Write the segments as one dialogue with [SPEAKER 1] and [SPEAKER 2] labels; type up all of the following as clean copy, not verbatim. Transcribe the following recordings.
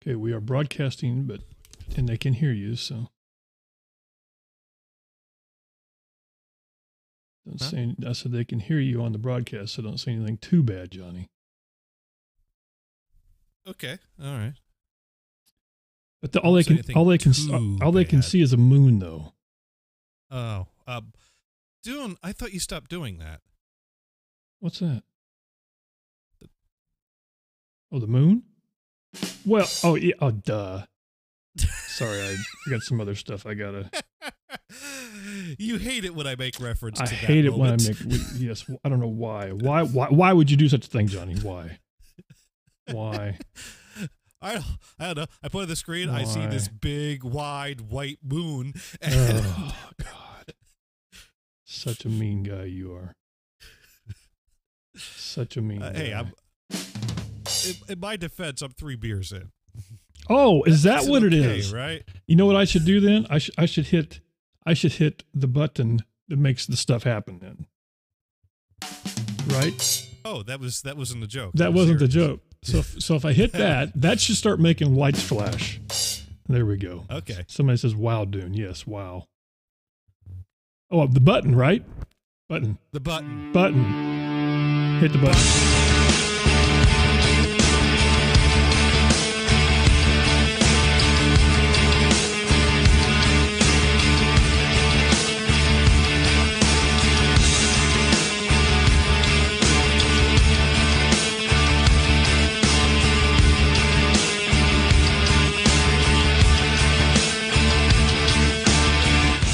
[SPEAKER 1] Okay, we are broadcasting, and they can hear you, so. Don't say, I said they can hear you on the broadcast, so don't say anything too bad, Johnny.
[SPEAKER 2] Okay, all right.
[SPEAKER 1] But all they can see is a moon, though.
[SPEAKER 2] Oh, Dune, I thought you stopped doing that.
[SPEAKER 1] What's that? Oh, the moon? Well, oh, yeah, oh, duh. Sorry, I got some other stuff I gotta.
[SPEAKER 2] You hate it when I make reference to that.
[SPEAKER 1] I hate it when I make. Yes, I don't know why. Why would you do such a thing, Johnny? Why? Why?
[SPEAKER 2] I don't know. I put on the screen. Why? I see this big, wide, white moon.
[SPEAKER 1] Oh God! Such a mean guy you are. Such a mean guy.
[SPEAKER 2] Hey, in my defense, I'm 3 beers in.
[SPEAKER 1] Oh, is that what it is?
[SPEAKER 2] Right.
[SPEAKER 1] You know what I should do then? I should hit the button that makes the stuff happen then. Right?
[SPEAKER 2] Oh, that wasn't the joke.
[SPEAKER 1] That wasn't the joke. So if I hit that should start making lights flash. There we go.
[SPEAKER 2] Okay.
[SPEAKER 1] Somebody says, "Wow, Dune." Yes, wow. Oh, the button, right? Button.
[SPEAKER 2] The button.
[SPEAKER 1] Button. Hit the button.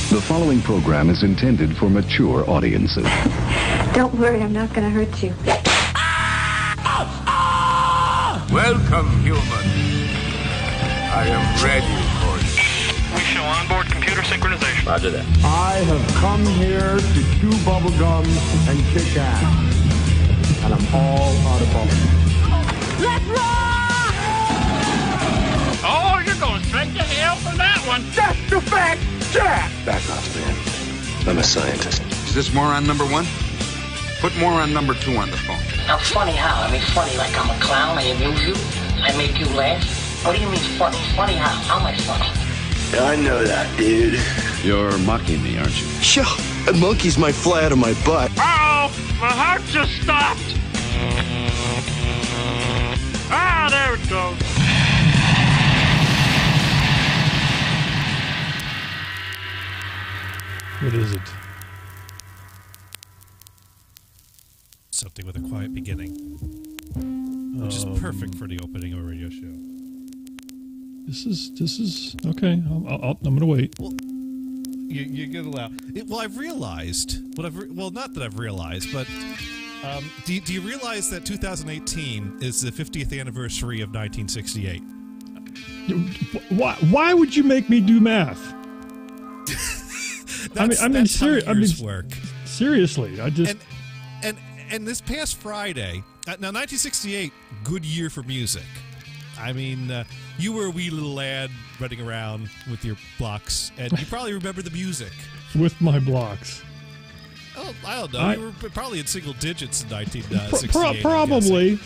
[SPEAKER 3] The following program is intended for mature audiences.
[SPEAKER 4] Don't worry, I'm not going to hurt you.
[SPEAKER 5] Welcome, human. I am ready for you.
[SPEAKER 6] We show onboard computer synchronization.
[SPEAKER 5] Roger that.
[SPEAKER 7] I have come here to chew bubblegum and kick ass. And I'm all out of bubblegum.
[SPEAKER 6] Let's rock! Oh, you're going straight to hell for that one.
[SPEAKER 7] That's the fact, Jack!
[SPEAKER 3] Back off, man. I'm a scientist.
[SPEAKER 5] Is this moron number 1? Put moron number 2 on the phone.
[SPEAKER 8] Now, funny how? I mean, funny like I'm a clown, I amuse you, I make you laugh. What do you mean funny? Funny how? How am I funny?
[SPEAKER 9] I know that, dude.
[SPEAKER 3] You're mocking me, aren't you?
[SPEAKER 9] Sure, a monkeys might fly out of my butt.
[SPEAKER 6] Uh-oh, my heart just stopped. Ah, there it goes.
[SPEAKER 1] What is it?
[SPEAKER 2] Something with a quiet beginning, which is perfect for the opening of a radio show.
[SPEAKER 1] This is okay. I'm gonna wait.
[SPEAKER 2] Well, you're gonna allow. Well, I've realized. Not that I've realized, but do you realize that 2018 is the 50th anniversary of 1968?
[SPEAKER 1] Why would you make me do math? Seriously, I just
[SPEAKER 2] and this past Friday. Now, 1968, good year for music. I mean, you were a wee little lad running around with your blocks, and you probably remember the music.
[SPEAKER 1] With my blocks.
[SPEAKER 2] Oh, I don't know. You were probably in single digits in 1968.
[SPEAKER 1] Probably.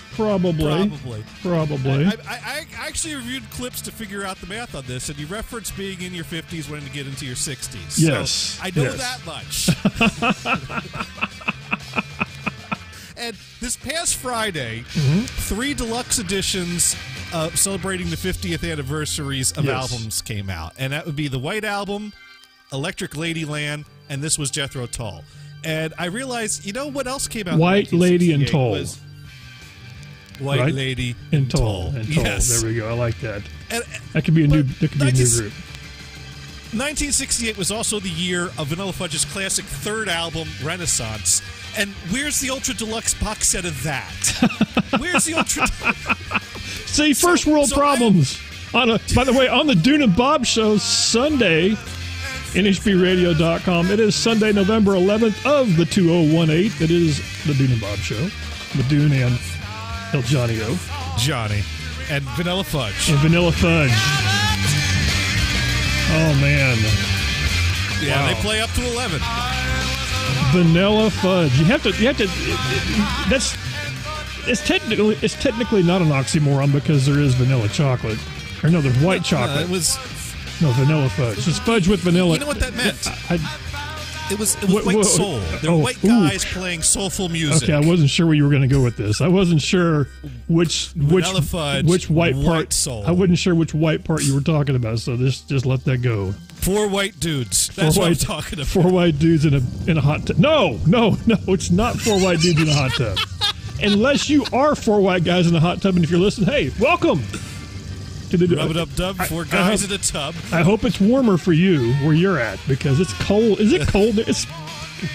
[SPEAKER 2] I actually reviewed clips to figure out the math on this, and you referenced being in your 50s, wanting to get into your 60s.
[SPEAKER 1] Yes.
[SPEAKER 2] So I know that much. And this past Friday, 3 deluxe editions celebrating the 50th anniversaries of albums came out. And that would be the White Album, Electric Ladyland, and this was Jethro Tull. And I realized, you know what else came out?
[SPEAKER 1] White Lady and Tull.
[SPEAKER 2] White Lady and Tull.
[SPEAKER 1] Yes. There we go. I like that. That could be a new group.
[SPEAKER 2] 1968 was also the year of Vanilla Fudge's classic 3rd album, Renaissance. And where's the Ultra Deluxe box set of that? Where's the Ultra...
[SPEAKER 1] See, first world problems. By the way, on the Dune and Bob Show, Sunday, NHBRadio.com. It is Sunday, November 11th of the 2018. It is the Dune and Bob Show with Dune and El Johnny O.
[SPEAKER 2] Johnny. And Vanilla Fudge.
[SPEAKER 1] Oh, man.
[SPEAKER 2] Yeah,
[SPEAKER 1] wow.
[SPEAKER 2] They play up to 11.
[SPEAKER 1] Vanilla Fudge. You have to. It's technically not an oxymoron because there is vanilla chocolate. Or no, there's white chocolate.
[SPEAKER 2] It was
[SPEAKER 1] no vanilla fudge. It's fudge with vanilla.
[SPEAKER 2] You know what that meant? It was
[SPEAKER 1] What-
[SPEAKER 2] white
[SPEAKER 1] what-
[SPEAKER 2] soul. There were white guys playing soulful music.
[SPEAKER 1] Okay, I wasn't sure where you were going to go with this. I wasn't sure which
[SPEAKER 2] fudge,
[SPEAKER 1] white part.
[SPEAKER 2] white soul.
[SPEAKER 1] I wasn't sure which white part you were talking about. So just let that go.
[SPEAKER 2] 4 white dudes. That's what I'm talking about.
[SPEAKER 1] 4 white dudes in a hot tub. No, it's not 4 white dudes in a hot tub. Unless you are 4 white guys in a hot tub, and if you're listening, hey, welcome to the
[SPEAKER 2] Rub it up, dub. 4 guys in a tub.
[SPEAKER 1] I hope it's warmer for you where you're at because it's cold. Is it cold? It's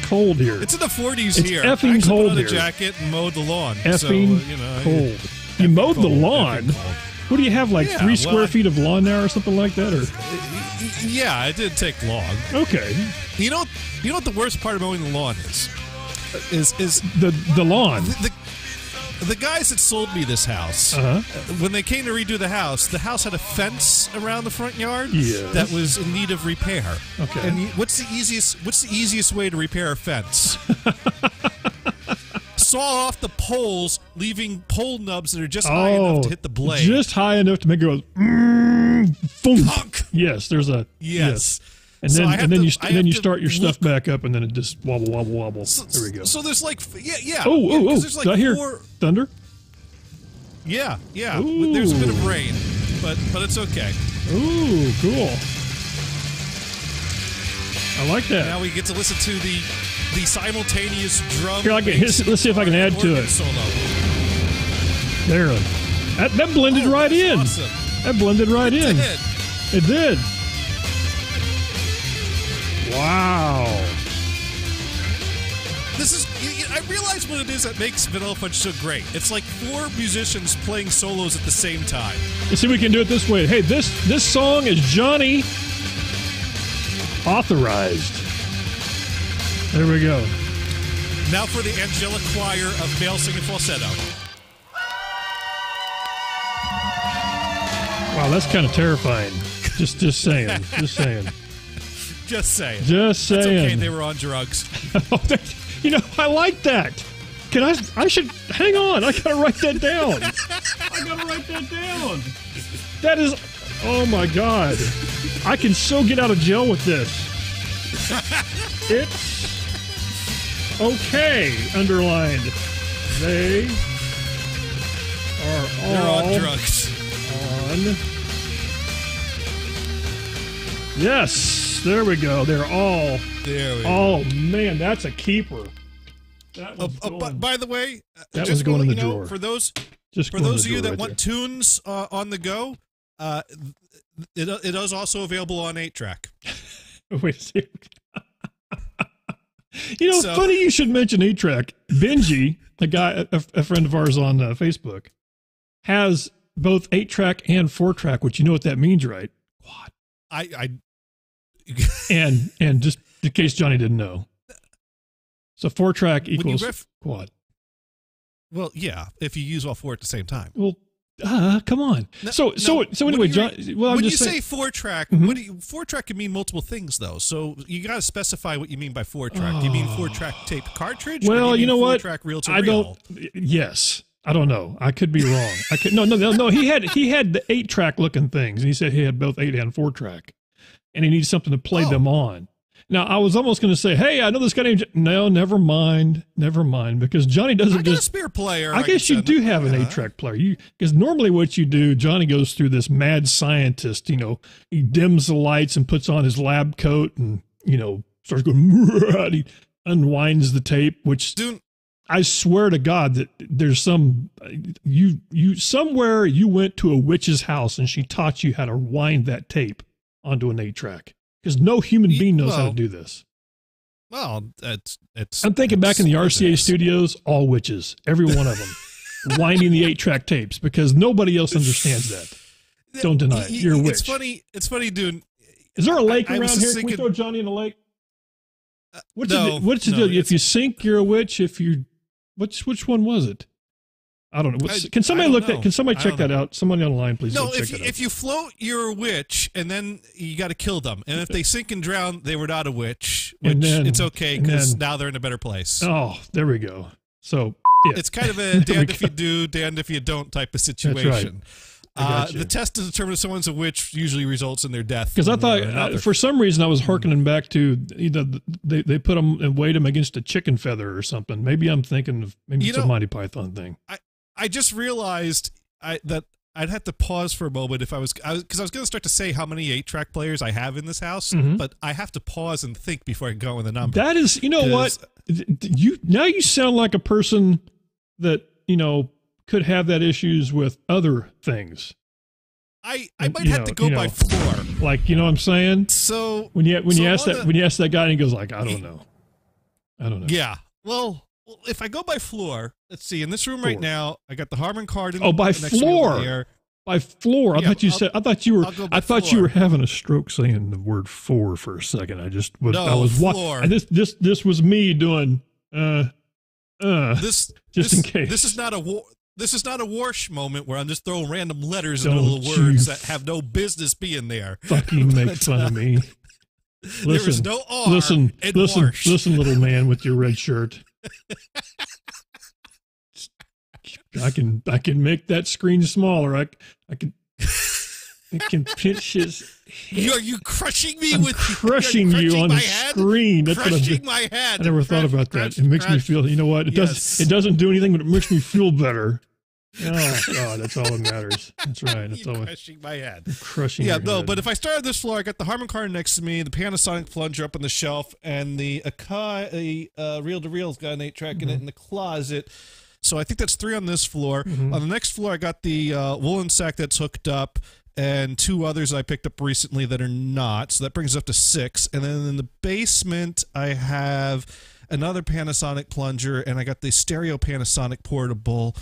[SPEAKER 1] cold here.
[SPEAKER 2] It's in the 40s
[SPEAKER 1] It's
[SPEAKER 2] here.
[SPEAKER 1] effing
[SPEAKER 2] I actually
[SPEAKER 1] cold
[SPEAKER 2] put on
[SPEAKER 1] here.
[SPEAKER 2] a jacket and mowed the lawn.
[SPEAKER 1] Effing cold. You mowed the lawn? What do you have, like 3 square feet of lawn now or something like that? Or
[SPEAKER 2] yeah, it didn't take long.
[SPEAKER 1] Okay.
[SPEAKER 2] You know what the worst part of mowing the lawn is? Is
[SPEAKER 1] the lawn.
[SPEAKER 2] The guys that sold me this house, when they came to redo the house had a fence around the front yard that was in need of repair.
[SPEAKER 1] Okay.
[SPEAKER 2] And what's the easiest way to repair a fence? Saw off the poles, leaving pole nubs that are just high enough to hit the blade.
[SPEAKER 1] Just high enough to make it go. Thunk. Yes, there's a
[SPEAKER 2] yes.
[SPEAKER 1] And
[SPEAKER 2] So
[SPEAKER 1] then you
[SPEAKER 2] to
[SPEAKER 1] start your stuff back up, and then it just wobble. There we go.
[SPEAKER 2] So there's like yeah.
[SPEAKER 1] Oh!
[SPEAKER 2] There's like
[SPEAKER 1] Did I hear
[SPEAKER 2] 4,
[SPEAKER 1] thunder?
[SPEAKER 2] Yeah.
[SPEAKER 1] Ooh.
[SPEAKER 2] There's a bit of rain, but it's okay.
[SPEAKER 1] Ooh, cool. I like that.
[SPEAKER 2] Now we get to listen to the simultaneous drum.
[SPEAKER 1] Here, let's see if I can add to it.
[SPEAKER 2] Solo.
[SPEAKER 1] There. That blended right in.
[SPEAKER 2] Awesome.
[SPEAKER 1] That blended right in. It did. Wow.
[SPEAKER 2] This is. I realize what it is that makes Vanilla Fudge so great. It's like 4 musicians playing solos at the same time.
[SPEAKER 1] You see, we can do it this way. Hey, this song is Johnny authorized. There we go.
[SPEAKER 2] Now for the angelic choir of male singing falsetto.
[SPEAKER 1] Wow, that's kind of terrifying. Just saying. Just saying.
[SPEAKER 2] Just saying.
[SPEAKER 1] Just saying.
[SPEAKER 2] It's okay, they were on drugs.
[SPEAKER 1] You know, I like that. I should, hang on, I gotta write that down. That is, oh my God. I can so get out of jail with this. It's okay, underlined. They're
[SPEAKER 2] on drugs.
[SPEAKER 1] Yes, there we go. They're all.
[SPEAKER 2] There we go.
[SPEAKER 1] Oh man, that's a keeper.
[SPEAKER 2] By the way,
[SPEAKER 1] that was going in the drawer.
[SPEAKER 2] For those
[SPEAKER 1] Just
[SPEAKER 2] of you that want tunes on the go, it is also available on 8-track.
[SPEAKER 1] Wait a second. You know, funny you should mention 8-track. Benji, a friend of ours on Facebook, has both 8-track and 4-track, which you know what that means, right? Quad. and just in case Johnny didn't know. So 4-track equals quad.
[SPEAKER 2] Well, yeah, if you use all 4 at the same time.
[SPEAKER 1] Well, come on. So anyway, John. Well,
[SPEAKER 2] when
[SPEAKER 1] I'm
[SPEAKER 2] you
[SPEAKER 1] just saying,
[SPEAKER 2] say 4-track, 4-track can mean multiple things, though. So you got to specify what you mean by 4-track. Do you mean 4-track tape cartridge?
[SPEAKER 1] Well, you know what?
[SPEAKER 2] 4-track reel to
[SPEAKER 1] I
[SPEAKER 2] reel?
[SPEAKER 1] don't. Yes, I don't know. I could be wrong. No. He had the 8-track looking things, and he said he had both 8 and 4-track, and he needs something to play them on. Now, I was almost going to say, hey, I know this guy named... No, never mind, because Johnny doesn't
[SPEAKER 2] got a spare player.
[SPEAKER 1] I guess you do have an 8-track player. Because normally what you do, Johnny goes through this mad scientist, he dims the lights and puts on his lab coat and, starts going... And he unwinds the tape, which... I swear to God that there's some... somewhere you went to a witch's house and she taught you how to wind that tape onto an 8-track. Because no human being knows how to do this.
[SPEAKER 2] Well,
[SPEAKER 1] I'm thinking back in the RCA studios, all witches, every one of them, winding the 8-track tapes because nobody else understands that. Don't deny it. You're a witch.
[SPEAKER 2] It's funny, dude.
[SPEAKER 1] Is there a lake around here? Can we throw Johnny in a lake? What's the deal? If you sink, you're a witch. If you, which one was it? I don't know. Can somebody look that? Can somebody check that out? Somebody on the line, please.
[SPEAKER 2] No,
[SPEAKER 1] check that out.
[SPEAKER 2] If you float, you're a witch, and then you got to kill them. And if they sink and drown, they were not a witch. Which it's okay because now they're in a better place.
[SPEAKER 1] Oh, there we go. So
[SPEAKER 2] it's kind of a damned if you do, damned if you don't type of situation. The test to determine if someone's a witch usually results in their death.
[SPEAKER 1] Because I thought, for some reason, I was hearkening back to they put them and weighed them against a chicken feather or something. Maybe I'm thinking of it's a Monty Python thing.
[SPEAKER 2] I just realized that I'd have to pause for a moment because I was going to start to say how many 8-track players I have in this house, but I have to pause and think before I go with the number.
[SPEAKER 1] That is, you know what? You sound like a person that could have that issues with other things.
[SPEAKER 2] I might have to go by floor.
[SPEAKER 1] Like, you know what I'm saying?
[SPEAKER 2] So
[SPEAKER 1] when you ask that guy and he goes like, I don't know.
[SPEAKER 2] Yeah. Well, if I go by floor, let's see. In this room right now, I got the Harmon card.
[SPEAKER 1] By floor. By floor. I thought you were having a stroke saying the word "for" for a second. I was
[SPEAKER 2] floor.
[SPEAKER 1] And this was me doing in case.
[SPEAKER 2] This is not a Warsh moment where I'm just throwing random letters into little words that have no business being there.
[SPEAKER 1] Fucking make fun of me.
[SPEAKER 2] There is no R.
[SPEAKER 1] Listen, little man with your red shirt. I can make that screen smaller. I can pinch his.
[SPEAKER 2] Are you crushing me?
[SPEAKER 1] I'm crushing you on the screen. That's
[SPEAKER 2] crushing my head.
[SPEAKER 1] I never thought about that. It makes me feel. You know what? It doesn't do anything, but it makes me feel better. Oh God, that's all that matters. That's right. That's all.
[SPEAKER 2] Crushing my head.
[SPEAKER 1] Crushing.
[SPEAKER 2] Yeah, no. But if I start on this floor, I got the Harman Kardon next to me, the Panasonic plunger up on the shelf, and the Akai reel-to-reel's got an 8-track in it in the closet. So I think that's 3 on this floor. On the next floor, I got the woolen sack that's hooked up, and 2 others I picked up recently that are not. So that brings us up to 6. And then in the basement, I have another Panasonic plunger, and I got the stereo Panasonic portable.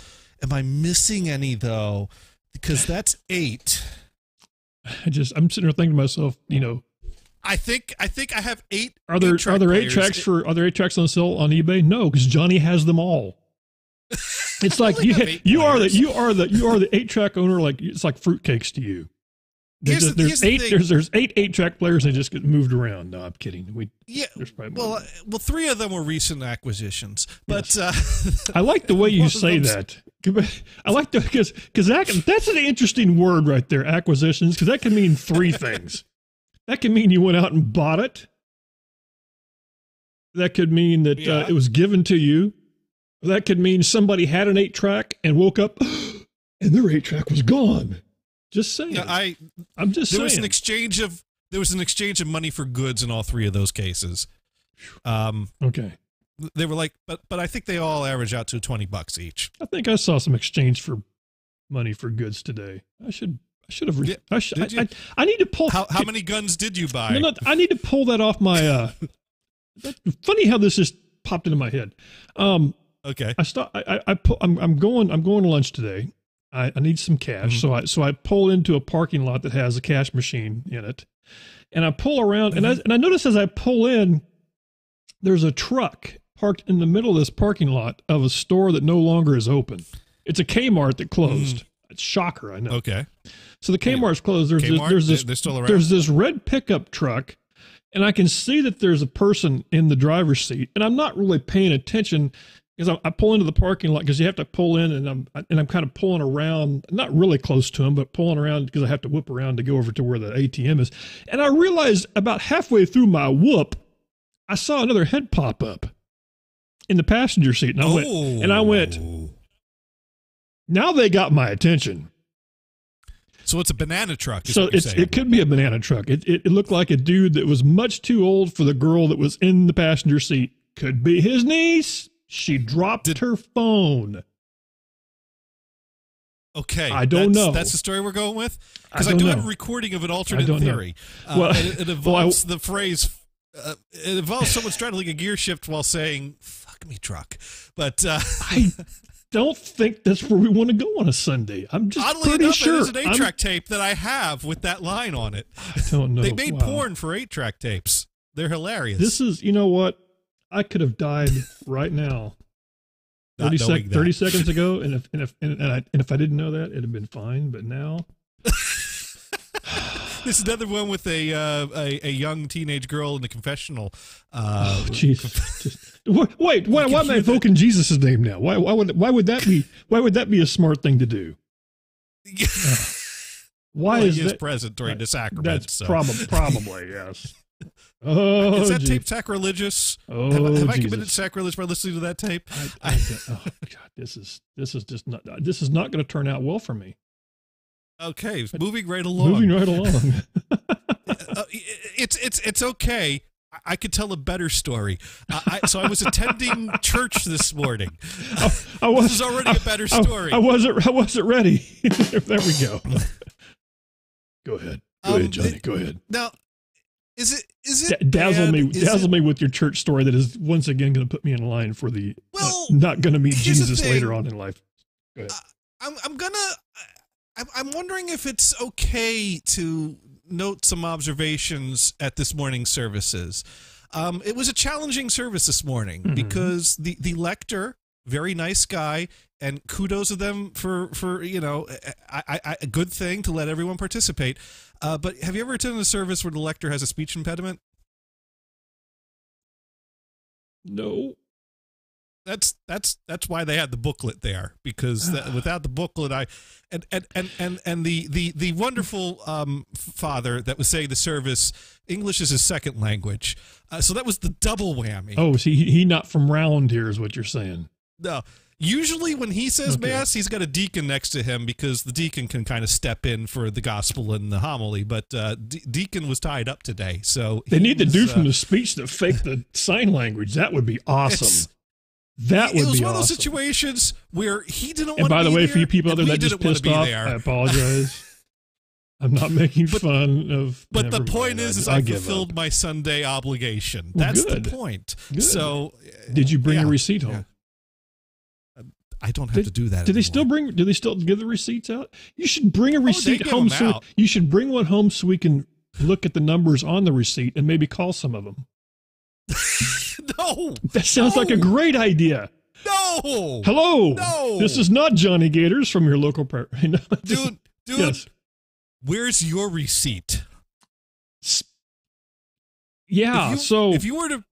[SPEAKER 2] Am I missing any though? Because that's 8.
[SPEAKER 1] I'm sitting there thinking to myself,
[SPEAKER 2] I think I have 8.
[SPEAKER 1] Are there 8 tracks are 8 tracks on sale on eBay? No, because Johnny has them all. It's like you are the 8-track owner. Like it's like fruitcakes to you. There's 8-track players. And they just get moved around. No, I'm kidding.
[SPEAKER 2] 3 of them were recent acquisitions. But
[SPEAKER 1] yes. I like the way you say that. I like because that's an interesting word right there. Acquisitions, because that can mean 3 things. That can mean you went out and bought it. That could mean that it was given to you. That could mean somebody had an 8-track and woke up and their 8-track was gone. Just saying. I'm just saying.
[SPEAKER 2] There was an exchange of money for goods in all 3 of those cases.
[SPEAKER 1] Okay.
[SPEAKER 2] They were like, but I think they all average out to $20 each.
[SPEAKER 1] I think I saw some exchange for money for goods today. I should have. I need to pull.
[SPEAKER 2] How many guns did you buy?
[SPEAKER 1] No, I need to pull that off my. Funny how this just popped into my head.
[SPEAKER 2] Okay.
[SPEAKER 1] I'm going to lunch today. I need some cash, so I pull into a parking lot that has a cash machine in it, and I pull around, and I notice as I pull in, there's a truck parked in the middle of this parking lot of a store that no longer is open. It's a Kmart that closed. It's shocker, I know.
[SPEAKER 2] Okay.
[SPEAKER 1] So the Kmart's closed. There's this red pickup truck, and I can see that there's a person in the driver's seat, and I'm not really paying attention because I pull into the parking lot because you have to pull in, and I'm kind of pulling around, not really close to him, but pulling around because I have to whip around to go over to where the ATM is. And I realized about halfway through my whoop, I saw another head pop up in the passenger seat, and I went, now they got my attention.
[SPEAKER 2] So it's a banana truck.
[SPEAKER 1] So it could be a banana truck. It looked like a dude that was much too old for the girl that was in the passenger seat. Could be his niece. She dropped her phone.
[SPEAKER 2] Okay.
[SPEAKER 1] I don't know.
[SPEAKER 2] That's the story we're going with? Because I do have a recording of an alternate theory. It involves the phrase, it involves someone straddling a gear shift while saying, fuck me, truck. But
[SPEAKER 1] I don't think that's where we want to go on a Sunday. I'm just
[SPEAKER 2] oddly
[SPEAKER 1] pretty
[SPEAKER 2] enough,
[SPEAKER 1] sure.
[SPEAKER 2] There's an 8-track tape that I have with that line on it.
[SPEAKER 1] I don't know.
[SPEAKER 2] They made porn for 8-track tapes. They're hilarious.
[SPEAKER 1] This is, you know what? I could have died right now. 30 seconds ago, and if I didn't know that, it'd have been fine. But now,
[SPEAKER 2] this is another one with a young teenage girl in the confessional.
[SPEAKER 1] Jesus! Wait, why am I invoking Jesus' name now? Why would that be a smart thing to do? Why
[SPEAKER 2] well,
[SPEAKER 1] is
[SPEAKER 2] he
[SPEAKER 1] that
[SPEAKER 2] is present during the sacrament?
[SPEAKER 1] That's
[SPEAKER 2] so.
[SPEAKER 1] probably yes. Oh,
[SPEAKER 2] is that
[SPEAKER 1] geez.
[SPEAKER 2] tape sacrilegious?
[SPEAKER 1] Oh,
[SPEAKER 2] have I
[SPEAKER 1] Jesus.
[SPEAKER 2] committed sacrilege by listening to that tape?
[SPEAKER 1] Oh God, this is just not. This is not going to turn out well for me.
[SPEAKER 2] Okay, moving right along. It's okay. I could tell a better story. So I was attending church this morning. This is already a better story.
[SPEAKER 1] I wasn't ready. There we go. Go ahead. Go ahead, Johnny. Go ahead.
[SPEAKER 2] Now, is it
[SPEAKER 1] dazzle
[SPEAKER 2] bad?
[SPEAKER 1] me with your church story that is once again going to put me in line for the not going to meet Jesus later on in life. Go ahead.
[SPEAKER 2] I'm wondering if it's okay to note some observations at this morning's services. It was a challenging service this morning because the lector, very nice guy, and kudos to them for a good thing to let everyone participate. But have you ever attended a service where the lector has a speech impediment?
[SPEAKER 1] No.
[SPEAKER 2] That's why they had the booklet there, because without the booklet, and the wonderful father that was saying the service, English is his second language, so that was the double whammy.
[SPEAKER 1] Oh, see, he not from round here is what you're saying.
[SPEAKER 2] No, usually when he says mass, he's got a deacon next to him because the deacon can kind of step in for the gospel and the homily. But deacon was tied up today, so
[SPEAKER 1] they need the dude from the speech to fake the sign language. That would be awesome. That would be awesome. It was one of those situations where he didn't want to be there. And by the way, for you people out there that just pissed off, I apologize. I'm not making fun of.
[SPEAKER 2] But the point is I fulfilled my Sunday obligation. That's the point.
[SPEAKER 1] Good.
[SPEAKER 2] So,
[SPEAKER 1] did you bring a receipt home?
[SPEAKER 2] I don't have to do that.
[SPEAKER 1] Do they still give the receipts out? You should bring a receipt home. You should bring one home so we can look at the numbers on the receipt and maybe call some of them.
[SPEAKER 2] No,
[SPEAKER 1] that sounds like a great idea.
[SPEAKER 2] No,
[SPEAKER 1] hello.
[SPEAKER 2] No,
[SPEAKER 1] this is not Johnny Gators from your local
[SPEAKER 2] dude. Yes. Where's your receipt?
[SPEAKER 1] Yeah.
[SPEAKER 2] If you were to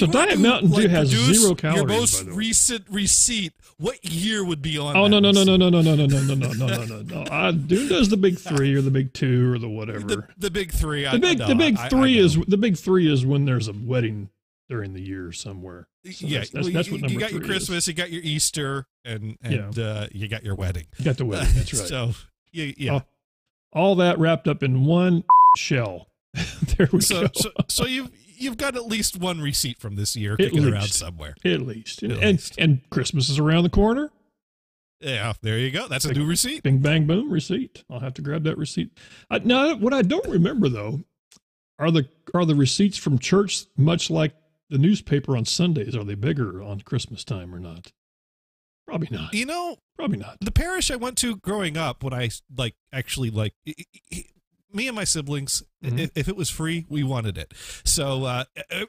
[SPEAKER 1] Diet Mountain Dew has 0 calories.
[SPEAKER 2] Your most recent receipt. What year would be on?
[SPEAKER 1] Oh no. Dune does the big 3 or the big 2 or the whatever.
[SPEAKER 2] The big 3.
[SPEAKER 1] The big 3 is when there's a wedding during the year somewhere. So that's what number 3 is.
[SPEAKER 2] You got your Christmas, you got your Easter, and you got your wedding.
[SPEAKER 1] You got the wedding. That's right.
[SPEAKER 2] So yeah.
[SPEAKER 1] All that wrapped up in one shell. There we go.
[SPEAKER 2] So you've got at least one receipt from this year kicking around somewhere.
[SPEAKER 1] At least. And Christmas is around the corner.
[SPEAKER 2] Yeah, there you go. That's a new receipt.
[SPEAKER 1] Bing, bang, boom, receipt. I'll have to grab that receipt. Now, what I don't remember, though, are the receipts from church much like the newspaper on Sundays? Are they bigger on Christmas time or not? Probably not. Probably not.
[SPEAKER 2] The parish I went to growing up, when I me and my siblings, if it was free, we wanted it. So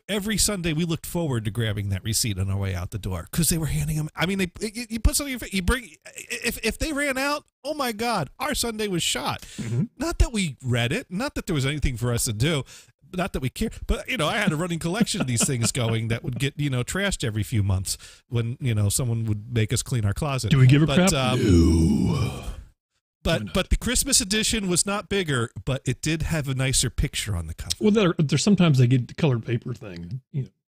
[SPEAKER 2] every Sunday we looked forward to grabbing that receipt on our way out the door because they were handing them. I mean, you put something, you bring, if they ran out, oh my God, our Sunday was shot. Not that we read it, not that there was anything for us to do, not that we care, but I had a running collection of these things going that would get trashed every few months when someone would make us clean our closet.
[SPEAKER 1] Do we give a crap? No.
[SPEAKER 2] But the Christmas edition was not bigger, but it did have a nicer picture on the cover.
[SPEAKER 1] Well, there's sometimes they get the colored paper thing.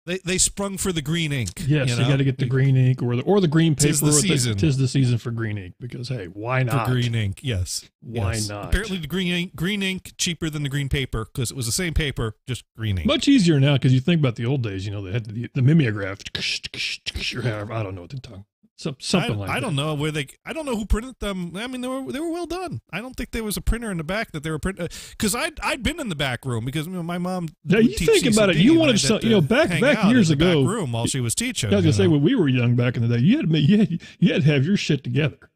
[SPEAKER 2] They sprung for the green ink.
[SPEAKER 1] Yes, you got to get the green ink or the green paper.
[SPEAKER 2] Tis the season.
[SPEAKER 1] Tis the season for green ink because hey, why not?
[SPEAKER 2] For green ink, yes.
[SPEAKER 1] Why not?
[SPEAKER 2] Apparently, the green ink cheaper than the green paper because it was the same paper, just green ink.
[SPEAKER 1] Much easier now because you think about the old days. They had the mimeograph. I don't know what they're talking. Something like that.
[SPEAKER 2] I don't know I don't know who printed them. I mean, they were well done. I don't think there was a printer in the back that they were printing because I'd been in the back room because my mom.
[SPEAKER 1] Now you think about it. You wanted some, back years ago.
[SPEAKER 2] Back room while she was teaching.
[SPEAKER 1] I was gonna say when we were young back in the day, you had to have your shit together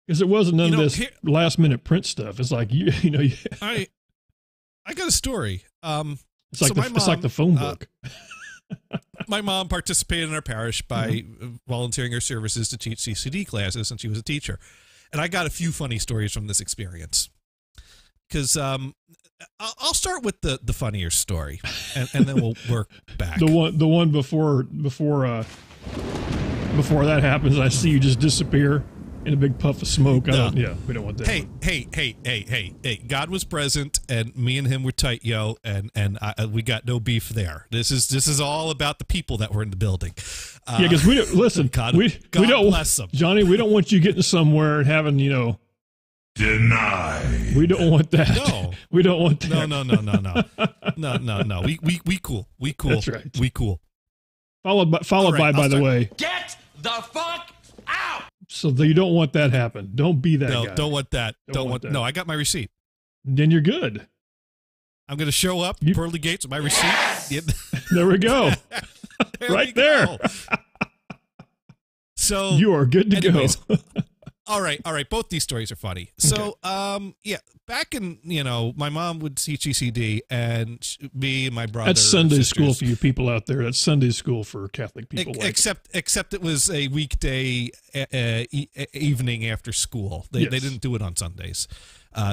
[SPEAKER 1] because it wasn't none of this last minute print stuff. It's like
[SPEAKER 2] I got a story.
[SPEAKER 1] It's like the phone book.
[SPEAKER 2] My mom participated in our parish by volunteering her services to teach CCD classes, and she was a teacher. And I got a few funny stories from this experience. Because I'll start with the funnier story, and then we'll work back.
[SPEAKER 1] The one before that happens, I see you just disappear. in a big puff of smoke. Yeah, we don't want that.
[SPEAKER 2] Hey! God was present, and me and him were tight, yo, and we got no beef there. This is all about the people that were in the building.
[SPEAKER 1] Yeah, because we don't listen.
[SPEAKER 2] God
[SPEAKER 1] don't
[SPEAKER 2] bless them,
[SPEAKER 1] Johnny. We don't want you getting somewhere and having
[SPEAKER 10] deny.
[SPEAKER 1] We don't want that.
[SPEAKER 2] No,
[SPEAKER 1] we don't want that.
[SPEAKER 2] No. We cool.
[SPEAKER 1] That's right.
[SPEAKER 2] We cool.
[SPEAKER 1] Followed by the way,
[SPEAKER 10] Get the fuck out.
[SPEAKER 1] So you don't want that happen. Don't be that guy.
[SPEAKER 2] Don't want that. Don't want that. No, I got my receipt.
[SPEAKER 1] Then you're good.
[SPEAKER 2] I'm going to show up pearly gates with my receipt. Yes!
[SPEAKER 1] There we go. Right there.
[SPEAKER 2] So
[SPEAKER 1] you are good to go.
[SPEAKER 2] All right. Both these stories are funny. So, back in, my mom would teach ECD, and me and my brother.
[SPEAKER 1] That's Sunday school for you people out there. That's Sunday school for Catholic people.
[SPEAKER 2] Except it was a weekday evening after school. They didn't do it on Sundays.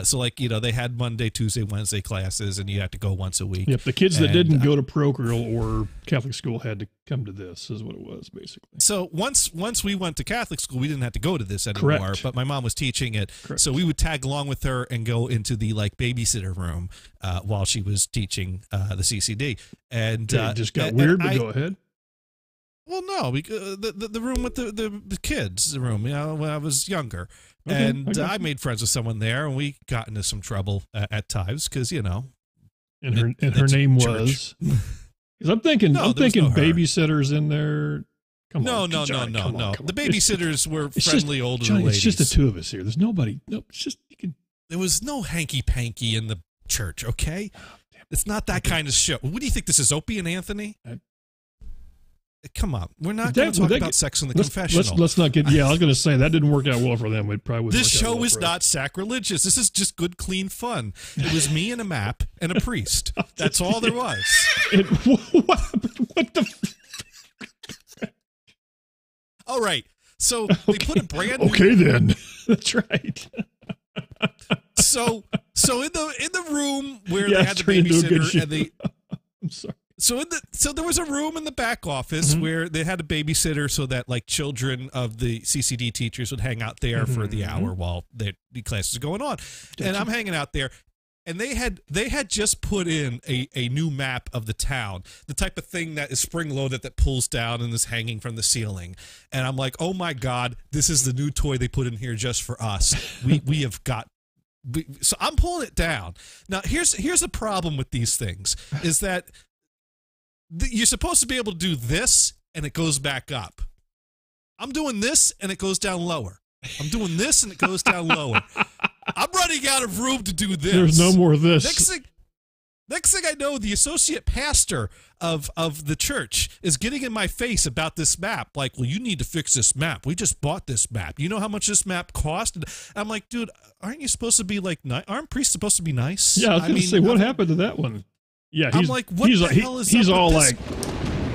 [SPEAKER 2] So they had Monday, Tuesday, Wednesday classes, and you had to go once a week.
[SPEAKER 1] Yep, the kids that didn't go to parochial or Catholic school had to come to this, is what it was, basically.
[SPEAKER 2] So once we went to Catholic school, we didn't have to go to this anymore.
[SPEAKER 1] Correct.
[SPEAKER 2] But my mom was teaching it,
[SPEAKER 1] Correct.
[SPEAKER 2] So we would tag along with her and go into the babysitter room while she was teaching the CCD. And
[SPEAKER 1] it just got weird. But go ahead.
[SPEAKER 2] Well, no, the room with the kids, the room, when I was younger.
[SPEAKER 1] Okay,
[SPEAKER 2] and I made friends with someone there, and we got into some trouble at times because,
[SPEAKER 1] And her name was? Because I'm thinking babysitters in there. Come on.
[SPEAKER 2] No. The babysitters were friendly older
[SPEAKER 1] Johnny,
[SPEAKER 2] ladies.
[SPEAKER 1] It's just the two of us here. There's nobody. No, it's just you can.
[SPEAKER 2] There was no hanky-panky in the church, okay? It's not that kind of show. What do you think this is, Opie and Anthony? Come on, we're not going to talk about sex in the confessional.
[SPEAKER 1] Let's not get. Yeah, I was going to say that didn't work out well for them. It probably
[SPEAKER 2] this show is not sacrilegious. This is just good, clean fun. It was me and a map and a priest. That's all there was.
[SPEAKER 1] What the?
[SPEAKER 2] All right, so they put a brand new.
[SPEAKER 1] Okay, then that's right.
[SPEAKER 2] So in the room where they had the babysitter and they.
[SPEAKER 1] I'm sorry.
[SPEAKER 2] So there was a room in the back office where they had a babysitter so that children of the CCD teachers would hang out there for the hour while the classes are going on. And I'm hanging out there, and they had just put in a new map of the town, the type of thing that is spring-loaded that pulls down and is hanging from the ceiling. And I'm like, oh my God, this is the new toy they put in here just for us. We have got. So I'm pulling it down. Now here's the problem with these things is that. You're supposed to be able to do this, and it goes back up. I'm doing this, and it goes down lower. I'm doing this, and it goes down lower. I'm running out of room to do this.
[SPEAKER 1] There's no more of this.
[SPEAKER 2] Next thing I know, the associate pastor of the church is getting in my face about this map. Like, well, you need to fix this map. We just bought this map. You know how much this map cost? And I'm like, dude, aren't you supposed to be aren't priests supposed to be nice?
[SPEAKER 1] Yeah, I was going to say, what happened to that one? Yeah,
[SPEAKER 2] I'm like, what the hell is
[SPEAKER 1] he's
[SPEAKER 2] up
[SPEAKER 1] all
[SPEAKER 2] with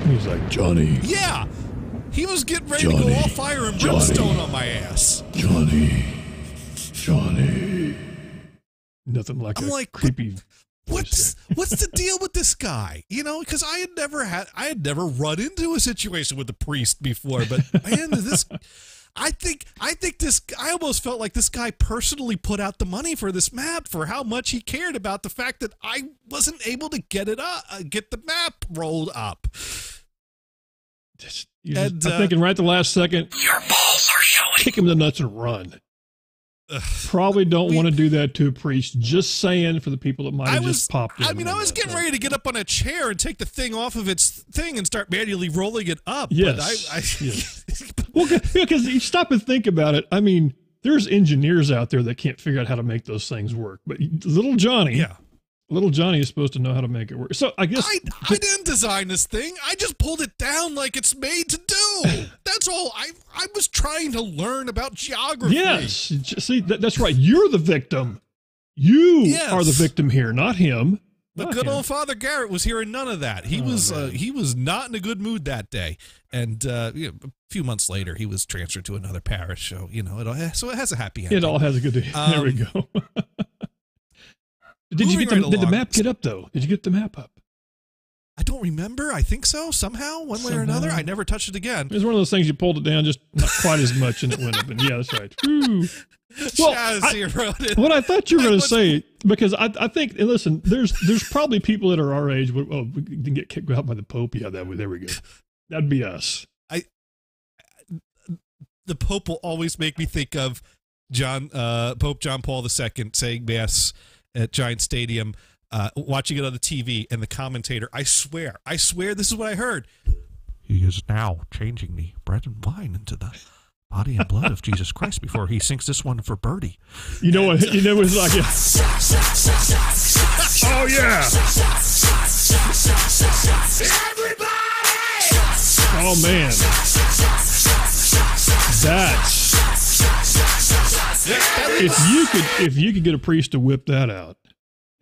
[SPEAKER 1] he's like, Johnny.
[SPEAKER 2] Yeah, he was getting ready to go all fire and brimstone on my ass.
[SPEAKER 1] Johnny. Nothing like
[SPEAKER 2] I'm like,
[SPEAKER 1] creepy.
[SPEAKER 2] What's the deal with this guy? Because I had never run into a situation with a priest before, but man, I think I almost felt like this guy personally put out the money for this map for how much he cared about the fact that I wasn't able to get the map rolled up.
[SPEAKER 1] I'm thinking right at the last second,
[SPEAKER 10] your balls are showing.
[SPEAKER 1] Kick him in the nuts and run. Probably don't want to do that to a priest. Just saying for the people that might have just popped in.
[SPEAKER 2] I mean, I was getting ready to get up on a chair and take the thing off of its thing and start manually rolling it up.
[SPEAKER 1] Yes. Yes. Well, because you stop and think about it. I mean, there's engineers out there that can't figure out how to make those things work. But little Johnny is supposed to know how to make it work. So I guess
[SPEAKER 2] I didn't design this thing. I just pulled it down like it's made to do. That's all. I was trying to learn about geography.
[SPEAKER 1] Yes. See, that's right. You're the victim. You are the victim here, not him.
[SPEAKER 2] But good old Father Garrett was hearing none of that. He was not in a good mood that day. And a few months later, he was transferred to another parish. So so it has a happy ending.
[SPEAKER 1] It all has a good. There we go. Did the map get up though? Did you get the map up?
[SPEAKER 2] I don't don't remember. I think so. Somehow, one way or another. I never touched it again.
[SPEAKER 1] It was one of those things you pulled it down just not quite as much and it went up. And yeah, that's right. Woo. Well, what I thought you were going to say, because I think, and listen, there's probably people that are our age. We can get kicked out by the Pope. Yeah, there we go. That'd be us.
[SPEAKER 2] The Pope will always make me think of Pope John Paul II saying mass at Giant Stadium, watching it on the TV, and the commentator, I swear, this is what I heard. He is now changing the bread and wine into the body and blood of Jesus Christ before he sinks this one for birdie.
[SPEAKER 1] You know what? You know, it's like, oh yeah.
[SPEAKER 10] Everybody!
[SPEAKER 1] Oh man. That's if you could get a priest to whip that out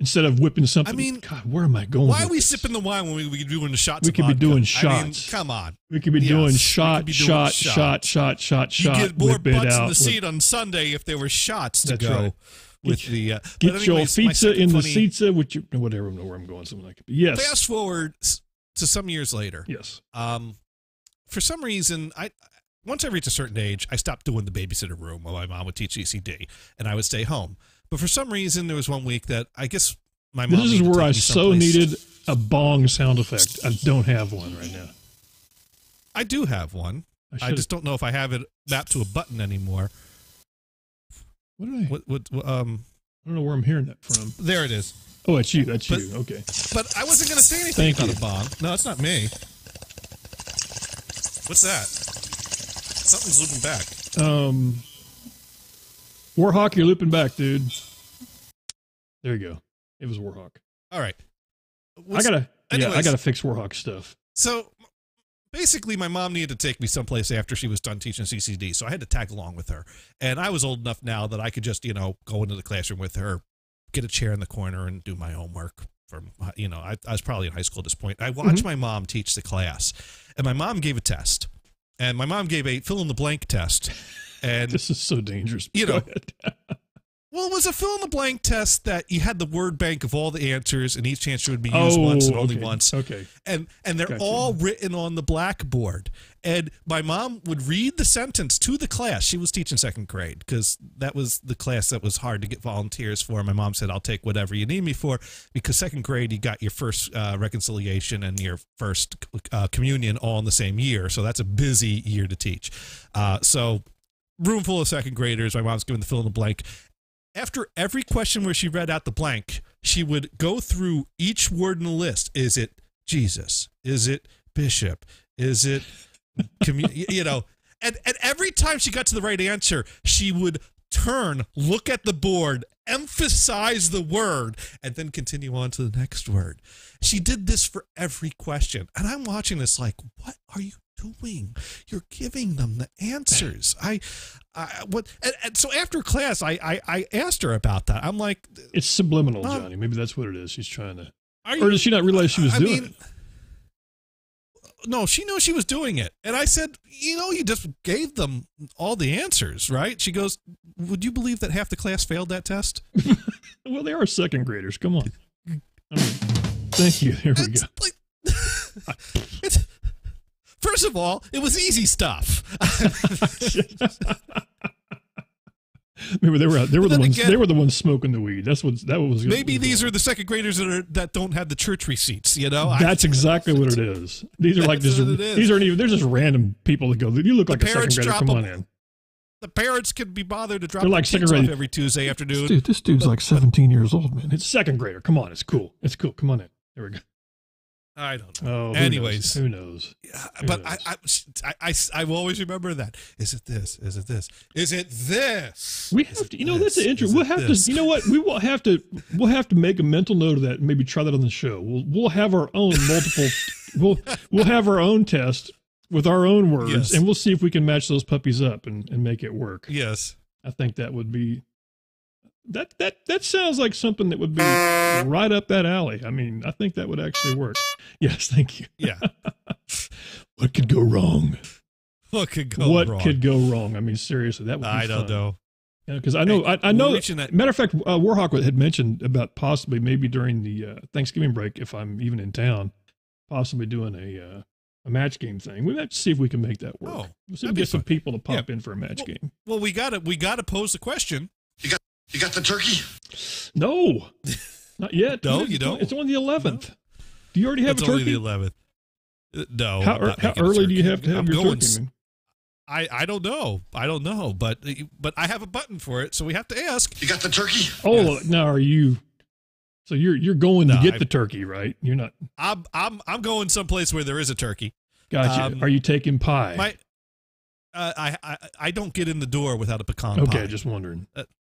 [SPEAKER 1] instead of whipping something.
[SPEAKER 2] I mean,
[SPEAKER 1] God, where am I going?
[SPEAKER 2] Why are we sipping the wine when we could be doing the shots?
[SPEAKER 1] We could be doing shots.
[SPEAKER 2] I mean, come on.
[SPEAKER 1] We could be doing shot.
[SPEAKER 2] You get more butts in the seat on Sunday if there were shots to go. Right. With the
[SPEAKER 1] get your pizza in the seats with your whatever. I don't know where I'm going. Something like it. Yes.
[SPEAKER 2] Fast forward to some years later.
[SPEAKER 1] Yes.
[SPEAKER 2] For some reason, once I reached a certain age, I stopped doing the babysitter room while my mom would teach ECD, and I would stay home. But for some reason, there was one week that I guess my mom.
[SPEAKER 1] This is where I so needed a bong sound effect. I don't have one right now.
[SPEAKER 2] I do have one. I just don't know if I have it mapped to a button anymore.
[SPEAKER 1] What did I?
[SPEAKER 2] I
[SPEAKER 1] don't know where I'm hearing that from.
[SPEAKER 2] There it is.
[SPEAKER 1] Oh, it's you. That's you. Okay.
[SPEAKER 2] But I wasn't going to say anything about a bong. No, it's not me. What's that? Something's looping back.
[SPEAKER 1] Warhawk, you're looping back, dude. There you go. It was Warhawk.
[SPEAKER 2] All right.
[SPEAKER 1] I gotta fix Warhawk stuff.
[SPEAKER 2] So basically, my mom needed to take me someplace after she was done teaching CCD, so I had to tag along with her. And I was old enough now that I could just, go into the classroom with her, get a chair in the corner, and do my homework. I was probably in high school at this point. I watched my mom teach the class, and my mom gave a test, and my mom gave a fill-in-the-blank test. And
[SPEAKER 1] this is so dangerous.
[SPEAKER 2] Well, it was a fill-in-the-blank test that you had the word bank of all the answers, and each answer would be used once and only once.
[SPEAKER 1] Okay.
[SPEAKER 2] And they're all written on the blackboard. And my mom would read the sentence to the class. She was teaching second grade because that was the class that was hard to get volunteers for. My mom said, I'll take whatever you need me for, because second grade, you got your first reconciliation and your first communion all in the same year. So that's a busy year to teach. So room full of second graders. My mom's giving the fill-in-the-blank. After every question where she read out the blank, she would go through each word in the list. Is it Jesus? Is it bishop? Is it, and every time she got to the right answer, she would turn, look at the board, emphasize the word, and then continue on to the next word. She did this for every question. And I'm watching this like, what are you doing? You're giving them the answers. So after class, I asked her about that. I'm like,
[SPEAKER 1] it's subliminal, Johnny. Maybe that's what it is. She's trying to, or did she not realize she was doing it?
[SPEAKER 2] No, she knew she was doing it. And I said, you just gave them all the answers, right? She goes, would you believe that half the class failed that test?
[SPEAKER 1] Well, they are second graders. Come on. Thank you. There we go.
[SPEAKER 2] First of all, it was easy stuff.
[SPEAKER 1] Maybe they were the ones smoking the weed. That was
[SPEAKER 2] maybe these are the second graders that don't have the church receipts.
[SPEAKER 1] That's exactly what it is. These are like these aren't even. They're just random people that go. You look like a second grader. Come on in.
[SPEAKER 2] The parents can be bothered to drop
[SPEAKER 1] their kids off
[SPEAKER 2] every Tuesday afternoon.
[SPEAKER 1] Dude, this dude's like 17 years old, man. It's second grader. Come on, it's cool. It's cool. Come on in. There we go.
[SPEAKER 2] I don't know.
[SPEAKER 1] Oh,
[SPEAKER 2] anyways,
[SPEAKER 1] who knows?
[SPEAKER 2] But I will always remember that. Is it this? Is it this? Is it this?
[SPEAKER 1] We have to. That's an intro. We'll have to. You know what? We will have to. We'll have to make a mental note of that and maybe try that on the show. We'll have our own multiple. we'll have our own test with our own words, and we'll see if we can match those puppies up and make it work.
[SPEAKER 2] Yes,
[SPEAKER 1] I think that would be. That sounds like something that would be right up that alley. I mean, I think that would actually work. Yes, thank you.
[SPEAKER 2] Yeah.
[SPEAKER 1] What could go wrong?
[SPEAKER 2] What could go wrong?
[SPEAKER 1] I mean, seriously, that would be
[SPEAKER 2] I don't know.
[SPEAKER 1] Because I know. Matter of fact, Warhawk had mentioned about possibly maybe during the Thanksgiving break, if I'm even in town, possibly doing a match game thing. We have to see if we can make that work.
[SPEAKER 2] Oh,
[SPEAKER 1] we'll see if we get some people to pop in for a match game.
[SPEAKER 2] Well, we got to pose the question.
[SPEAKER 9] You got the turkey?
[SPEAKER 1] No, not yet.
[SPEAKER 2] No, you don't.
[SPEAKER 1] It's on the 11th. No. Do you already have a turkey?
[SPEAKER 2] It's only the 11th. No.
[SPEAKER 1] How early do you have to have your turkey?
[SPEAKER 2] I don't know. But I have a button for it, so we have to ask.
[SPEAKER 9] You got the turkey?
[SPEAKER 1] Oh, now are you? So you're going to get the turkey, right? You're not.
[SPEAKER 2] I'm going someplace where there is a turkey.
[SPEAKER 1] Gotcha. Are you taking pie?
[SPEAKER 2] I don't get in the door without a pecan pie.
[SPEAKER 1] Okay, just wondering.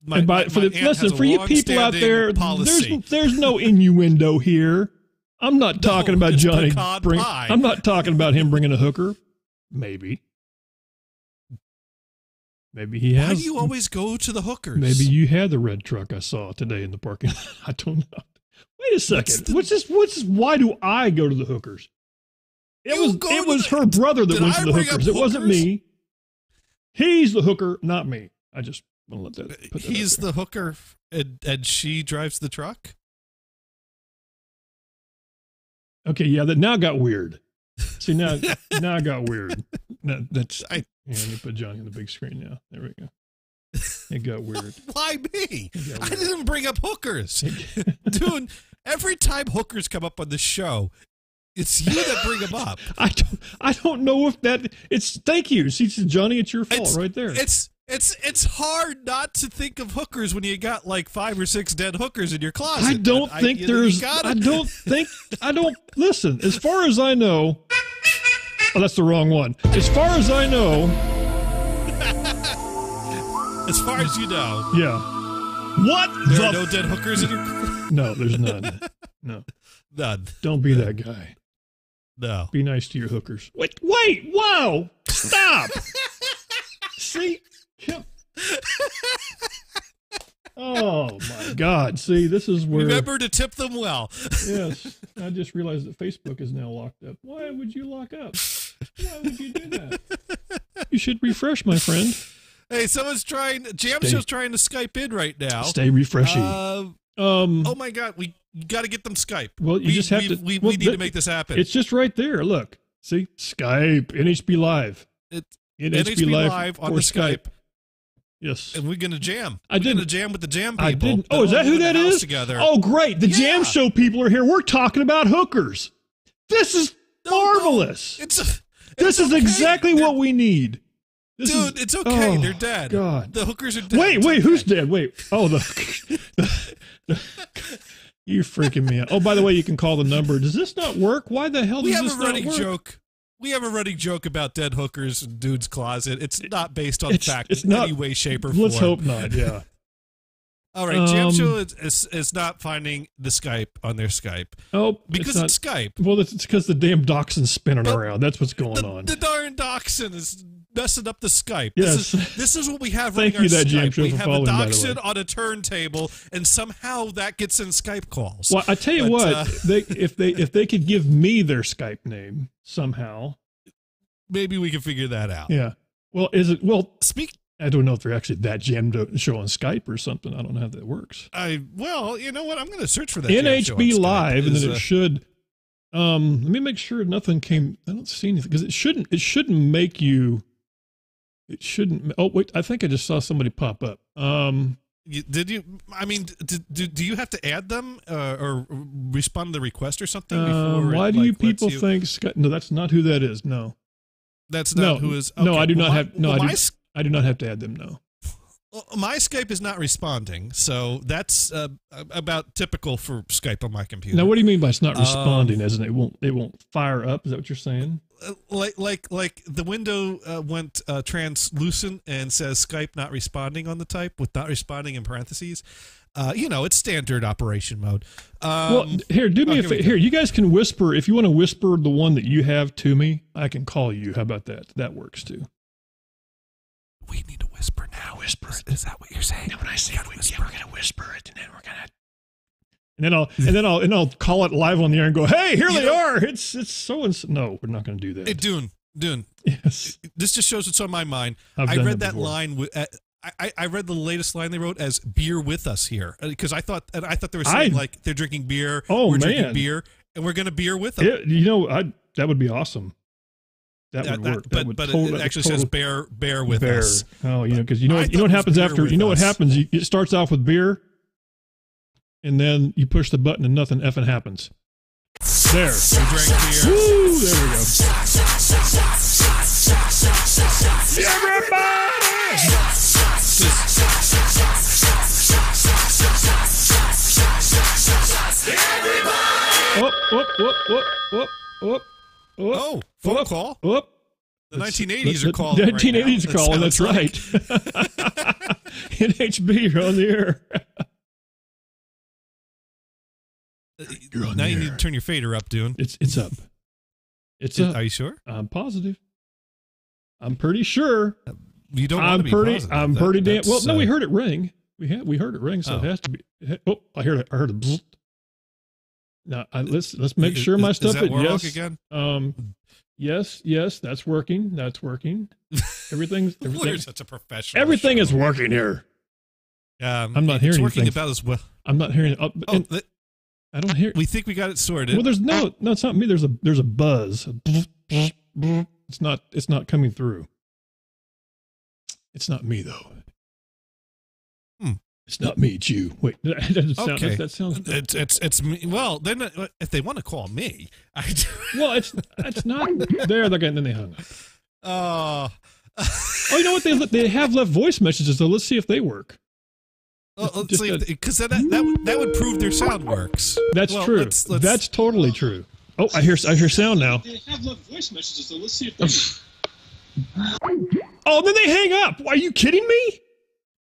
[SPEAKER 1] For you people out there, there's no innuendo here. I'm not talking about Johnny. I'm not talking about him bringing a hooker. Maybe he has.
[SPEAKER 2] Why do you always go to the hookers?
[SPEAKER 1] Maybe you had the red truck I saw today in the parking lot. I don't know. Wait a second. What's this? Why do I go to the hookers? It was her brother that went to the hookers. It wasn't me. He's the hooker, not me. I just want to let that.
[SPEAKER 2] He's the hooker, and she drives the truck.
[SPEAKER 1] Okay, yeah, that now got weird. See, now it got weird. Let me put Johnny on the big screen now. There we go. It got weird.
[SPEAKER 2] Why me? I didn't bring up hookers. Dude, every time hookers come up on the show, it's you that bring them up.
[SPEAKER 1] I don't know if that. Thank you. See, Johnny, it's your fault right there.
[SPEAKER 2] It's hard not to think of hookers when you got like 5 or 6 dead hookers in your closet.
[SPEAKER 1] I don't listen, as far as I know. Oh, that's the wrong one. As far as I know.
[SPEAKER 2] As far as you know.
[SPEAKER 1] Yeah. What?
[SPEAKER 2] There are no dead hookers in your.
[SPEAKER 1] No, there's none. No.
[SPEAKER 2] None.
[SPEAKER 1] Don't be that guy.
[SPEAKER 2] No.
[SPEAKER 1] Be nice to your hookers. Wait, whoa! Stop! See? Oh, my God. See, this is where...
[SPEAKER 2] Remember to tip them well.
[SPEAKER 1] Yes. I just realized that Facebook is now locked up. Why would you lock up? Why would you do that? You should refresh, my friend.
[SPEAKER 2] Hey, someone's trying... Show's trying to Skype in right now.
[SPEAKER 1] Stay refreshing.
[SPEAKER 2] Oh, my God. We got to get them Skype.
[SPEAKER 1] Well, we
[SPEAKER 2] need to make this happen.
[SPEAKER 1] It's just right there. Look. See? Skype. NHBLIVE.
[SPEAKER 2] It's NHBLIVE on the Skype.
[SPEAKER 1] Yes.
[SPEAKER 2] And we're going to jam.
[SPEAKER 1] We're going
[SPEAKER 2] to jam with the jam people.
[SPEAKER 1] I didn't. Oh, is that who that is?
[SPEAKER 2] Together.
[SPEAKER 1] Oh, great. The Jam Show people are here. We're talking about hookers. This is marvelous. This is exactly what we need.
[SPEAKER 2] It's okay. They're dead.
[SPEAKER 1] God.
[SPEAKER 2] The hookers are dead.
[SPEAKER 1] Wait, who's dead? Wait. Oh, you're freaking me out. Oh, by the way, you can call the number. Does this not work? Why the hell does this not work?
[SPEAKER 2] We have a running joke about dead hookers in Dude's closet. It's not based on fact in any way, shape, or form.
[SPEAKER 1] Let's hope not, yeah.
[SPEAKER 2] All right, Jam Show is not finding the Skype on their Skype.
[SPEAKER 1] Oh,
[SPEAKER 2] because it's Skype.
[SPEAKER 1] Well, it's because the damn dachshund's spinning around. That's what's going on.
[SPEAKER 2] The darn dachshund is messing up the Skype.
[SPEAKER 1] Yes.
[SPEAKER 2] This is what we have running our Skype. We have a dachshund on a turntable, and somehow that gets in Skype calls.
[SPEAKER 1] Well, I tell you what, if they could give me their Skype name somehow,
[SPEAKER 2] maybe we can figure that out.
[SPEAKER 1] Yeah. Well, I don't know if they're actually that Jam Show on Skype or something. I don't know how that works.
[SPEAKER 2] Well, you know what? I'm going to search for that.
[SPEAKER 1] NHBLIVE, and then it should. Let me make sure nothing came. I don't see anything because it shouldn't make you. It shouldn't. Oh wait, I think I just saw somebody pop up.
[SPEAKER 2] Did you? I mean, do you have to add them or respond to the request or something? Before
[SPEAKER 1] why do you people think? No, that's not who that is. No,
[SPEAKER 2] that's not who is.
[SPEAKER 1] Okay. No, I do not have. No, I do not have to add them. No.
[SPEAKER 2] My Skype is not responding, so that's about typical for Skype on my computer.
[SPEAKER 1] Now, what do you mean by it's not responding? As in it won't fire up? Is that what you're saying?
[SPEAKER 2] Like the window went translucent and says Skype not responding on the type with not responding in parentheses. It's standard operation mode.
[SPEAKER 1] Well, here, do me a favor. Here, you guys can whisper if you want to whisper the one that you have to me. I can call you. How about that? That works too.
[SPEAKER 2] We need to whisper now.
[SPEAKER 1] Whisper it.
[SPEAKER 2] Is that what you're saying?
[SPEAKER 1] And when I say we're gonna whisper it, and then we're gonna, and then I'll call it live on the air and go, "Hey, here they are. It's so and so." No, we're not gonna do that.
[SPEAKER 2] Hey, Dune.
[SPEAKER 1] Yes.
[SPEAKER 2] This just shows what's on my mind. I read that line. I read the latest line they wrote as "beer with us here" because I thought they were saying like they're drinking beer.
[SPEAKER 1] Oh,
[SPEAKER 2] we're
[SPEAKER 1] man.
[SPEAKER 2] drinking beer. And we're going to beer with them.
[SPEAKER 1] That would be awesome. That would work.
[SPEAKER 2] But it actually says bear with us.
[SPEAKER 1] Oh, because you know what happens after. You know what happens? It starts off with beer, and then you push the button and nothing effing happens. There.
[SPEAKER 2] We drank beer.
[SPEAKER 1] Woo! There we go. Everybody!
[SPEAKER 2] Oh, phone call.
[SPEAKER 1] Whoop.
[SPEAKER 2] The 1980s are calling.
[SPEAKER 1] The 1980s
[SPEAKER 2] right
[SPEAKER 1] calling. That's
[SPEAKER 2] like.
[SPEAKER 1] right. NHB, you're on the air. You're on
[SPEAKER 2] now
[SPEAKER 1] the
[SPEAKER 2] you
[SPEAKER 1] air.
[SPEAKER 2] need to turn your fader up, Dune.
[SPEAKER 1] It's up. It's up.
[SPEAKER 2] Are you sure?
[SPEAKER 1] I'm positive. I'm pretty sure.
[SPEAKER 2] You don't want to be positive.
[SPEAKER 1] I'm pretty damn. Well, no, we heard it ring. We heard it ring, so it has to be. Oh, I heard it. I heard it. Bzz. Now let's make sure my stuff.
[SPEAKER 2] Is that Warlock
[SPEAKER 1] yes.
[SPEAKER 2] again?
[SPEAKER 1] Yes, that's working. That's working. Everything's
[SPEAKER 2] We're such a professional.
[SPEAKER 1] Everything is working here. I'm not hearing
[SPEAKER 2] working
[SPEAKER 1] anything.
[SPEAKER 2] about as well.
[SPEAKER 1] I'm not hearing. I don't hear.
[SPEAKER 2] We think we got it sorted.
[SPEAKER 1] Well, there's no, it's not me. There's a buzz. It's not coming through. It's not me though. It's not me. It's you. Wait, that doesn't sound.
[SPEAKER 2] Okay.
[SPEAKER 1] That sounds.
[SPEAKER 2] It's me. Well, then if they want to call me, I do.
[SPEAKER 1] Well, it's not there. Then they hung up. Oh, you know what? They have left voice messages. So let's see if they work.
[SPEAKER 2] Let's see, because that would prove their sound works.
[SPEAKER 1] That's true. Let's, that's totally true. Oh, I hear sound now. They have left voice messages. So let's see if they. Oh, then they hang up. Are you kidding me?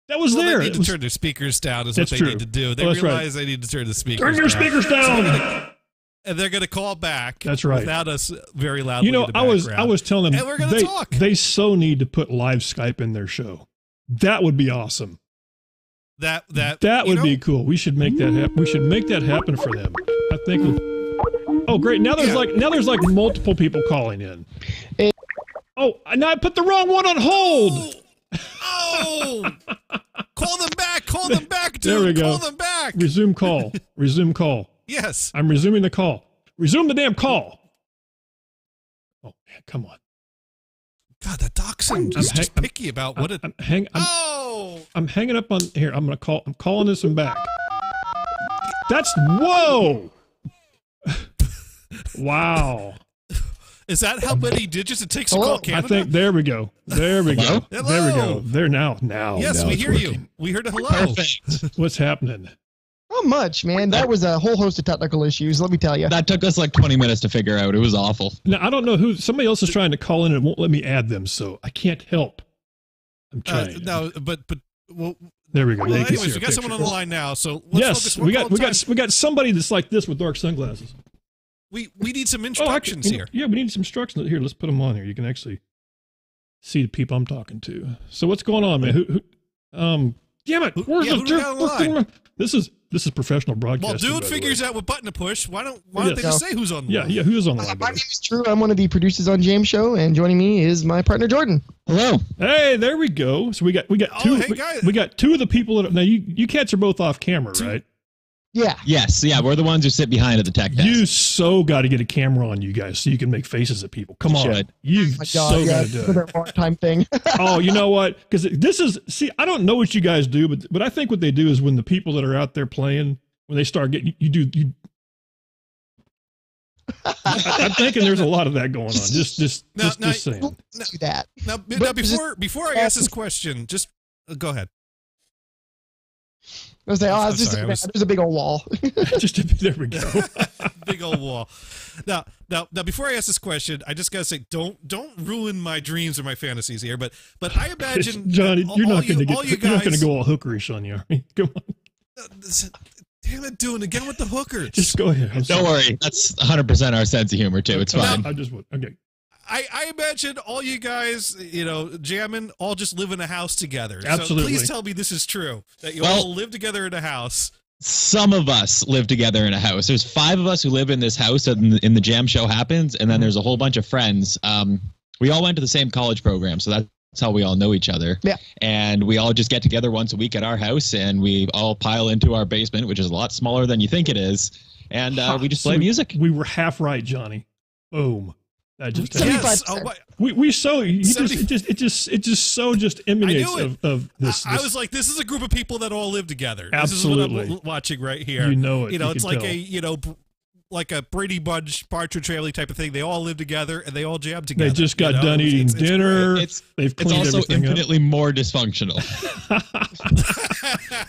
[SPEAKER 1] That was there.
[SPEAKER 2] They need to turn their speakers down. Is what they need to do. They realize they need to turn the speakers down.
[SPEAKER 1] Turn your speakers down.
[SPEAKER 2] And they're going to call back.
[SPEAKER 1] That's right.
[SPEAKER 2] Without us very loudly.
[SPEAKER 1] You know, I was telling them.
[SPEAKER 2] And we're going to talk.
[SPEAKER 1] They so need to put live Skype in their show. That would be awesome.
[SPEAKER 2] That
[SPEAKER 1] would be cool. We should make that happen. We should make that happen for them. I think. Oh, great! Now there's like multiple people calling in. Oh, now I put the wrong one on hold.
[SPEAKER 2] Oh! Call them back! Call them back, dude!
[SPEAKER 1] There we go.
[SPEAKER 2] Call them back!
[SPEAKER 1] Resume call. Resume call.
[SPEAKER 2] Yes.
[SPEAKER 1] I'm resuming the call. Resume the damn call. Oh man, come on.
[SPEAKER 2] God, that dachshund is just picky about what it.
[SPEAKER 1] I'm hanging up on here. I'm calling this one back. That's whoa. Wow.
[SPEAKER 2] Is that how many digits it takes to call Canada?
[SPEAKER 1] I think there we go. There we go.
[SPEAKER 2] Hello?
[SPEAKER 1] There we go. There now.
[SPEAKER 2] Yes,
[SPEAKER 1] now
[SPEAKER 2] we hear
[SPEAKER 1] working.
[SPEAKER 2] you. We heard a hello.
[SPEAKER 11] Perfect.
[SPEAKER 1] What's happening?
[SPEAKER 11] Not much, man. That was a whole host of technical issues, let me tell you.
[SPEAKER 12] That took us like 20 minutes to figure out. It was awful.
[SPEAKER 1] Now, I don't know who. Somebody else is trying to call in and it won't let me add them, so I can't help. I'm trying.
[SPEAKER 2] No, but well,
[SPEAKER 1] there we go.
[SPEAKER 2] Well, anyways, we got someone on the line now, so let's focus.
[SPEAKER 1] we got somebody that's like this with dark sunglasses.
[SPEAKER 2] We need some instructions here.
[SPEAKER 1] Yeah, we need some instructions here. Let's put them on here. You can actually see the people I'm talking to. So what's going on, man? Who damn it! Where's the line? This is professional broadcasting.
[SPEAKER 2] Well, dude figures out what button to push. Why don't they just say who's on the line?
[SPEAKER 1] Yeah, who's on the line?
[SPEAKER 11] My name is Drew. I'm one of the producers on James Show, and joining me is my partner Jordan.
[SPEAKER 12] Hello.
[SPEAKER 1] Hey, there we go. So we got two.
[SPEAKER 2] Hey, guys.
[SPEAKER 1] We got two of the people that now you cats are both off camera, right?
[SPEAKER 11] Yeah.
[SPEAKER 12] Yes. Yeah. We're the ones who sit behind at the tech desk.
[SPEAKER 1] You so got to get a camera on you guys so you can make faces at people. Come on. You so got to do it.
[SPEAKER 11] It's a time thing.
[SPEAKER 1] Oh, you know what? Because I don't know what you guys do, but I think what they do is when the people that are out there playing, when they start getting, I'm thinking there's a lot of that going on. Just saying.
[SPEAKER 11] Do that.
[SPEAKER 2] Now before I ask this question, just go ahead.
[SPEAKER 11] I was like, there's a big old wall.
[SPEAKER 1] There we go.
[SPEAKER 2] Big old wall. Now, before I ask this question, I just gotta say, don't ruin my dreams or my fantasies here. But I imagine,
[SPEAKER 1] Johnny, you're not going to go all hookerish on you. Are you? Come on.
[SPEAKER 2] Damn it, doing again with the hookers.
[SPEAKER 1] Just go ahead.
[SPEAKER 12] Don't worry. That's 100% our sense of humor too. It's fine.
[SPEAKER 1] Okay.
[SPEAKER 2] I imagine all you guys, jamming, all just live in a house together.
[SPEAKER 1] Absolutely.
[SPEAKER 2] So please tell me this is true, that you all live together in a house.
[SPEAKER 12] Some of us live together in a house. There's 5 of us who live in this house in the jam show happens, and then there's a whole bunch of friends. We all went to the same college program, so that's how we all know each other.
[SPEAKER 11] Yeah.
[SPEAKER 12] And we all just get together once a week at our house, and we all pile into our basement, which is a lot smaller than you think it is. and we just play music.
[SPEAKER 1] We were half right, Johnny. Boom. That just
[SPEAKER 2] yes.
[SPEAKER 1] we so it just so just emanates of this.
[SPEAKER 2] I was like, this is a group of people that all live together.
[SPEAKER 1] Absolutely.
[SPEAKER 2] This is what I'm watching right here.
[SPEAKER 1] You know it.
[SPEAKER 2] It's like like a Brady Bunch, Partridge Family type of thing. They all live together and they all jam together.
[SPEAKER 1] They just got done eating dinner. They've cleaned
[SPEAKER 12] also
[SPEAKER 1] everything
[SPEAKER 12] infinitely
[SPEAKER 1] up.
[SPEAKER 12] more dysfunctional.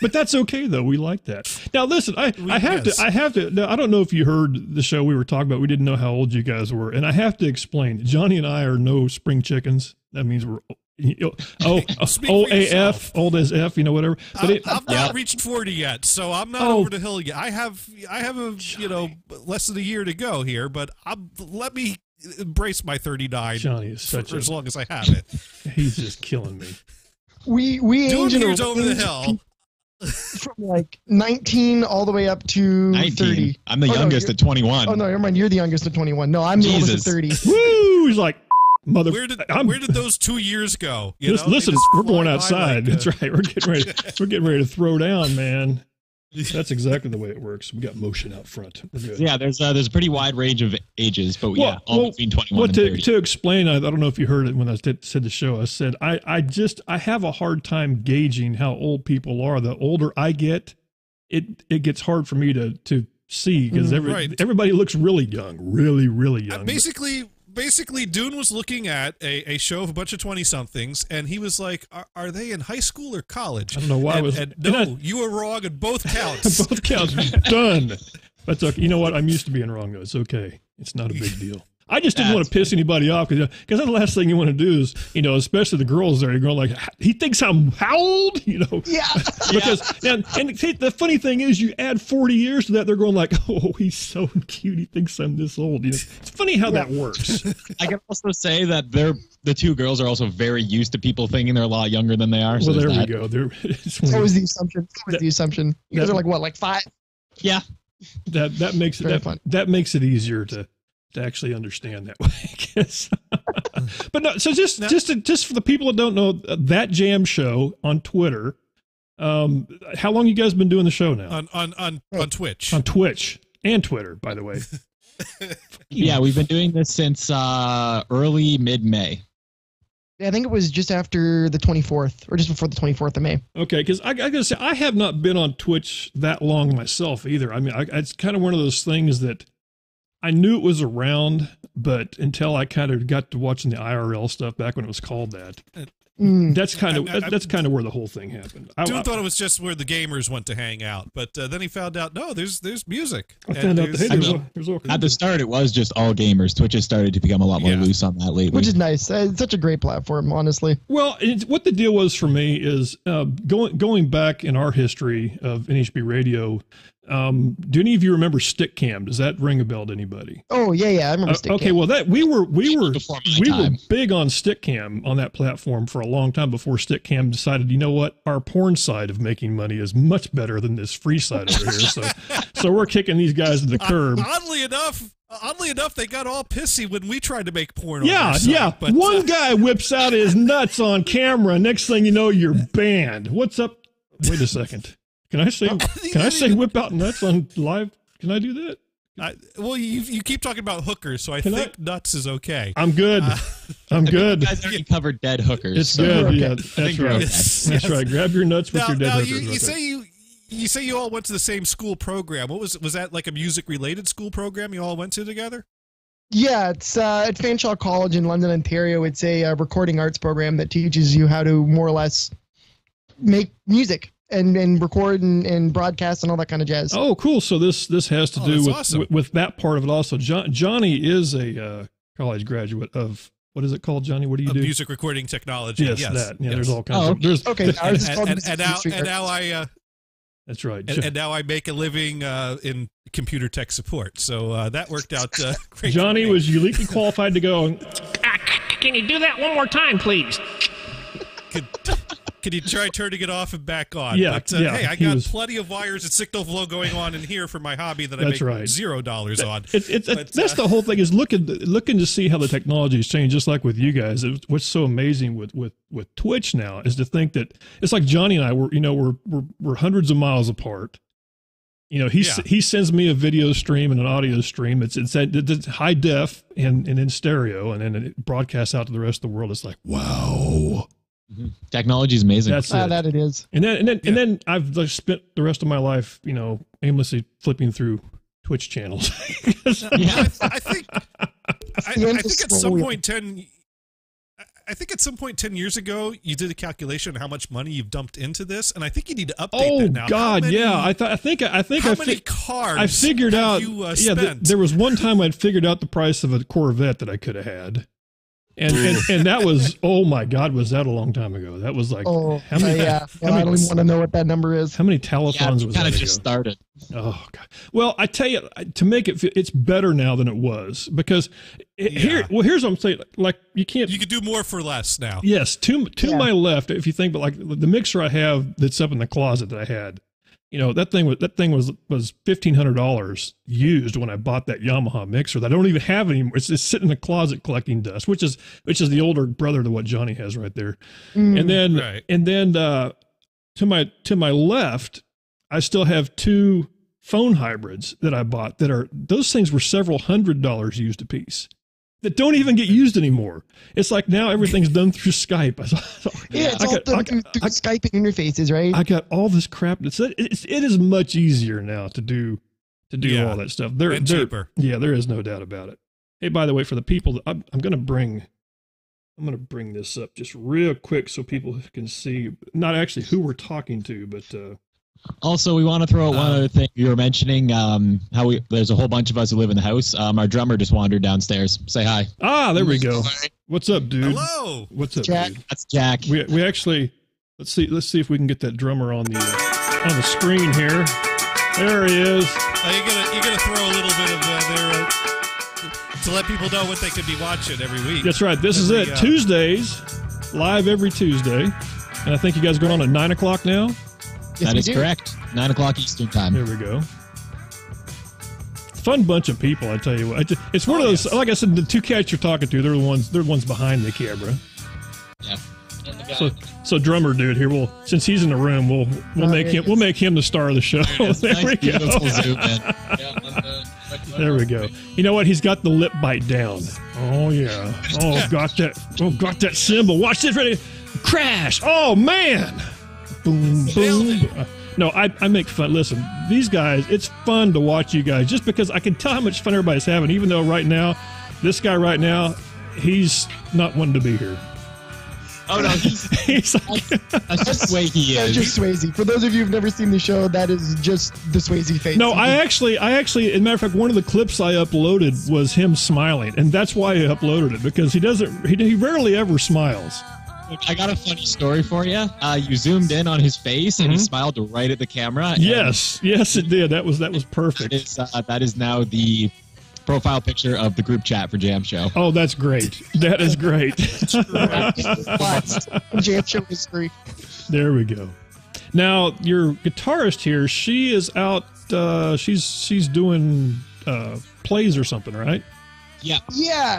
[SPEAKER 1] But that's okay though. We like that. Now listen, I have to. Now, I don't know if you heard the show we were talking about. We didn't know how old you guys were, and I have to explain. Johnny and I are no spring chickens. That means we're old AF, old as F, whatever. But
[SPEAKER 2] I've not reached 40 yet, so I'm not over the hill yet. I have less than a year to go here, but let me embrace my 39.
[SPEAKER 1] Johnny is
[SPEAKER 2] for as long as I have it.
[SPEAKER 1] He's just killing me.
[SPEAKER 11] We
[SPEAKER 2] Dune years over the hill.
[SPEAKER 11] From like 19 all the way up to
[SPEAKER 12] 19.
[SPEAKER 11] 30.
[SPEAKER 12] I'm the youngest at 21.
[SPEAKER 11] Oh no, never mind. You're the youngest at 21. No, I'm the oldest at 30.
[SPEAKER 1] Woo! He's like, mother.
[SPEAKER 2] Where did those 2 years go?
[SPEAKER 1] Listen, we're going outside. That's right. We're getting ready to throw down, man. That's exactly the way it works. We got motion out front. We're good.
[SPEAKER 12] Yeah, there's a pretty wide range of ages, but all between 21 and 30.
[SPEAKER 1] To explain, I don't know if you heard it when I said the show. I said I have a hard time gauging how old people are. The older I get, it gets hard for me to see because everybody looks really young, really, really young.
[SPEAKER 2] Basically, Dune was looking at a show of a bunch of 20-somethings, and he was like, are they in high school or college?
[SPEAKER 1] I don't know why
[SPEAKER 2] you were wrong on both counts.
[SPEAKER 1] Both counts. Done. That's okay. You know what? I'm used to being wrong, though. It's okay. It's not a big deal. I just didn't want to piss anybody off because that's the last thing you want to do is, especially the girls there, you're going like, he thinks I'm how old?
[SPEAKER 11] Yeah.
[SPEAKER 1] Because, and the funny thing is you add 40 years to that, they're going like, oh, he's so cute. He thinks I'm this old. It's funny how that works.
[SPEAKER 12] I can also say that the two girls are also very used to people thinking they're a lot younger than they are.
[SPEAKER 1] Well, there we go.
[SPEAKER 11] It's always the assumption. You guys are like, what, like 5?
[SPEAKER 12] Yeah.
[SPEAKER 1] That makes it that makes it easier to actually understand that way, I guess. But no, so just for the people that don't know, that Jam Show on Twitter, how long you guys been doing the show now?
[SPEAKER 2] On Twitch.
[SPEAKER 1] On Twitch and Twitter, by the way.
[SPEAKER 12] Yeah, we've been doing this since early mid-May.
[SPEAKER 11] Yeah, I think it was just after the 24th or just before the 24th of May.
[SPEAKER 1] Okay, because I got to say, I have not been on Twitch that long myself either. I mean, it's kind of one of those things that I knew it was around, but until I kind of got to watching the IRL stuff back when it was called that, that's kind of where the whole thing happened.
[SPEAKER 2] Dude thought it was just where the gamers went to hang out, but then he found out no, there's music.
[SPEAKER 1] I found out
[SPEAKER 12] at the start it was just all gamers. Twitch has started to become a lot more loose on that lately,
[SPEAKER 11] which is nice. It's such a great platform, honestly.
[SPEAKER 1] Well, what the deal was for me is going back in our history of NHB Radio. Do any of you remember Stickcam? Does that ring a bell to anybody?
[SPEAKER 11] Oh yeah, I remember Stickcam.
[SPEAKER 1] Okay, well we were big on Stickcam on that platform for a long time before Stickcam decided, you know what, our porn side of making money is much better than this free side over here. So we're kicking these guys to the curb.
[SPEAKER 2] Oddly enough, they got all pissy when we tried to make porn.
[SPEAKER 1] But one guy whips out his nuts on camera. Next thing you know, you're banned. What's up? Wait a second. Can I say whip out nuts on live? Can I do that?
[SPEAKER 2] Well, you keep talking about hookers, so I think nuts is okay.
[SPEAKER 1] I'm good. I'm good.
[SPEAKER 12] You guys already covered dead hookers.
[SPEAKER 1] It's good. Okay. Yeah, that's right. That's right. Grab your nuts with your dead hookers.
[SPEAKER 2] You say you all went to the same school program. What was that like a music related school program you all went to together?
[SPEAKER 11] Yeah, it's at Fanshawe College in London, Ontario. It's a recording arts program that teaches you how to more or less make music. And record and broadcast and all that kind of jazz.
[SPEAKER 1] Oh, cool. So this has to do with that part of it also. Johnny is a college graduate of, what is it called, Johnny? What do you do?
[SPEAKER 2] Music recording technology.
[SPEAKER 1] Yes, that. Yeah, there's all kinds of.
[SPEAKER 11] There's, okay,
[SPEAKER 2] and now I.
[SPEAKER 1] That's right.
[SPEAKER 2] And now I make a living in computer tech support. So that worked out great.
[SPEAKER 1] Johnny was uniquely qualified to go.
[SPEAKER 6] Can you do that one more time, please?
[SPEAKER 2] Can you try turning it off and back on?
[SPEAKER 1] Yeah,
[SPEAKER 2] but, hey, I got plenty of wires and signal flow going on in here for my hobby that I make $0 on.
[SPEAKER 1] That's the whole thing, is looking to see how the technology has changed, just like with you guys. What's so amazing with Twitch now is to think that it's like Johnny and I we're hundreds of miles apart. he sends me a video stream and an audio stream. It's high def and in stereo, and then it broadcasts out to the rest of the world. It's like, wow.
[SPEAKER 12] Mm-hmm. Technology is amazing.
[SPEAKER 11] That's that it is.
[SPEAKER 1] And then I've spent the rest of my life, aimlessly flipping through Twitch channels.
[SPEAKER 2] I think at some point 10 years ago, you did a calculation on how much money you've dumped into this, and I think you need to update that now.
[SPEAKER 1] Oh God, I think
[SPEAKER 2] how many cards
[SPEAKER 1] I figured out.
[SPEAKER 2] You spent?
[SPEAKER 1] There was one time I'd figured out the price of a Corvette that I could have had. And that was, oh my God, was that a long time ago? That was like,
[SPEAKER 11] I don't even want to know what that number is.
[SPEAKER 1] How many telethons was that?
[SPEAKER 12] Kind of just started.
[SPEAKER 1] Oh God. Well, I tell you, to make it, it's better now than it was because here's what I'm saying. Like you could
[SPEAKER 2] do more for less now.
[SPEAKER 1] Yes. To my left, if you think, but like the mixer I have that's up in the closet that I had, that thing was $1,500 used when I bought that Yamaha mixer that I don't even have anymore. It's just sitting in the closet collecting dust, which is the older brother to what Johnny has right there. And then to my left, I still have 2 phone hybrids that I bought those things were several $100s used a piece that don't even get used anymore. It's like now everything's done through Skype.
[SPEAKER 11] It's all done through Skype interfaces, right?
[SPEAKER 1] I got all this crap. It is much easier now to do all that stuff.
[SPEAKER 2] And cheaper.
[SPEAKER 1] Yeah, there is no doubt about it. Hey, by the way, for the people that I'm going to bring this up just real quick so people can see not actually who we're talking to, but
[SPEAKER 12] also, we want to throw out one other thing. You were mentioning there's a whole bunch of us who live in the house. Our drummer just wandered downstairs. Say hi.
[SPEAKER 1] Ah, there we go. What's up, dude?
[SPEAKER 2] Hello.
[SPEAKER 1] What's up,
[SPEAKER 11] Jack?
[SPEAKER 1] dude?
[SPEAKER 12] That's Jack.
[SPEAKER 1] We actually let's see if we can get that drummer on the screen here. There he is.
[SPEAKER 2] You're gonna throw a little bit of there to let people know what they could be watching every week.
[SPEAKER 1] That's right. This is it. Tuesdays, live every Tuesday, and I think you guys are going on at 9:00 now.
[SPEAKER 12] That is correct. 9:00 Eastern time.
[SPEAKER 1] There we go. Fun bunch of people, I tell you what. It's one of those. Like I said, the 2 cats you're talking to, they're the ones behind the camera.
[SPEAKER 12] Yeah.
[SPEAKER 1] So drummer dude here, since he's in the room, we'll make him the star of the show. There we go.
[SPEAKER 12] Zoom in.
[SPEAKER 1] There we go. You know what? He's got the lip bite down. Oh yeah. Oh, got that cymbal. Watch this. Ready? Crash. Oh man. Boom, boom. No, I make fun. Listen, these guys, it's fun to watch you guys just because I can tell how much fun everybody's having, even though this guy right now, he's not wanting to be here.
[SPEAKER 12] Oh, no, he's like, that's just the way he is.
[SPEAKER 11] That's just Swayze. For those of you who've never seen the show, that is just the Swayze face.
[SPEAKER 1] No, I actually, as a matter of fact, one of the clips I uploaded was him smiling, and that's why I uploaded it, because he rarely ever smiles.
[SPEAKER 12] I got a funny story for you. You zoomed in on his face, and he smiled right at the camera.
[SPEAKER 1] Yes, it did. That was perfect.
[SPEAKER 12] That is now the profile picture of the group chat for Jam Show.
[SPEAKER 1] Oh, that's great. That is great.
[SPEAKER 11] Jam Show history.
[SPEAKER 1] There we go. Now, your guitarist here, she is out. She's doing plays or something, right?
[SPEAKER 12] Yeah.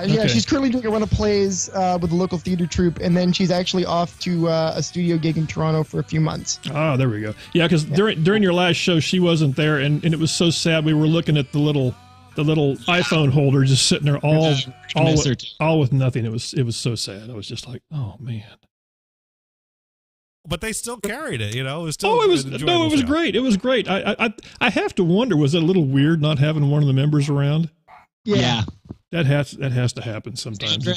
[SPEAKER 11] Okay. She's currently doing a run of plays with the local theater troupe, and then she's actually off to a studio gig in Toronto for a few months.
[SPEAKER 1] Ah, there we go. Yeah, because during your last show, she wasn't there, and it was so sad. We were looking at the little iPhone holder just sitting there all with nothing. It was so sad. I was just like, oh man.
[SPEAKER 2] But they still carried it, It was still.
[SPEAKER 1] Oh, it was great. It was great. I have to wonder, was it a little weird not having one of the members around?
[SPEAKER 12] Yeah.
[SPEAKER 1] That has to happen sometimes.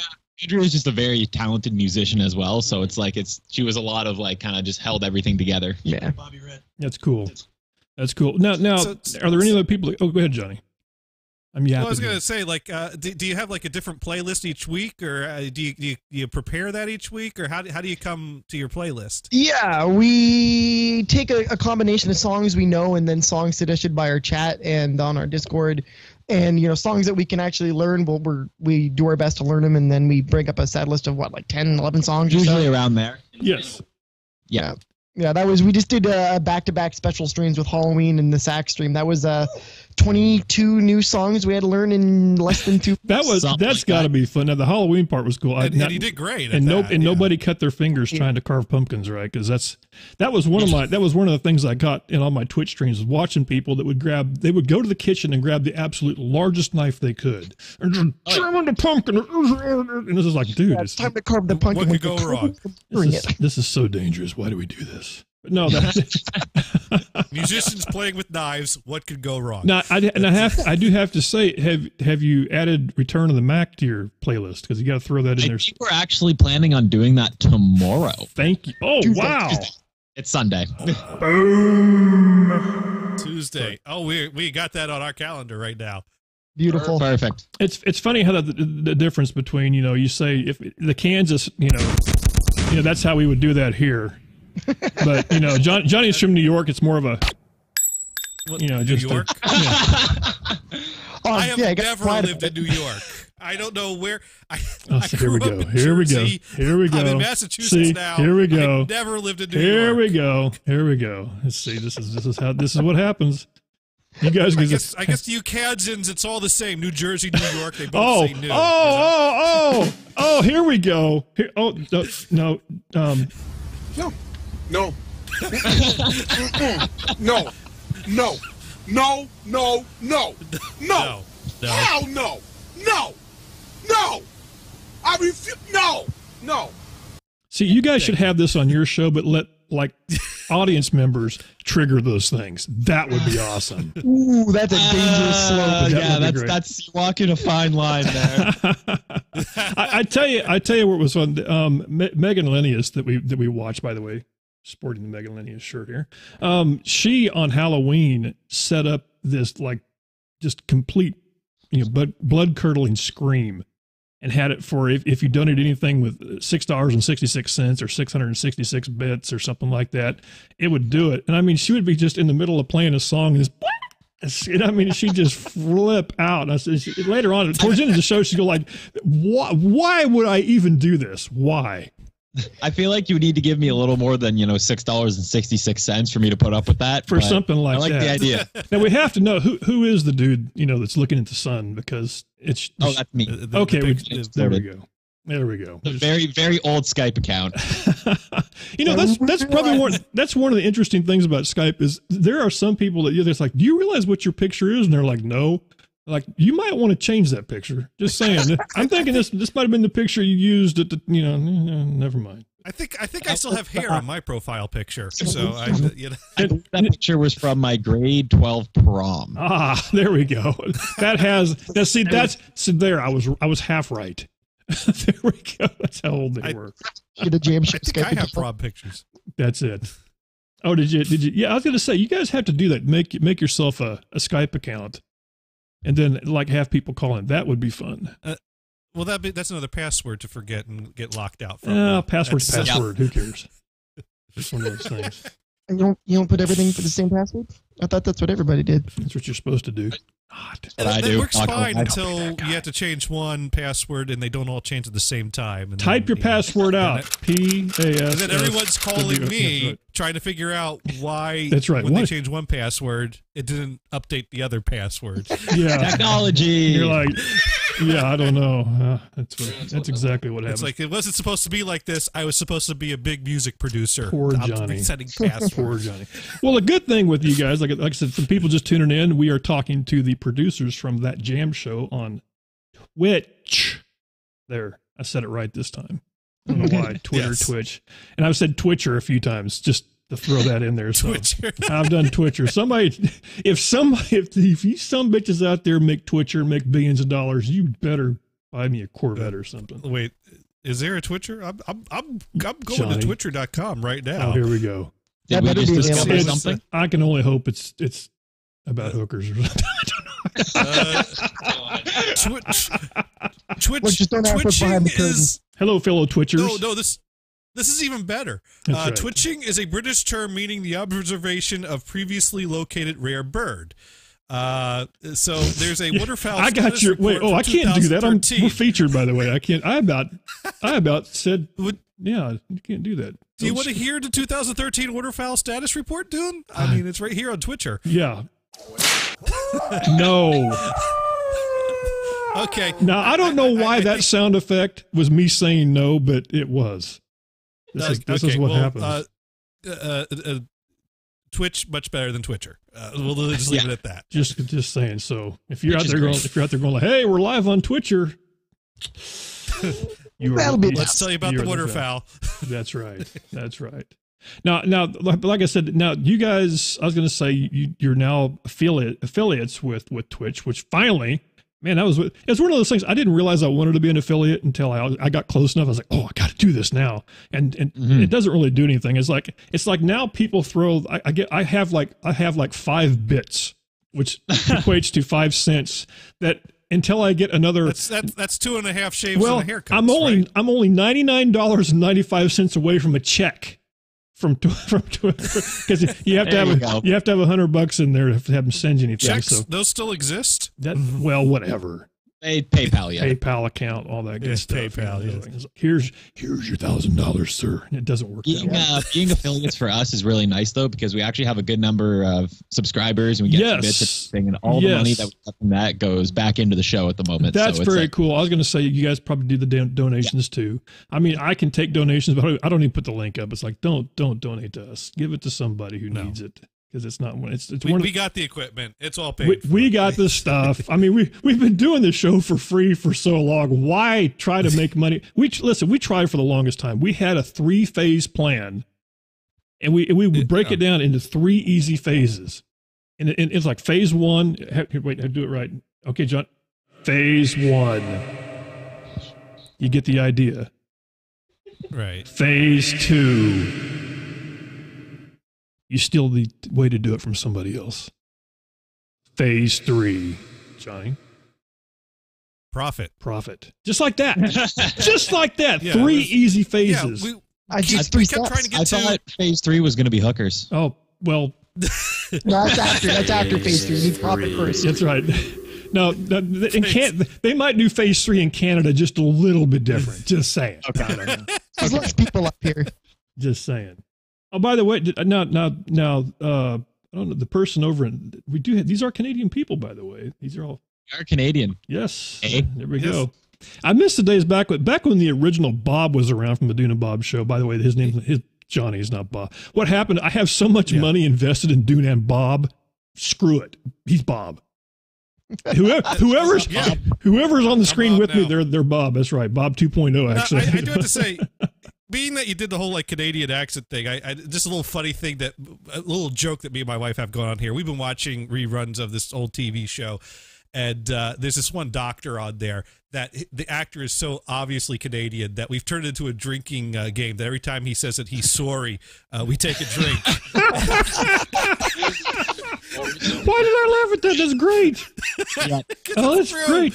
[SPEAKER 12] Andrea is just a very talented musician as well, so it's like she was a lot of like kind of just held everything together.
[SPEAKER 11] Yeah.
[SPEAKER 12] Bobby Red.
[SPEAKER 1] That's cool. Now, are there any other people? Oh, go ahead, Johnny. I'm yapping.
[SPEAKER 2] Well, I was going to say, like, do you have like a different playlist each week, or do you prepare that each week, or how do you come to your playlist?
[SPEAKER 11] Yeah, we take a combination of songs we know, and then songs suggested by our chat and on our Discord. And, songs that we can actually learn, we do our best to learn them, and then we break up a set list of, 10, 11 songs?
[SPEAKER 12] Usually around there.
[SPEAKER 1] Yes.
[SPEAKER 11] Yeah. Yeah, we just did back-to-back special streams with Halloween and the sax stream. That was 22 new songs we had to learn in less than 2
[SPEAKER 1] That's got to be fun. Now the Halloween part was cool.
[SPEAKER 2] And he did great.
[SPEAKER 1] Nobody cut their fingers trying to carve pumpkins, right? Because that was one of the things I got in all my Twitch streams, was watching people that would go to the kitchen and grab the absolute largest knife they could and just jam on the pumpkin. And this is like, dude,
[SPEAKER 11] it's time to carve the pumpkin.
[SPEAKER 2] What could go wrong?
[SPEAKER 1] This is so dangerous. Why do we do this? No,
[SPEAKER 2] musicians playing with knives. What could go wrong?
[SPEAKER 1] Now, I do have to say, have you added Return of the Mac to your playlist? Because you got to throw that in there.
[SPEAKER 12] We're actually planning on doing that tomorrow.
[SPEAKER 1] Thank you. Oh, wow!
[SPEAKER 12] It's Sunday.
[SPEAKER 1] Boom.
[SPEAKER 2] Tuesday. Oh, we got that on our calendar right now.
[SPEAKER 11] Beautiful.
[SPEAKER 12] Perfect.
[SPEAKER 1] It's funny how the difference between, you say if the Kansas, that's how we would do that here. But Johnny's from New York. It's more of a,
[SPEAKER 2] New
[SPEAKER 1] just
[SPEAKER 2] York. I have never lived in New York. I don't know where.
[SPEAKER 1] Here we go. Here we go.
[SPEAKER 2] I'm in Massachusetts now.
[SPEAKER 1] Here we go.
[SPEAKER 2] I've never lived in New
[SPEAKER 1] York. Here we go. Let's see. This is what happens. You guys,
[SPEAKER 2] I guess to you Kansans, it's all the same. New Jersey, New York, they both say new.
[SPEAKER 1] Here we go. No.
[SPEAKER 9] No. No. No. No. No. No. No. Hell no. No. No. I refuse. No. No.
[SPEAKER 1] See, you guys should have this on your show, but let audience members trigger those things. That would be awesome.
[SPEAKER 11] Ooh, that's a dangerous slope.
[SPEAKER 12] That's walking a fine line there.
[SPEAKER 1] I tell you what was fun. Megan Linnaeus that we watched, by the way, sporting the Megan Linnaeus shirt here. She on Halloween set up this just complete, blood curdling scream, and had it for if you donate anything with $6.66 or 666 bits or something like that, it would do it. And I mean, she would be just in the middle of playing a song and she'd just flip out. And later on, towards the end of the show, she'd go like, why would I even do this? Why?
[SPEAKER 12] I feel like you need to give me a little more than, $6.66 for me to put up with that.
[SPEAKER 1] For something like that.
[SPEAKER 12] I like the idea.
[SPEAKER 1] Now we have to know who is the dude, that's looking at the sun, because it's.
[SPEAKER 12] Oh, that's me.
[SPEAKER 1] Okay. There we go. There we go.
[SPEAKER 12] A very, very old Skype account.
[SPEAKER 1] That's probably that's one of the interesting things about Skype is there are some people that it's like, do you realize what your picture is? And they're like, no. Like, you might want to change that picture. Just saying. I'm thinking this might have been the picture you used at the, never mind.
[SPEAKER 2] I think I still have hair on my profile picture. So
[SPEAKER 12] that picture was from my grade 12 prom.
[SPEAKER 1] Ah, there we go. I was half right. There we go. That's how old they were.
[SPEAKER 2] I have prom pictures.
[SPEAKER 1] That's it. Oh, did you? Yeah, I was going to say, you guys have to do that. Make yourself a Skype account. And then have people call in. That would be fun.
[SPEAKER 2] Well, that's another password to forget and get locked out from.
[SPEAKER 1] Password's password. Who cares? It's one of those things.
[SPEAKER 11] You don't put everything for the same password? I thought that's what everybody did.
[SPEAKER 1] That's what you're supposed to do.
[SPEAKER 2] That works fine until you have to change one password and they don't all change at the same time. And
[SPEAKER 1] Type your password out. PAS.
[SPEAKER 2] And then everyone's calling me trying to figure out why.
[SPEAKER 1] That's right.
[SPEAKER 2] When they change one password, it didn't update the other password.
[SPEAKER 1] Yeah.
[SPEAKER 12] Technology.
[SPEAKER 1] You're like, yeah, I don't know. That's exactly what happened.
[SPEAKER 2] It's like, it wasn't supposed to be like this. I was supposed to be a big music producer.
[SPEAKER 1] Poor Johnny.
[SPEAKER 2] Setting passwords.
[SPEAKER 1] Poor Johnny. Well, the good thing with you guys, like I said, for people just tuning in, we are talking to the producers from That Jam Show on Twitch. There, I said it right this time. I don't know why. Twitter, yes. Twitch. And I've said Twitcher a few times just to throw that in there. So I've done Twitcher. If you some bitches out there make Twitcher, make billions of dollars, you better buy me a Corvette or something.
[SPEAKER 2] Wait, is there a Twitcher? I'm going to Twitcher.com right now.
[SPEAKER 1] Oh, here we go.
[SPEAKER 12] Did we just discover something?
[SPEAKER 1] I can only hope it's about hookers or something. I don't know.
[SPEAKER 2] Twitching is.
[SPEAKER 1] Hello, fellow Twitchers.
[SPEAKER 2] No, this is even better. Right. Twitching is a British term meaning the observation of previously located rare bird. So there's a waterfowl.
[SPEAKER 1] I got your wait. Oh, I can't do that. We're featured, by the way. I can't. I about said. Yeah, you can't do that.
[SPEAKER 2] Do you want to hear the 2013 waterfowl status report, Dune? I mean, it's right here on Twitcher.
[SPEAKER 1] Yeah. No.
[SPEAKER 2] Okay.
[SPEAKER 1] Now, I don't know why that sound effect was me saying no, but it was. This is what happens.
[SPEAKER 2] Twitch much better than Twitcher. We'll just leave it at that.
[SPEAKER 1] Just saying. So if you're out there going like, hey, we're live on Twitcher.
[SPEAKER 2] Let's tell you about the waterfowl.
[SPEAKER 1] That's right. That's right. Now, like I said, now you guys, I was going to say you're now affiliates with Twitch, which finally, man, it's one of those things. I didn't realize I wanted to be an affiliate until I got close enough. I was like, oh, I got to do this now, and it doesn't really do anything. It's like now people throw. I have like 5 bits, which equates to 5 cents. That until I get another.
[SPEAKER 2] That's 2.5 shaves and a haircut.
[SPEAKER 1] I'm only $99.95 away from a check. From Twitter, because you have to have $100 in there to have them send you anything.
[SPEAKER 2] Checks, those still exist?
[SPEAKER 1] Well, whatever.
[SPEAKER 12] PayPal, yeah.
[SPEAKER 1] PayPal account, all that good stuff.
[SPEAKER 2] PayPal,
[SPEAKER 1] yeah. Here's your $1,000, sir. And it doesn't work that way.
[SPEAKER 12] Being affiliates for us is really nice, though, because we actually have a good number of subscribers, and we get some bits of everything, and all the money that we get from that goes back into the show at the moment.
[SPEAKER 1] That's very cool. I was going to say, you guys probably do the donations, too. I mean, I can take donations, but I don't even put the link up. It's like, don't donate to us. Give it to somebody who needs it. Because it's not we
[SPEAKER 2] got the equipment. It's all paid.
[SPEAKER 1] We got the stuff. I mean, we've been doing this show for free for so long. Why try to make money? We tried for the longest time. We had a 3-phase plan, and we would break it down into 3 easy phases. And it's like phase 1. Wait, I do it right. Okay, John. Phase 1. You get the idea.
[SPEAKER 2] Right.
[SPEAKER 1] Phase 2. You steal the way to do it from somebody else. Phase 3, Johnny.
[SPEAKER 2] Profit.
[SPEAKER 1] Just like that. Just like that. Yeah, 3 easy phases.
[SPEAKER 2] Yeah, I kept trying to get
[SPEAKER 12] I thought phase 3 was going to be hookers.
[SPEAKER 1] Oh, well.
[SPEAKER 11] That's after phase 3. You need profit first.
[SPEAKER 1] That's right. No, they might do phase 3 in Canada just a little bit different. Just saying.
[SPEAKER 11] Okay. There's less people up here.
[SPEAKER 1] Just saying. Oh, by the way, now, I don't know, the person over in, these are Canadian people, by the way. These are all.
[SPEAKER 12] They are Canadian.
[SPEAKER 1] Yes. Hey. There we go. I missed the days back when the original Bob was around from the Dune and Bob Show. By the way, his Johnny's not Bob. What happened? I have so much money invested in Dune and Bob. Screw it. He's Bob. Whoever's on the screen with me, they're Bob. That's right. Bob 2.0, actually.
[SPEAKER 2] I do have to say, being that you did the whole like Canadian accent thing, I just a little funny thing a little joke that me and my wife have going on here. We've been watching reruns of this old TV show, and there's this one doctor on there that the actor is so obviously Canadian that we've turned it into a drinking game. That every time he says that he's sorry, we take a drink.
[SPEAKER 1] Why did I laugh at that? That's great.
[SPEAKER 12] Yeah.
[SPEAKER 1] Oh, that's great.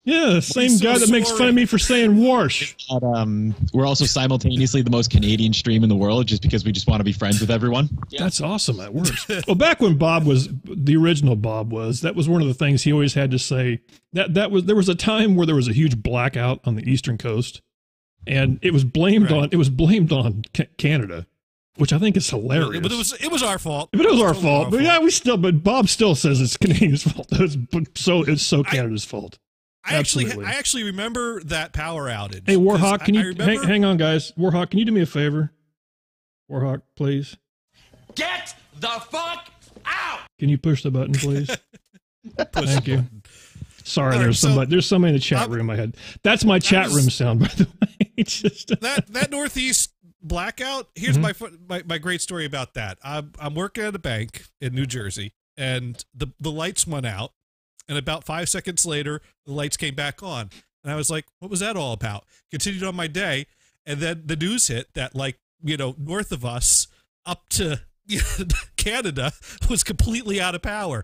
[SPEAKER 1] Yeah, same guy that makes fun of me for saying wash.
[SPEAKER 12] We're also simultaneously the most Canadian stream in the world just because we just want to be friends with everyone.
[SPEAKER 1] Yeah. That's awesome. That works. Well, back when the original Bob that was one of the things he always had to say. There was a time where there was a huge blackout on the Eastern Coast, and it was blamed on Canada, which I think is hilarious.
[SPEAKER 2] But it was our fault.
[SPEAKER 1] But it was our fault. But yeah, but Bob still says it's Canadians' fault. It's so Canada's fault.
[SPEAKER 2] I actually remember that power outage.
[SPEAKER 1] Hey, Warhawk, can you hang on, guys? Warhawk, can you do me a favor? Warhawk, please.
[SPEAKER 10] Get the fuck out!
[SPEAKER 1] Can you push the button, please? Thank you. Sorry, there's somebody in the chat room. That's my chat room sound, by the way. It's just
[SPEAKER 2] that Northeast blackout. Here's my great story about that. I'm working at a bank in New Jersey, and the lights went out. And about 5 seconds later, the lights came back on. And I was like, what was that all about? Continued on my day. And then the news hit that, north of us up to Canada was completely out of power.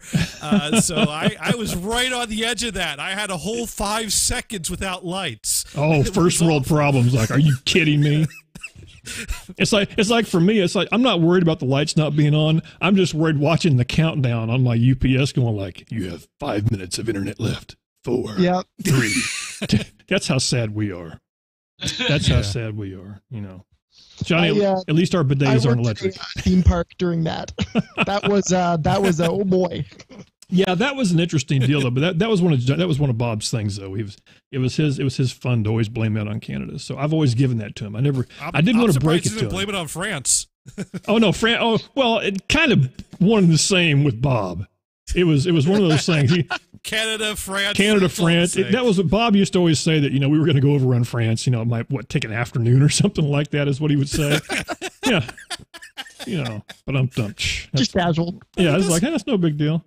[SPEAKER 2] So I was right on the edge of that. I had a whole 5 seconds without lights.
[SPEAKER 1] Oh, first world problems. Like, are you kidding me? It's like for me, it's like I'm not worried about the lights not being on. I'm just worried watching the countdown on my UPS going like, you have 5 minutes of internet left. 4, 3. That's how sad we are. That's how sad we are, Johnny, at least our bidets aren't electric.
[SPEAKER 11] Theme park during that. That was oh boy.
[SPEAKER 1] Yeah, that was an interesting deal though. But that was one of Bob's things though. It was his fun to always blame that on Canada. So I've always given that to him. I didn't want to break it to him.
[SPEAKER 2] Blame it on France.
[SPEAKER 1] Oh no, France. Oh well, it kind of one and the same with Bob. It was one of those things.
[SPEAKER 2] Canada, France.
[SPEAKER 1] That was what Bob used to always say, that, we were going to go overrun France. It might take an afternoon or something like that is what he would say. Yeah. But I'm dumped.
[SPEAKER 11] Just casual.
[SPEAKER 1] Yeah, it's like, hey, that's no big deal.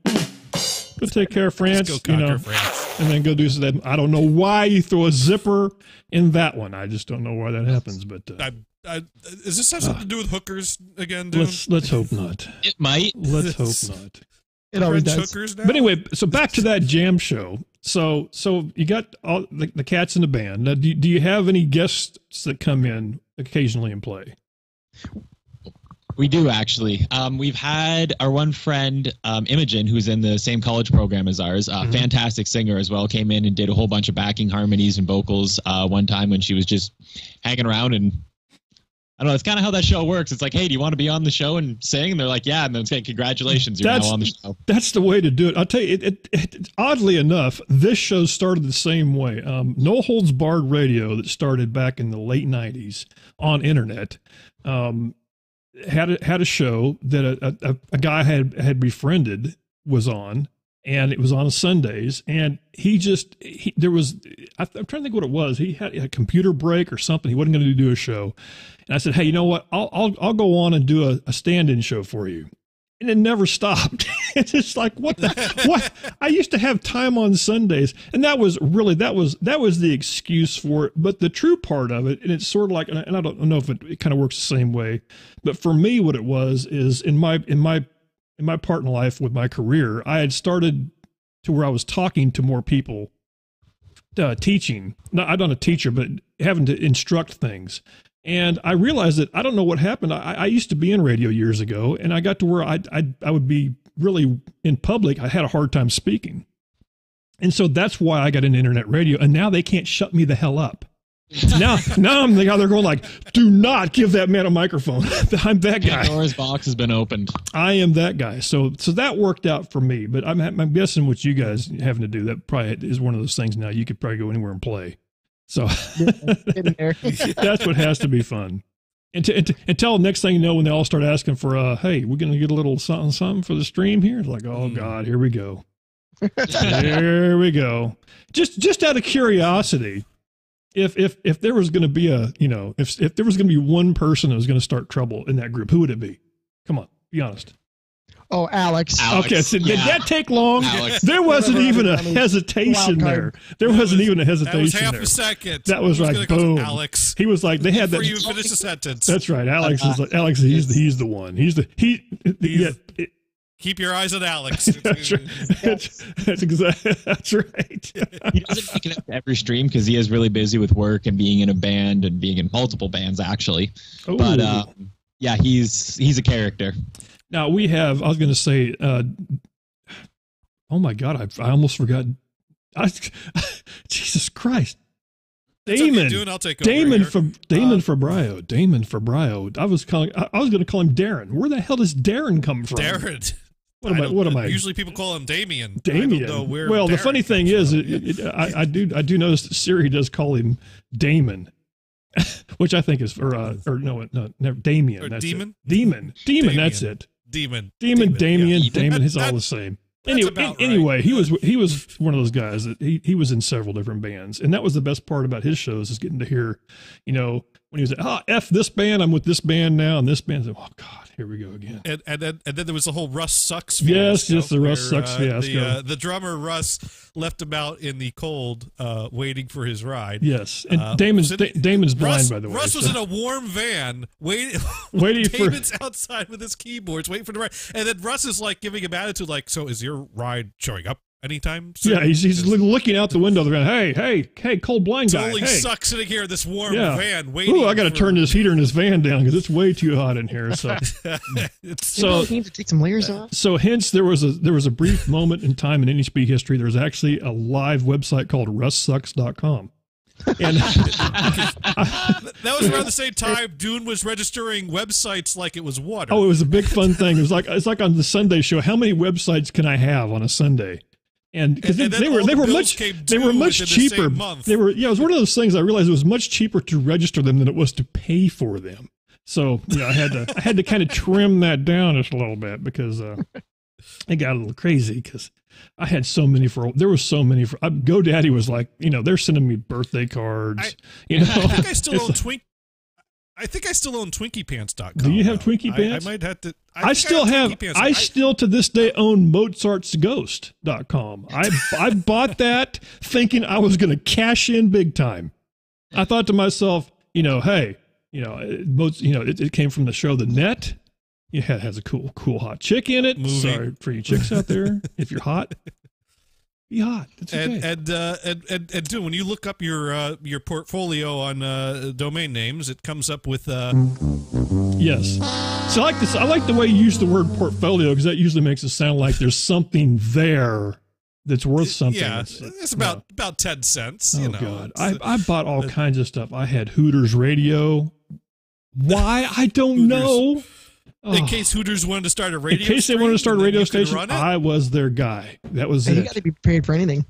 [SPEAKER 1] Go take care of France,
[SPEAKER 2] Let's go conquer France.
[SPEAKER 1] And then go do that. I don't know why you throw a zipper in that one. I just don't know why that happens. But
[SPEAKER 2] does this have something to do with hookers again, Dune?
[SPEAKER 1] Let's hope not.
[SPEAKER 12] It might.
[SPEAKER 1] Let's hope not.
[SPEAKER 11] It always does.
[SPEAKER 2] Hookers now?
[SPEAKER 1] But anyway, so back to that jam show. So you got all the cats in the band. Now, do you have any guests that come in occasionally and play?
[SPEAKER 12] We do, actually. We've had our one friend, Imogen, who's in the same college program as ours, fantastic singer as well, came in and did a whole bunch of backing harmonies and vocals one time when she was just hanging around. And I don't know, it's kind of how that show works. It's like, hey, do you want to be on the show and sing? And they're like, yeah. And then it's like, congratulations, you're now on the show. That's
[SPEAKER 1] the way to do it. I'll tell you, oddly enough, this show started the same way. No Holds Barred Radio, that started back in the late 90s on internet, had a show that a guy had befriended was on, and it was on Sundays, and I'm trying to think what it was. He had a computer break or something. He wasn't going to do a show. And I said, hey, you know what? I'll go on and do a stand-in show for you. And it never stopped. It's just like, what? I used to have time on Sundays, and that was the excuse for it. But the true part of it, and it's sort of like, and I don't know if it kind of works the same way, but for me, what it was is in my part in life with my career, I had started to where I was talking to more people, teaching. No, I'm not a teacher, but having to instruct things. And I realized that I don't know what happened. I used to be in radio years ago, and I got to where I would be really in public. I had a hard time speaking. And so that's why I got into internet radio. And now they can't shut me the hell up. Now I'm the guy, they're going like, do not give that man a microphone. I'm that guy.
[SPEAKER 12] Pandora's box has been opened.
[SPEAKER 1] I am that guy. So that worked out for me. But I'm guessing what you guys having to do, that probably is one of those things now. You could probably go anywhere and play. So that's what has to be fun. Until next thing you know, when they all start asking for, hey, we're going to get a little something for the stream here. It's like, oh God, here we go. Here we go. Just out of curiosity, if there was going to be if there was going to be one person that was going to start trouble in that group, who would it be? Come on, be honest.
[SPEAKER 11] Oh, Alex.
[SPEAKER 1] Okay, so did that take long? Alex. There wasn't even a hesitation there. There wasn't even a hesitation. That was
[SPEAKER 2] half
[SPEAKER 1] there.
[SPEAKER 2] A second.
[SPEAKER 1] That was like boom.
[SPEAKER 2] Alex.
[SPEAKER 1] He was like, they had that.
[SPEAKER 2] Before you finish the sentence.
[SPEAKER 1] That's right. Alex is like, Alex. He's the one.
[SPEAKER 2] Keep your eyes on Alex.
[SPEAKER 1] That's right. That's exactly. That's right.
[SPEAKER 12] He doesn't make it up to every stream because he is really busy with work and being in a band and being in multiple bands actually. Ooh. But yeah, he's a character.
[SPEAKER 1] Now I was going to say, oh my God, I almost forgot. Jesus Christ. Damon.
[SPEAKER 2] Okay, I'll take over Damon
[SPEAKER 1] Fabrio. I was going to call him Darren. Where the hell does Darren come from?
[SPEAKER 2] Darren.
[SPEAKER 1] What am I?
[SPEAKER 2] Usually people call him Damien.
[SPEAKER 1] Damien.
[SPEAKER 2] I don't know where
[SPEAKER 1] well,
[SPEAKER 2] Darren
[SPEAKER 1] the funny thing is, I do notice that Siri does call him Damon. Which I think is never Damien.
[SPEAKER 2] Or
[SPEAKER 1] that's
[SPEAKER 2] Demon?
[SPEAKER 1] It. Demon. That's it.
[SPEAKER 2] Damien.
[SPEAKER 1] Damon is all the same. Anyway,
[SPEAKER 2] right.
[SPEAKER 1] he was one of those guys that he was in several different bands, and that was the best part about his shows, is getting to hear, when he was like, F this band, I'm with this band now, and this band's like, oh God, here we go again.
[SPEAKER 2] And then there was the whole Russ Sucks fiasco.
[SPEAKER 1] Yes, the Russ Sucks fiasco.
[SPEAKER 2] The drummer Russ left him out in the cold, waiting for his ride.
[SPEAKER 1] Yes, and Damon's blind, by the way.
[SPEAKER 2] Russ was in a warm van waiting Damon's outside with his keyboards, waiting for the ride, and then Russ is like giving him attitude, like, so is your ride showing up anytime soon?
[SPEAKER 1] Yeah, he's looking out the window of the van. Hey, cold blind guy.
[SPEAKER 2] Totally sucks sitting here in this warm van waiting.
[SPEAKER 1] Ooh, I got to turn this heater in this van down because it's way too hot in here. So,
[SPEAKER 11] you need to take some layers off.
[SPEAKER 1] So, hence there was a brief moment in time in NHB history. There was actually a live website called RussSucks.com, And
[SPEAKER 2] that was around the same time Dune was registering websites like it was water.
[SPEAKER 1] Oh, it was a big fun thing. It's like on the Sunday show. How many websites can I have on a Sunday? And because they were much cheaper. It was one of those things. I realized it was much cheaper to register them than it was to pay for them. So I had to kind of trim that down just a little bit because it got a little crazy because I had so many there were so many GoDaddy was like, they're sending me birthday cards.
[SPEAKER 2] I think I still own TwinkiePants.com.
[SPEAKER 1] Do you have Twinkie Pants?
[SPEAKER 2] I might have to.
[SPEAKER 1] I still to this day own Mozart'sGhost.com. I bought that thinking I was going to cash in big time. I thought to myself, hey, it came from the show The Net. It has a cool hot chick in it.
[SPEAKER 2] Movie.
[SPEAKER 1] Sorry for you chicks out there. If you're hot, be hot. It's okay.
[SPEAKER 2] And dude, when you look up your portfolio on domain names, it comes up with
[SPEAKER 1] yes. So I like this. I like the way you use the word portfolio because that usually makes it sound like there's something there that's worth something.
[SPEAKER 2] Yeah, it's about 10 cents.
[SPEAKER 1] Oh God, I bought all kinds of stuff. I had Hooters Radio. Why? I don't know.
[SPEAKER 2] In case Hooters wanted to start a radio
[SPEAKER 1] In case they wanted to start a radio station, I was their guy. That was it.
[SPEAKER 11] You got to be prepared for anything.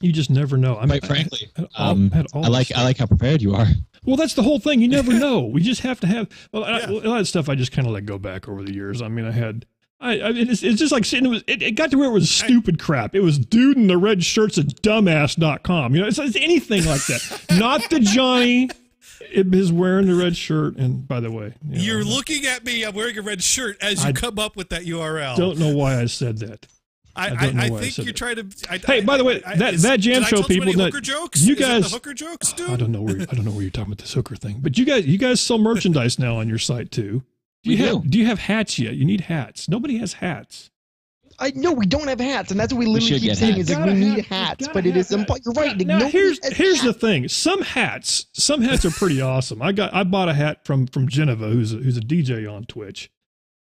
[SPEAKER 1] You just never know.
[SPEAKER 12] Quite frankly, I like how prepared you are.
[SPEAKER 1] Well, that's the whole thing. You never know. We just have to have. A lot of stuff I just kind of let go back over the years. I mean, it's just like it got to where it was stupid crap. It was dude in the red shirts at dumbass.com. It's anything like that. Not the Johnny. It is wearing the red shirt, and by the way,
[SPEAKER 2] you're looking at me. I'm wearing a red shirt as you come up with that URL.
[SPEAKER 1] Don't know why I said that.
[SPEAKER 2] I think you're trying to.
[SPEAKER 1] Hey, by the way, that jam show people.
[SPEAKER 2] Hooker jokes?
[SPEAKER 1] You guys,
[SPEAKER 2] hooker jokes, dude?
[SPEAKER 1] I don't know where you're talking about this hooker thing, but you guys sell merchandise now on your site too. Do you have hats yet? You need hats. Nobody has hats.
[SPEAKER 11] I know we don't have hats, and that's what we literally keep saying is that we need hats. But it is you're right.
[SPEAKER 1] Now here's the thing. Some hats are pretty awesome. I bought a hat from Geneva, who's a DJ on Twitch.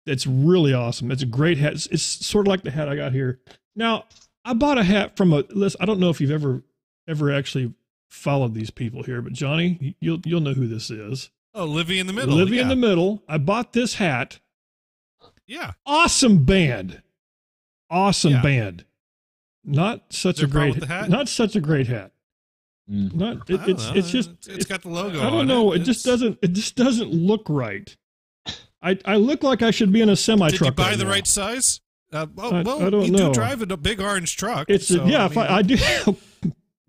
[SPEAKER 1] It's really awesome. It's a great hat. It's sort of like the hat I got here. Now I bought a hat from I don't know if you've ever actually followed these people here, but Johnny, you'll know who this is.
[SPEAKER 2] Oh, Livy in the Middle.
[SPEAKER 1] Livy in the Middle. I bought this hat.
[SPEAKER 2] Yeah.
[SPEAKER 1] Awesome band. Awesome band. Not such a great hat. Not such a great hat. It's
[SPEAKER 2] got the logo.
[SPEAKER 1] I don't know. It just doesn't look right. I look like I should be in a semi truck.
[SPEAKER 2] Did you buy the right size?
[SPEAKER 1] I don't know.
[SPEAKER 2] You do drive a big orange truck.
[SPEAKER 1] I do.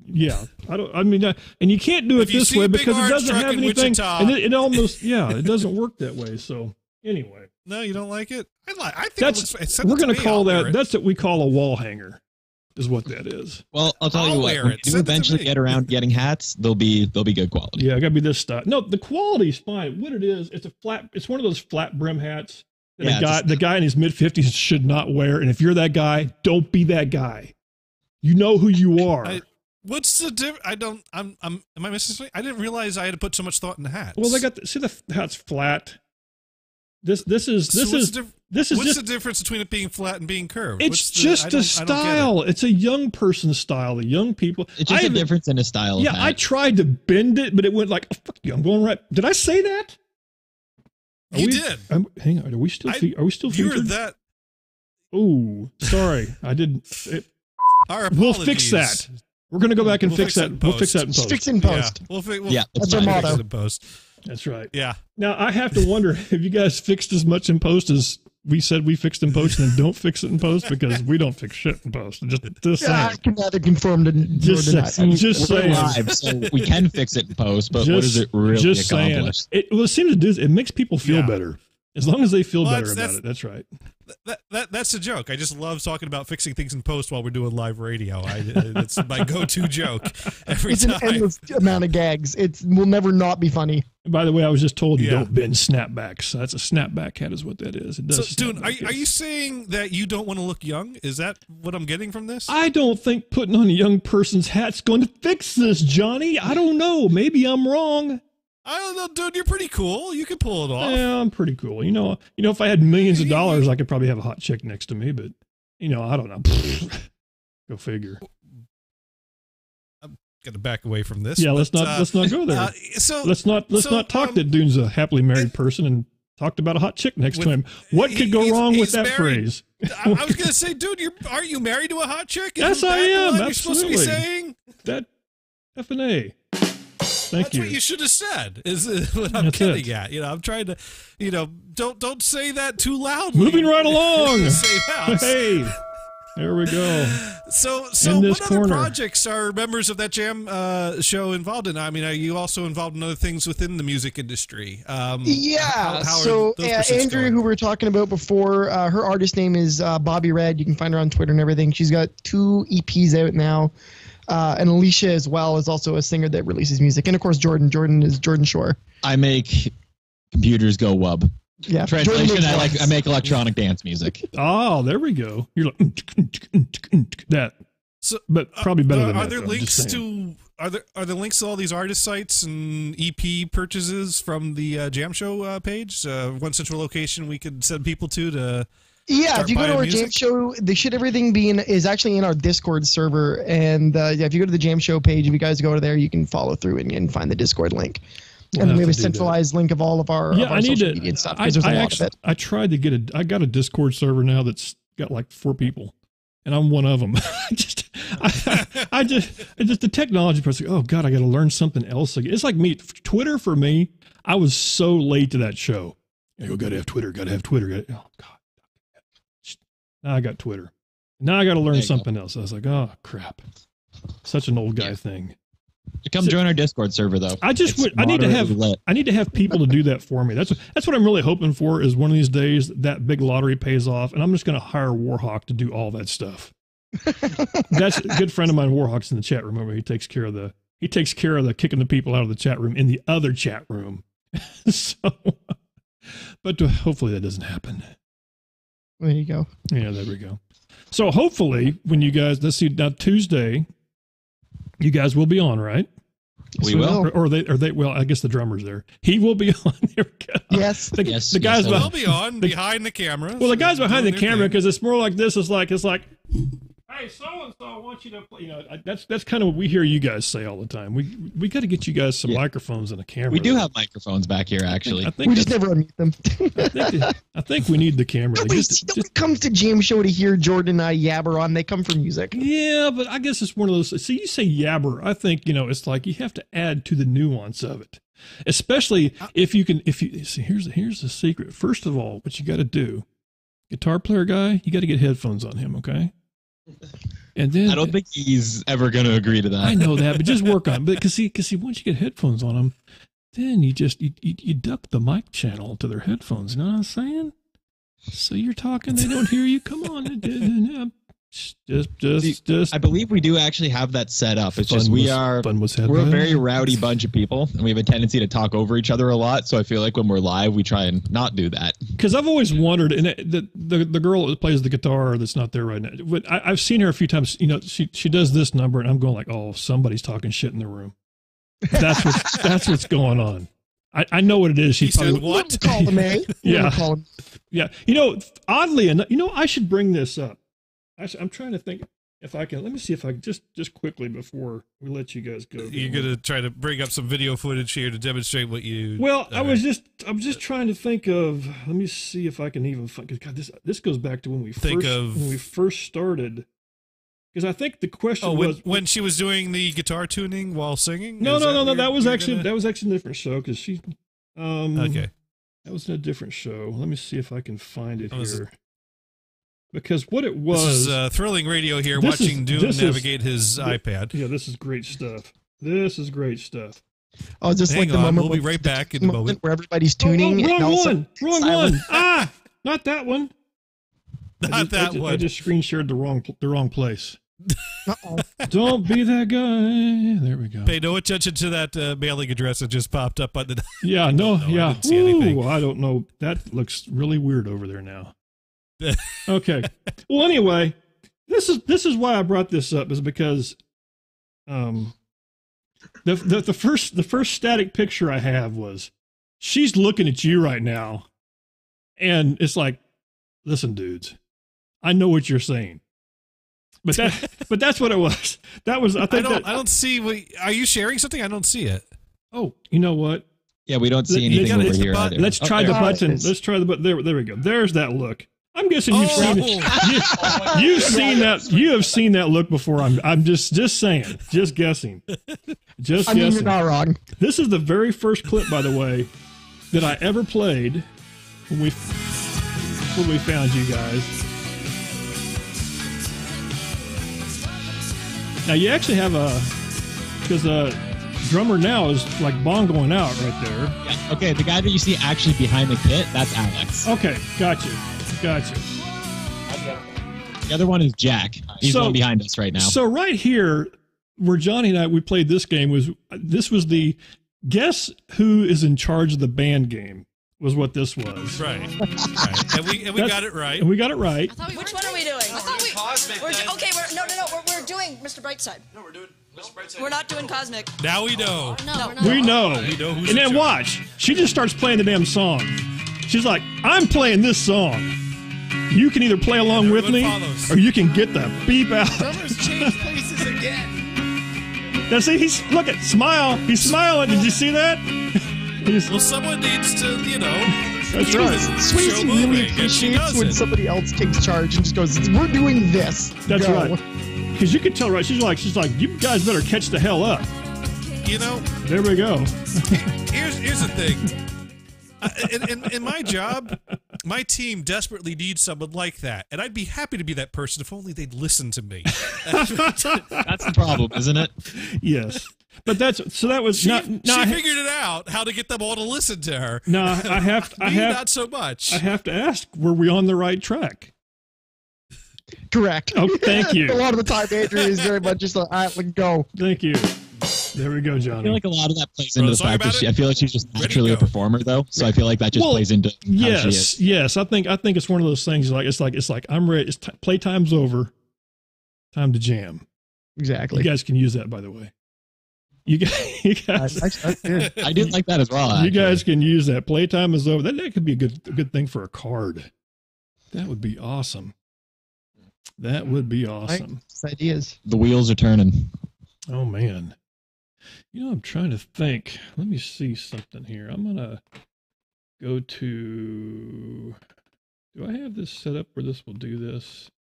[SPEAKER 1] Yeah, and you can't do it this way because it doesn't have anything. And it almost it doesn't work that way. So anyway.
[SPEAKER 2] No, you don't like it? I think
[SPEAKER 1] we're going to call that. That's what we call a wall hanger, is what that is.
[SPEAKER 12] Well, I'll tell you what. When you eventually get around getting hats, they'll be good quality.
[SPEAKER 1] Yeah, I got to be this style. No, the quality's fine. What it is, it's one of those flat brim hats that the guy in his mid-50s should not wear. And if you're that guy, don't be that guy. You know who you are.
[SPEAKER 2] What's the difference? Am I missing something? I didn't realize I had to put so much thought into hats.
[SPEAKER 1] Well, the hat's flat. This is
[SPEAKER 2] what's the difference between it being flat and being curved?
[SPEAKER 1] It's just a style. It's a young person's style. The young people.
[SPEAKER 12] It's just a difference in a style.
[SPEAKER 1] Yeah,
[SPEAKER 12] of hat.
[SPEAKER 1] I tried to bend it, but it went like, oh, fuck you, I'm going right. Did I say that?
[SPEAKER 2] You did.
[SPEAKER 1] Hang on. Are we still featured?
[SPEAKER 2] You're that.
[SPEAKER 1] Oh, sorry. I didn't.
[SPEAKER 2] Our apologies.
[SPEAKER 1] We'll fix that. We're going to go back and fix that. We'll fix that in post.
[SPEAKER 11] Fix in post.
[SPEAKER 2] Yeah,
[SPEAKER 11] that's our motto.
[SPEAKER 2] In post.
[SPEAKER 1] That's right.
[SPEAKER 2] Yeah.
[SPEAKER 1] Now, I have to wonder if you guys fixed as much in post as we said we fixed in post, and then don't fix it in post, because we don't fix shit in post. Just saying.
[SPEAKER 11] I can neither confirm to
[SPEAKER 1] just saying.
[SPEAKER 12] Live, so we can fix it in post, but what does it really accomplish?
[SPEAKER 1] What it seems to do is it makes people feel better. As long as they feel better about it. That's right.
[SPEAKER 2] That's a joke. I just love talking about fixing things in post while we're doing live radio. It's my go-to joke every time.
[SPEAKER 11] It's an endless amount of gags. It will never not be funny.
[SPEAKER 1] By the way, I was just told you don't bend snapbacks. That's a snapback hat is what that is. It does.
[SPEAKER 2] So, dude, are you saying that you don't want to look young? Is that what I'm getting from this?
[SPEAKER 1] I don't think putting on a young person's hat's going to fix this, Johnny. I don't know. Maybe I'm wrong.
[SPEAKER 2] I don't know, dude. You're pretty cool. You can pull it off.
[SPEAKER 1] Yeah, I'm pretty cool. You know, if I had millions of dollars, I could probably have a hot chick next to me. But I don't know. Go figure.
[SPEAKER 2] Got to back away from this.
[SPEAKER 1] Yeah,
[SPEAKER 2] but,
[SPEAKER 1] let's not go there. Let's not talk that Dune's a happily married person and talked about a hot chick next to him. What could go wrong with that phrase?
[SPEAKER 2] I was going to say, dude, aren't you married to a hot chick?
[SPEAKER 1] Yes, I am.
[SPEAKER 2] You're supposed to be saying
[SPEAKER 1] that. F&A.
[SPEAKER 2] That's what you should have said. Is what I'm getting at. I'm trying to, don't say that too loudly.
[SPEAKER 1] Moving right along.
[SPEAKER 2] Same house.
[SPEAKER 1] Hey. There we go.
[SPEAKER 2] So what other projects are members of that jam show involved in? I mean, are you also involved in other things within the music industry?
[SPEAKER 11] So Andrew, who we were talking about before, her artist name is Bobby Red. You can find her on Twitter and everything. She's got 2 EPs out now. And Alicia as well is also a singer that releases music. And of course, Jordan is Jordan Shore.
[SPEAKER 12] I make computers go wub.
[SPEAKER 11] Yeah.
[SPEAKER 12] Translation, I make electronic dance music.
[SPEAKER 1] Oh, there we go. You're like that.
[SPEAKER 2] So,
[SPEAKER 1] but probably better than that.
[SPEAKER 2] Are there links to are there links to all these artist sites and EP purchases from the Jam Show page? One central location we could send people to
[SPEAKER 11] Yeah, if you go to our Jam Show, everything is actually in our Discord server. And if you go to the Jam Show page, if you guys go to there, you can follow through and find the Discord link. And then we have a centralized link of all of our, social media and stuff. There's a lot of it.
[SPEAKER 1] I tried to get I got a Discord server now that's got like 4 people, and I'm one of them. I just the technology person. Oh God, I got to learn something else again. It's like me, Twitter for me. I was so late to that show. I go, gotta have Twitter. Oh God. Now I got Twitter. Now I got to learn something else. I was like, oh crap, such an old guy thing.
[SPEAKER 12] Come join our Discord server, though.
[SPEAKER 1] I need to have people to do that for me. That's what I'm really hoping for. Is one of these days that big lottery pays off, and I'm just going to hire Warhawk to do all that stuff. That's a good friend of mine. Warhawk's in the chat room. Remember, he takes care of the kicking the people out of the chat room in the other chat room. But hopefully that doesn't happen.
[SPEAKER 11] There you go.
[SPEAKER 1] Yeah, there we go. So hopefully when you guys, let's see, now Tuesday, you guys will be on, right?
[SPEAKER 12] We will.
[SPEAKER 1] Or they, well, I guess the drummer's there. He will be on. There we go.
[SPEAKER 11] Yes.
[SPEAKER 1] The guys
[SPEAKER 2] will be on behind the camera.
[SPEAKER 1] Well, the guys behind the camera, because it's more like this. It's like, hey, so-and-so, I want you to, that's kind of what we hear you guys say all the time. We got to get you guys some microphones and a camera.
[SPEAKER 12] We do have microphones back here, actually.
[SPEAKER 1] I think
[SPEAKER 11] we just never unmute them.
[SPEAKER 1] I think we need the camera.
[SPEAKER 11] Nobody comes to Jam Show to hear Jordan and I yabber on. They come for music.
[SPEAKER 1] Yeah, but I guess it's one of those. See, you say yabber. I think, it's like you have to add to the nuance of it. Especially if you see, here's the secret. First of all, what you got to do, guitar player guy, you got to get headphones on him, okay? And then
[SPEAKER 12] I don't think he's ever going to agree to that.
[SPEAKER 1] I know that, but just work on it. Because see, once you get headphones on them, then you just you duck the mic channel to their headphones. You know what I'm saying? So you're talking, they don't hear you. Come on, just.
[SPEAKER 12] I believe we do actually have that set up. It's just we're a very rowdy bunch of people, and we have a tendency to talk over each other a lot. So I feel like when we're live, we try and not do that.
[SPEAKER 1] Because I've always wondered, and the girl that plays the guitar that's not there right now, but I've seen her a few times. She does this number, and I'm going like, oh, somebody's talking shit in the room. That's what's going on. I know what it is.
[SPEAKER 2] She said what?
[SPEAKER 11] Call them, eh?
[SPEAKER 1] Yeah. Yeah. Oddly enough, I should bring this up. I'm trying to think if I can. Let me see if I can just quickly before we let you guys go.
[SPEAKER 2] You're gonna try to bring up some video footage here to demonstrate what you.
[SPEAKER 1] Well, I'm just trying to think of. Let me see if I can even find. God, this goes back to when we first started. Because I think the question was
[SPEAKER 2] when she was doing the guitar tuning while singing.
[SPEAKER 1] No. That was actually a different show because she. Okay. That was in a different show. Let me see if I can find it here. Because what it was...
[SPEAKER 2] This is thrilling radio here, watching Dune navigate his iPad.
[SPEAKER 1] Yeah, this is great stuff.
[SPEAKER 11] Oh, just like the moment
[SPEAKER 2] we'll be right back in a moment.
[SPEAKER 11] Where everybody's tuning.
[SPEAKER 1] Wrong one. Not that one.
[SPEAKER 2] Not that one.
[SPEAKER 1] I just screen shared the wrong place. Don't be that guy. There we go.
[SPEAKER 2] Pay no attention to that mailing address that just popped up on the...
[SPEAKER 1] Yeah, no.
[SPEAKER 2] I didn't see anything.
[SPEAKER 1] I don't know. That looks really weird over there now. Okay. Well, anyway, this is why I brought this up, is because the first static picture I have was she's looking at you right now, and it's like, listen, dudes, I know what you're saying. But that's what it was. That was, I think.
[SPEAKER 2] I don't see. Are you sharing something? I don't see it.
[SPEAKER 1] Oh, you know what?
[SPEAKER 12] Yeah, we don't see anything over here either.
[SPEAKER 1] Let's try the button. Let's try the button. There we go. There's that look. I'm guessing you've seen it. You've seen that. You have seen that look before. I'm just saying. Just guessing. Just guessing.
[SPEAKER 11] You're not wrong.
[SPEAKER 1] This is the very first clip, by the way, that I ever played when we found you guys. Now you actually have because drummer now is like bongoing out right there.
[SPEAKER 12] Yeah, okay, the guy that you see actually behind the kit, that's Alex.
[SPEAKER 1] Okay, gotcha.
[SPEAKER 12] The other one is Jack. He's the one behind us right now.
[SPEAKER 1] So right here, where Johnny and I, we played this game, this was the guess who is in charge of the band game, was what this was.
[SPEAKER 2] Right. And we got it right.
[SPEAKER 1] And we got it right.
[SPEAKER 13] Which one are we doing? I thought we're doing Mr. Brightside. No, we're doing Mr. Brightside. We're not doing Cosmic.
[SPEAKER 2] Now we know.
[SPEAKER 13] No.
[SPEAKER 1] We know.
[SPEAKER 2] We know who's
[SPEAKER 1] and then
[SPEAKER 2] in charge.
[SPEAKER 1] watch. She just starts playing the damn song. She's like, I'm playing this song. You can either play along with me, or you can get the beep out.
[SPEAKER 2] Drummers change places again.
[SPEAKER 1] Now see, look at smile. He's smiling. Did you see that?
[SPEAKER 2] Well, someone needs to,
[SPEAKER 1] That's right.
[SPEAKER 11] Swayze really appreciates when somebody else takes charge and just goes, "We're doing this."
[SPEAKER 1] That's
[SPEAKER 11] Go.
[SPEAKER 1] right. Because you can tell, right? She's like, you guys better catch the hell up. There we go.
[SPEAKER 2] Here's the thing. In my job, my team desperately needs someone like that, and I'd be happy to be that person if only they'd listen to me.
[SPEAKER 12] That's the problem, isn't it?
[SPEAKER 1] Yes. But that was
[SPEAKER 2] she figured it out how to get them all to listen to her.
[SPEAKER 1] No, I have
[SPEAKER 2] not so much.
[SPEAKER 1] I have to ask, were we on the right track?
[SPEAKER 11] Correct.
[SPEAKER 1] Oh, thank you.
[SPEAKER 11] A lot of the time, Adrian is very much just like, all right, let's go.
[SPEAKER 1] Thank you. There we go, Johnny.
[SPEAKER 12] I feel like a lot of that plays into the fact that I feel like she's just naturally a performer, though. So I feel like that just plays into how she is.
[SPEAKER 1] Yes. I think it's one of those things. It's like I'm ready. Playtime's over. Time to jam.
[SPEAKER 11] Exactly.
[SPEAKER 1] You guys can use that, by the way. You guys.
[SPEAKER 12] I did like that as well. Actually.
[SPEAKER 1] You guys can use that. Playtime is over. That could be a good thing for a card. That would be awesome. That would be awesome.
[SPEAKER 11] Ideas.
[SPEAKER 12] The wheels are turning.
[SPEAKER 1] Oh man. I'm trying to think. Let me see something here. I'm gonna go to. Do I have this set up where this will do this?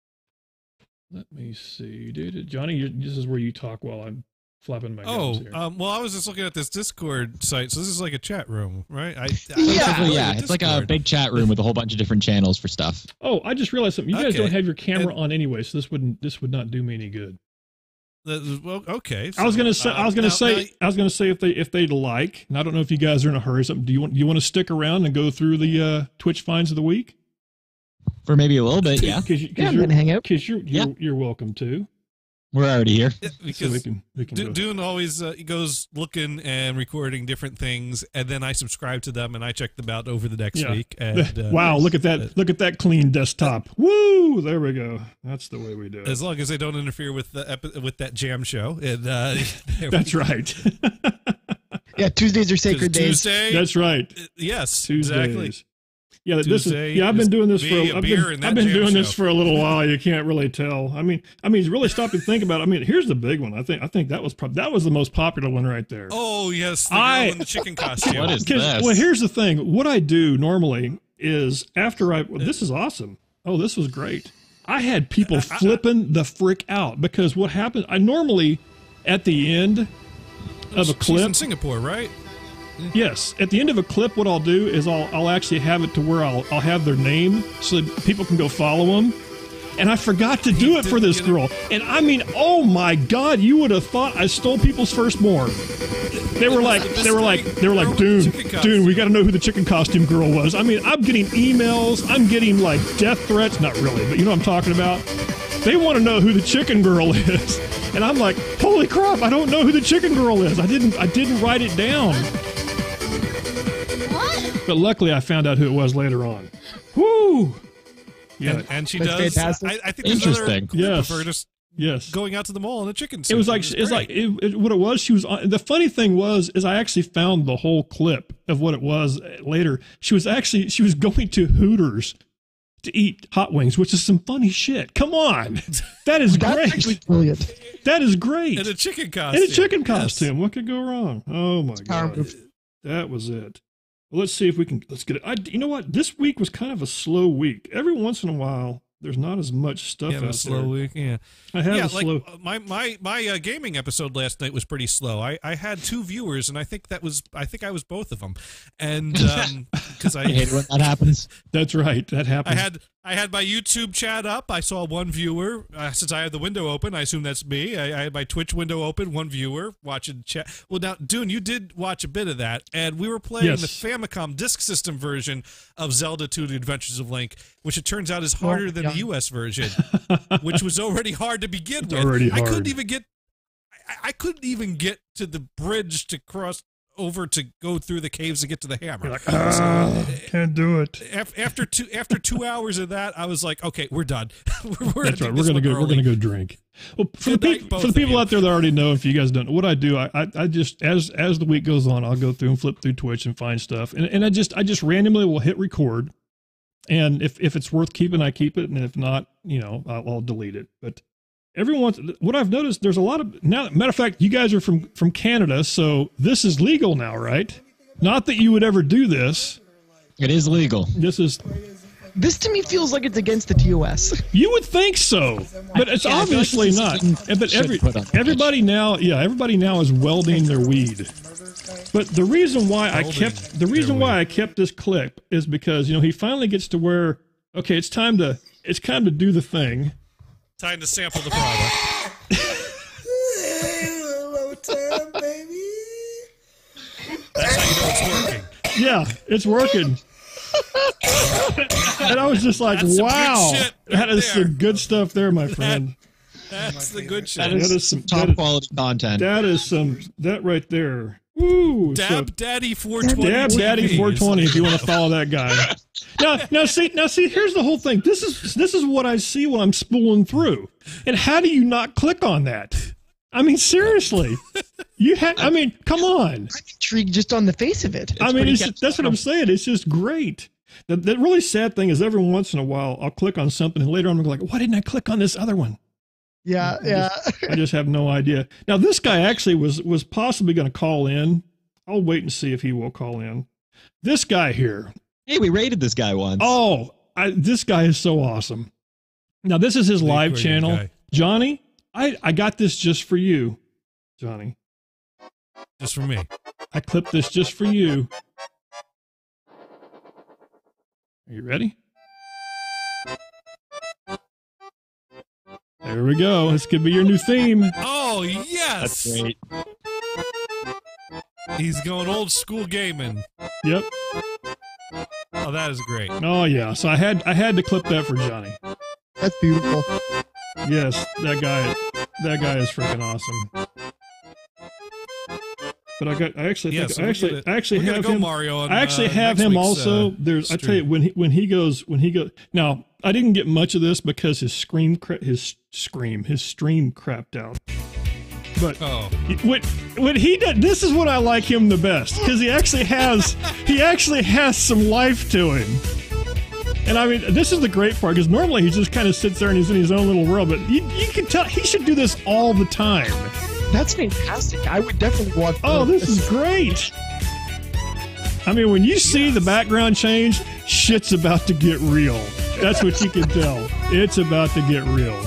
[SPEAKER 1] Let me see. Johnny, this is where you talk while I'm flapping my gums here.
[SPEAKER 2] Well, I was just looking at this Discord site, so this is like a chat room, right?
[SPEAKER 12] Yeah, it's like a big chat room with a whole bunch of different channels for stuff.
[SPEAKER 1] Oh, I just realized something. You guys don't have your camera on anyway, so this would not do me any good.
[SPEAKER 2] Well, okay. So,
[SPEAKER 1] I was gonna say if they'd like, and I don't know if you guys are in a hurry. Something. Do you want to stick around and go through the Twitch finds of the week?
[SPEAKER 12] For maybe a little bit, yeah.
[SPEAKER 11] I'm gonna hang out.
[SPEAKER 1] Because you're welcome to.
[SPEAKER 12] We're already here.
[SPEAKER 2] Yeah, because
[SPEAKER 1] so we can
[SPEAKER 2] Dune always he goes looking and recording different things, and then I subscribe to them and I check them out over the next week. And,
[SPEAKER 1] wow, look at that! Look at that clean desktop. Woo! There we go. That's the way we do it.
[SPEAKER 2] As long as they don't interfere with that jam show. And
[SPEAKER 1] that's right.
[SPEAKER 11] Yeah, Tuesdays are sacred days.
[SPEAKER 1] That's right.
[SPEAKER 2] Yes,
[SPEAKER 1] Tuesdays.
[SPEAKER 2] exactly.
[SPEAKER 1] Yeah, I've been doing this for a little while. You can't really tell. I mean, really stop and think about it. I mean, here's the big one. I think that was the most popular one right there.
[SPEAKER 2] Oh yes, the girl in the chicken costume.
[SPEAKER 12] What is this?
[SPEAKER 1] Well, here's the thing. What I do normally is this is awesome. Oh, this was great. I had people flipping the frick out because what happened? I normally at the end of a clip.
[SPEAKER 2] She's in Singapore, right?
[SPEAKER 1] Yes. At the end of a clip, what I'll do is I'll actually have it to where I'll have their name so that people can go follow them. And I forgot to do it for this girl. And I mean, oh my God, you would have thought I stole people's firstborn. They were like, Dune, we got to know who the chicken costume girl was. I mean, I'm getting emails. I'm getting like death threats. Not really, but you know what I'm talking about. They want to know who the chicken girl is. And I'm like, holy crap, I don't know who the chicken girl is. I didn't write it down. But luckily, I found out who it was later on. Woo!
[SPEAKER 2] Yeah, and she does.
[SPEAKER 11] Fantastic.
[SPEAKER 2] I think there's another clip of her
[SPEAKER 1] just going
[SPEAKER 2] out to the mall in a chicken suit.
[SPEAKER 1] It was like what it was. She was on, the funny thing was I actually found the whole clip of what it was later. She was going to Hooters to eat hot wings, which is some funny shit. Come on. That is great.
[SPEAKER 11] Actually brilliant.
[SPEAKER 1] That is great.
[SPEAKER 2] And a chicken costume.
[SPEAKER 1] In a chicken costume. What could go wrong? Oh my God. That was it. Well, let's see if we can, let's get it. You know what? This week was kind of a slow week. Every once in a while, there's not as much stuff out there.
[SPEAKER 2] A slow week, yeah.
[SPEAKER 1] I had a slow.
[SPEAKER 2] My gaming episode last night was pretty slow. I had 2 viewers, and I think I was both of them, and because I
[SPEAKER 12] hate when that happens.
[SPEAKER 1] That's right, that happens.
[SPEAKER 2] I had my YouTube chat up. I saw 1 viewer. Since I had the window open, I assume that's me. I had my Twitch window open, 1 viewer watching chat. Well, now, Dune, you did watch a bit of that, and we were playing the Famicom Disk System version of Zelda 2: The Adventures of Link, which it turns out is harder than the US version, which was already hard to begin with.
[SPEAKER 1] Already hard.
[SPEAKER 2] I couldn't even get to the bridge to cross over to go through the caves to get to the hammer.
[SPEAKER 1] You're like, can't do it.
[SPEAKER 2] After 2 hours of that, I was like, okay, we're done.
[SPEAKER 1] That's right. We're gonna go drink. Well, for the people out there that already know, if you guys don't know what I do, I just as the week goes on, I'll go through and flip through Twitch and find stuff, and I just randomly will hit record, and if it's worth keeping, I keep it, and if not, I'll delete it. But what I've noticed, there's a lot of now. Matter of fact, you guys are from Canada, so this is legal now, right? Not that you would ever do this.
[SPEAKER 12] It is legal.
[SPEAKER 11] This to me feels like it's against the TOS.
[SPEAKER 1] You would think so, but it's obviously not. But everybody now is welding their weed. But the reason why I kept this clip is because he finally gets to where, okay, it's time to do the thing.
[SPEAKER 2] Time to sample the product. That's how you know it's working.
[SPEAKER 1] Yeah, it's working. And I was just like, wow, that is some good stuff there, my friend.
[SPEAKER 2] That's the good shit.
[SPEAKER 12] That is some top quality content.
[SPEAKER 1] That right there. Woo!
[SPEAKER 2] Dab Daddy 420.
[SPEAKER 1] Dab Daddy 420 if you want to follow that guy. Now see, here's the whole thing. This is what I see when I'm spooling through. And how do you not click on that? I mean, seriously. Come on.
[SPEAKER 11] I'm intrigued just on the face of it.
[SPEAKER 1] That's what I'm saying. It's just great. The really sad thing is every once in a while I'll click on something and later on I'm like, why didn't I click on this other one?
[SPEAKER 11] Yeah.
[SPEAKER 1] I just have no idea. Now, this guy actually was possibly going to call in. I'll wait and see if he will call in. This guy here.
[SPEAKER 12] Hey, we rated this guy once.
[SPEAKER 1] Oh, this guy is so awesome. Now, this is his live channel. Guy. Johnny, I got this just for you, Johnny.
[SPEAKER 2] Just for me.
[SPEAKER 1] I clipped this just for you. Are you ready? There we go. This could be your new theme.
[SPEAKER 2] Oh, yes.
[SPEAKER 12] That's great.
[SPEAKER 2] He's going old school gaming.
[SPEAKER 1] Yep.
[SPEAKER 2] Oh, that is great.
[SPEAKER 1] Oh, yeah. So I had to clip that for Johnny.
[SPEAKER 11] That's beautiful.
[SPEAKER 1] Yes, that guy is freaking awesome. But I actually have him.
[SPEAKER 2] Mario on,
[SPEAKER 1] I actually have him also. I tell you, when he goes. Now, I didn't get much of this because his stream crapped out. But when he does, this is what I like him the best, because he actually has some life to him. And I mean, this is the great part, because normally he just kind of sits there and he's in his own little world. But you can tell he should do this all the time.
[SPEAKER 11] That's fantastic. I would definitely watch.
[SPEAKER 1] Oh, this is great. I mean, when you see the background change, shit's about to get real. That's what you can tell. It's about to get real.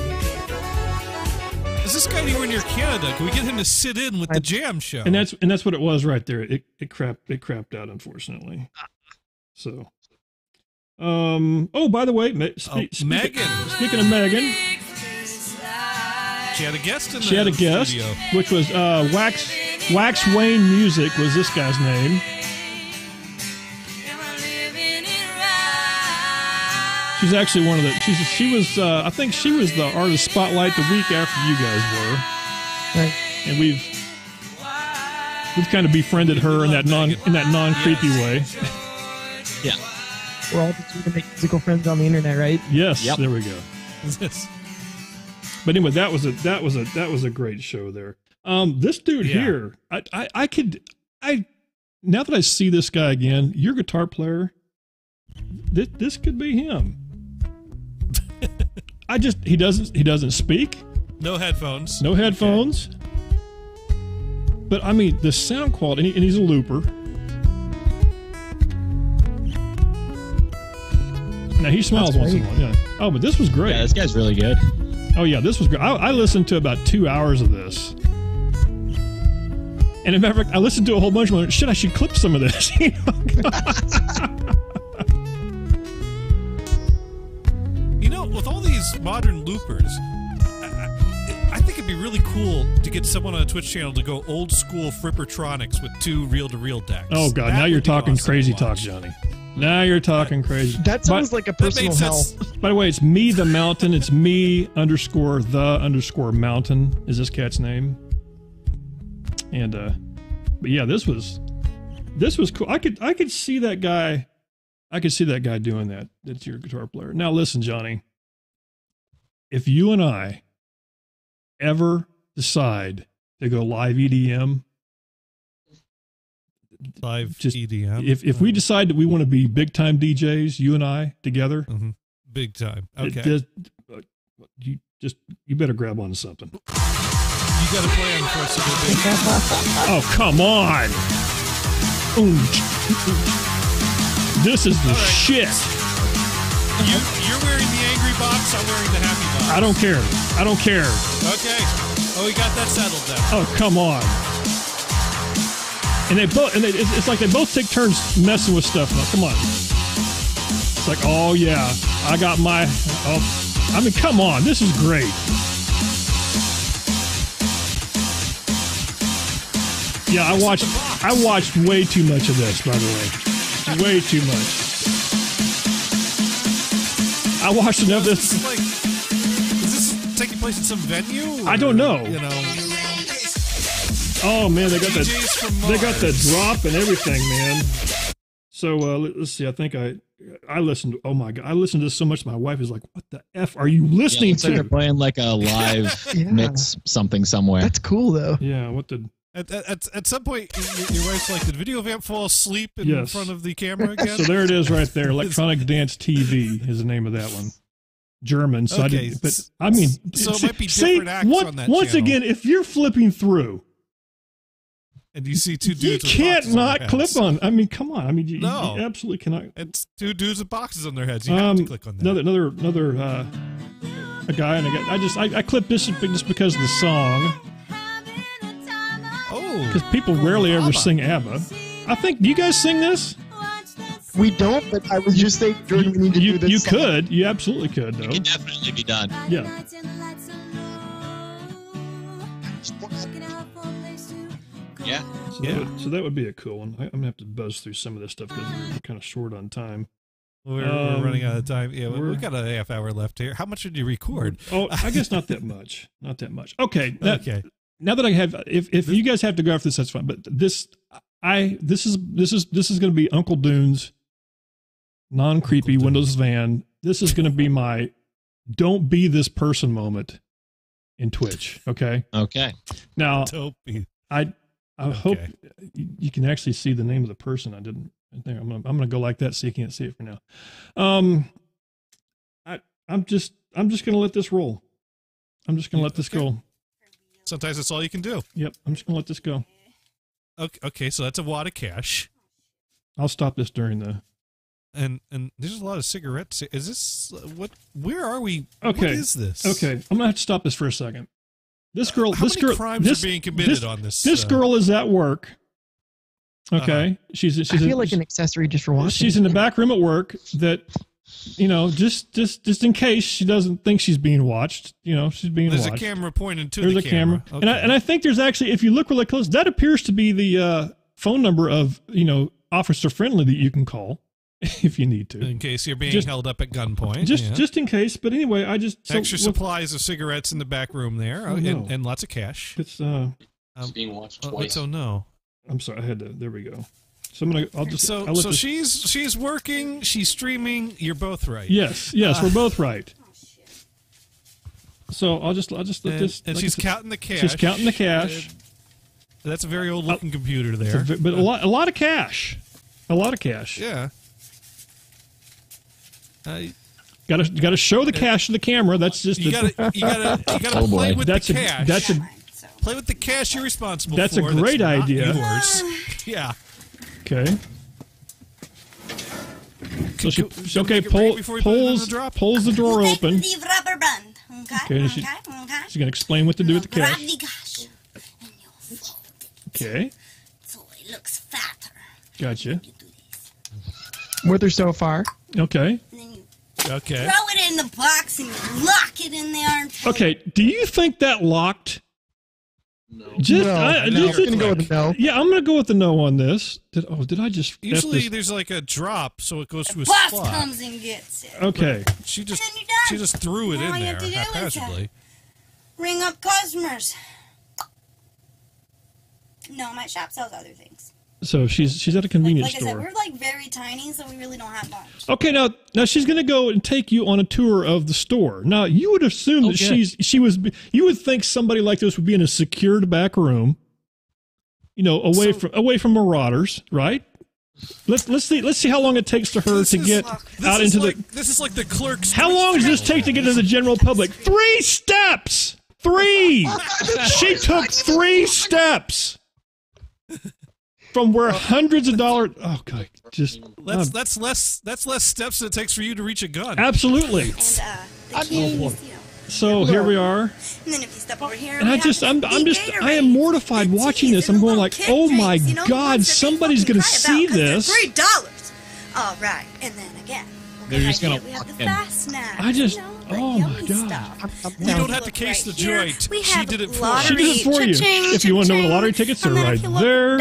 [SPEAKER 2] Is this guy anywhere near Canada? Can we get him to sit in with the jam show?
[SPEAKER 1] And that's what it was right there. It crapped out, unfortunately. So, by the way,
[SPEAKER 2] Megan.
[SPEAKER 1] Speaking of Megan,
[SPEAKER 2] she had a guest in the
[SPEAKER 1] studio. Which was Wax Wayne Music was this guy's name. She's actually one of the. She was. I think she was the artist spotlight the week after you guys were.
[SPEAKER 11] Right.
[SPEAKER 1] And we've kind of befriended her in that non creepy way.
[SPEAKER 12] Yeah.
[SPEAKER 11] We're all just trying to make physical friends on the internet, right?
[SPEAKER 1] Yes. Yep. There we go. But anyway, that was a great show there. This dude here, I now that I see this guy again, your guitar player, this could be him. he doesn't speak.
[SPEAKER 2] No headphones.
[SPEAKER 1] No headphones. Okay. But I mean, the sound quality, and he's a looper. Now he smiles once in a while. Yeah. Oh, but this was great.
[SPEAKER 12] Yeah, this guy's really good.
[SPEAKER 1] Oh yeah, this was great. I listened to about 2 hours of this. And in fact, I listened to a whole bunch more. Shit, I should clip some of this.
[SPEAKER 2] With all these modern loopers, I think it'd be really cool to get someone on a Twitch channel to go old school Frippertronics with 2 reel-to-reel decks.
[SPEAKER 1] Oh God, now you're talking crazy talk, Johnny. Now you're talking crazy.
[SPEAKER 11] That sounds like a personal hell.
[SPEAKER 1] By the way, it's me the mountain. It's me_the_mountain is this cat's name. And but yeah, this was cool. I could see that guy. I could see that guy doing that. That's your guitar player. Now listen, Johnny. If you and I ever decide to go live EDM,
[SPEAKER 2] EDM.
[SPEAKER 1] If we decide that we want to be big time DJs, you and I together,
[SPEAKER 2] big time. Okay.
[SPEAKER 1] You better grab onto something.
[SPEAKER 2] You got a plan for us to go big.
[SPEAKER 1] Oh come on! This is the shit.
[SPEAKER 2] You're wearing the angry box. I'm wearing the happy box.
[SPEAKER 1] I don't care.
[SPEAKER 2] Okay. Oh, we got that settled then.
[SPEAKER 1] Oh come on. And it's like they both take turns messing with stuff. Now, come on. It's like, oh yeah, I got my. Oh, I mean, come on, this is great. Yeah, I watched way too much of this, by the way. Way too much. I watched enough of this.
[SPEAKER 2] Is this taking place in some venue?
[SPEAKER 1] I don't know. Oh man, they got the drop and everything, man. So let's see. I think I listened. Oh my God, I listened to this so much. My wife is like, "What the f are you listening to?"
[SPEAKER 12] Like they're playing like a live mix something somewhere.
[SPEAKER 11] That's cool though.
[SPEAKER 1] Yeah. What the?
[SPEAKER 2] At some point, your wife's like, "Did Video Vamp fall asleep in front of the camera again?"
[SPEAKER 1] So there it is, right there. Electronic Dance TV is the name of that one. German. So
[SPEAKER 2] okay,
[SPEAKER 1] it might be different acts on that
[SPEAKER 2] once
[SPEAKER 1] channel. Again, if you're flipping through.
[SPEAKER 2] And you see 2 dudes.
[SPEAKER 1] You can't not clip on. I mean, come on. I mean, you absolutely cannot.
[SPEAKER 2] It's 2 dudes with boxes on their heads. You have to click on that.
[SPEAKER 1] Another a guy and a guy. I clipped this just because of the song.
[SPEAKER 2] Oh,
[SPEAKER 1] because people rarely ever sing ABBA. I think. Do you guys sing this?
[SPEAKER 11] We don't, but I was just saying, Jordan, we need to do this.
[SPEAKER 1] You could. You absolutely could, though.
[SPEAKER 12] It can definitely be done.
[SPEAKER 1] Yeah.
[SPEAKER 12] Yeah.
[SPEAKER 1] So that would be a cool one. I'm gonna have to buzz through some of this stuff because we're kind of short on time.
[SPEAKER 2] We're running out of time. Yeah, we got a half hour left here. How much did you record?
[SPEAKER 1] Oh, I guess not that much. Not that much. Okay. Now that I have, if you guys have to go after this, that's fine. But this is going to be Uncle Dune's non-creepy Windows van. This is going to be my don't be this person moment in Twitch. Okay.
[SPEAKER 12] Okay.
[SPEAKER 1] Now, I
[SPEAKER 2] Okay.
[SPEAKER 1] hope you can actually see the name of the person. I didn't. I think I'm gonna go like that so you can't see it for now. I'm just gonna let this roll. I'm just gonna let this go.
[SPEAKER 2] Sometimes that's all you can do.
[SPEAKER 1] Yep. I'm just gonna let this go.
[SPEAKER 2] Okay. So that's a wad of cash.
[SPEAKER 1] I'll stop this during the.
[SPEAKER 2] And there's a lot of cigarettes. Is this what? Where are we?
[SPEAKER 1] Okay.
[SPEAKER 2] What is this?
[SPEAKER 1] Okay. I'm gonna have to stop this for a second. This girl.
[SPEAKER 2] How
[SPEAKER 1] this
[SPEAKER 2] many
[SPEAKER 1] girl.
[SPEAKER 2] crimes are being committed on this?
[SPEAKER 1] This girl is at work. Okay. She's.
[SPEAKER 11] I feel like an accessory just for watching.
[SPEAKER 1] She's in the back room at work. That, just in case she doesn't think she's being watched. She's being watched.
[SPEAKER 2] There's a camera pointing to
[SPEAKER 1] there's
[SPEAKER 2] the
[SPEAKER 1] camera.
[SPEAKER 2] Okay.
[SPEAKER 1] And I think there's actually, if you look really close, that appears to be the phone number of Officer Friendly that you can call if you need to,
[SPEAKER 2] in case you're being held up at gunpoint.
[SPEAKER 1] Just in case. But anyway,
[SPEAKER 2] extra supplies of cigarettes in the back room there, and lots of cash.
[SPEAKER 1] It's
[SPEAKER 12] being watched twice.
[SPEAKER 2] Oh no.
[SPEAKER 1] I'm sorry. I had to. There we go. So I'll just.
[SPEAKER 2] So she's working. She's streaming. You're both right.
[SPEAKER 1] Yes. We're both right. So I'll just let this.
[SPEAKER 2] And she's counting the cash.
[SPEAKER 1] She's counting the cash.
[SPEAKER 2] That's a very old looking computer there.
[SPEAKER 1] But a lot of cash. A lot of cash.
[SPEAKER 2] Yeah.
[SPEAKER 1] Got to show the cash to the camera. That's just
[SPEAKER 2] you gotta play with the cash. Play with the cash you're responsible
[SPEAKER 1] that's
[SPEAKER 2] for.
[SPEAKER 1] A great idea.
[SPEAKER 2] Yours. Yeah.
[SPEAKER 1] Okay. So pulls the drawer open.
[SPEAKER 13] The rubber band.
[SPEAKER 1] Okay. She's gonna explain what to do with the cash.
[SPEAKER 13] Grab the cash and you'll fold it.
[SPEAKER 1] Okay.
[SPEAKER 13] So it looks fatter.
[SPEAKER 1] Gotcha.
[SPEAKER 11] With her so far.
[SPEAKER 1] Okay.
[SPEAKER 2] Okay.
[SPEAKER 13] Throw it in the box and you lock it in there.
[SPEAKER 1] Okay. Do you think that locked?
[SPEAKER 11] No.
[SPEAKER 1] I'm
[SPEAKER 11] gonna go with the no.
[SPEAKER 1] Yeah, I'm gonna go with the no on this. Did I just?
[SPEAKER 2] Usually there's like a drop, so it goes to a
[SPEAKER 13] boss
[SPEAKER 2] slot.
[SPEAKER 13] comes and gets it.
[SPEAKER 1] Okay.
[SPEAKER 2] But she just threw it in there haphazardly.
[SPEAKER 13] Ring up customers. No, my shop sells other things.
[SPEAKER 1] So she's at a convenience
[SPEAKER 13] like
[SPEAKER 1] store.
[SPEAKER 13] I said, we're like very tiny, so we really don't have much.
[SPEAKER 1] Okay, now she's going to go and take you on a tour of the store. Now you would assume that you would think somebody like this would be in a secured back room, away from marauders, right? Let's see how long it takes to her to get out into the.
[SPEAKER 2] This is like the Clerks.
[SPEAKER 1] How long does this take to get to the general public? 3 steps. 3. She took 3 steps. From where hundreds of dollars. Oh God, just
[SPEAKER 2] that's less steps than it takes for you to reach a gun.
[SPEAKER 1] Absolutely.
[SPEAKER 13] And,
[SPEAKER 1] so here we are.
[SPEAKER 13] And then if you step over here,
[SPEAKER 1] and I am mortified watching this. I'm going like, oh my God, somebody's going to see this.
[SPEAKER 13] $3. All right, and then again.
[SPEAKER 12] They're just going to
[SPEAKER 13] we have the fast snacks.
[SPEAKER 1] Oh my God.
[SPEAKER 2] We don't have to case the joint. She did it for you.
[SPEAKER 1] She did it for you. If you want to know where the lottery tickets are, right there.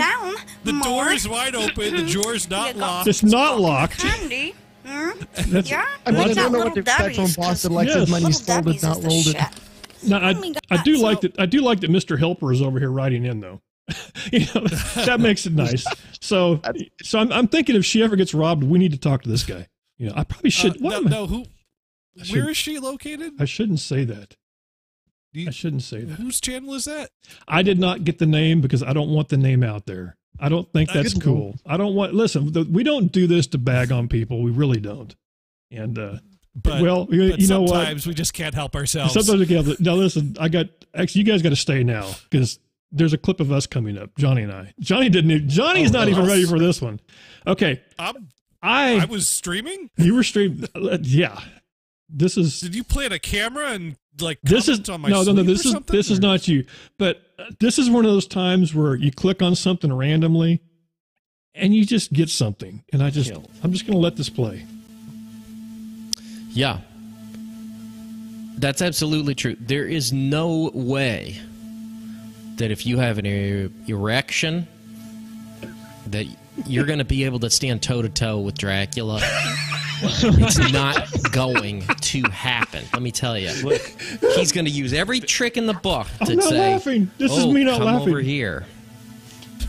[SPEAKER 2] The door is wide open. The door's not locked.
[SPEAKER 1] It's not locked.
[SPEAKER 13] Candy.
[SPEAKER 11] Yeah? I don't know what to expect from Boston Lexus money stolen, not rolled it.
[SPEAKER 1] Now, I do like that Mr. Helper is over here writing in, though. That makes it nice. So I'm thinking if she ever gets robbed, we need to talk to this guy. I probably should.
[SPEAKER 2] Where is she located?
[SPEAKER 1] I shouldn't say that. I shouldn't say that.
[SPEAKER 2] Whose channel is that?
[SPEAKER 1] I did not get the name because I don't want the name out there. I don't think that's cool. I don't want. Listen, we don't do this to bag on people. We really don't. And
[SPEAKER 2] but
[SPEAKER 1] you know what?
[SPEAKER 2] Sometimes we just can't help ourselves.
[SPEAKER 1] Sometimes we can't. Now listen, you guys got to stay now because there's a clip of us coming up. Johnny and I. Johnny's not even ready for this one. Okay. I
[SPEAKER 2] was streaming.
[SPEAKER 1] You were streaming. Yeah. This is.
[SPEAKER 2] Did you plant a camera and
[SPEAKER 1] this is
[SPEAKER 2] on my
[SPEAKER 1] no. This is not you. But this is one of those times where you click on something randomly, and you just get something. And I'm just going to let this play.
[SPEAKER 14] Yeah, that's absolutely true. There is no way that if you have an erection, that you're going to be able to stand toe-to-toe with Dracula. It's not going to happen. Let me tell you. Look, he's going to use every trick in the book to say,
[SPEAKER 1] laughing. This is me not
[SPEAKER 14] come
[SPEAKER 1] laughing.
[SPEAKER 14] over here.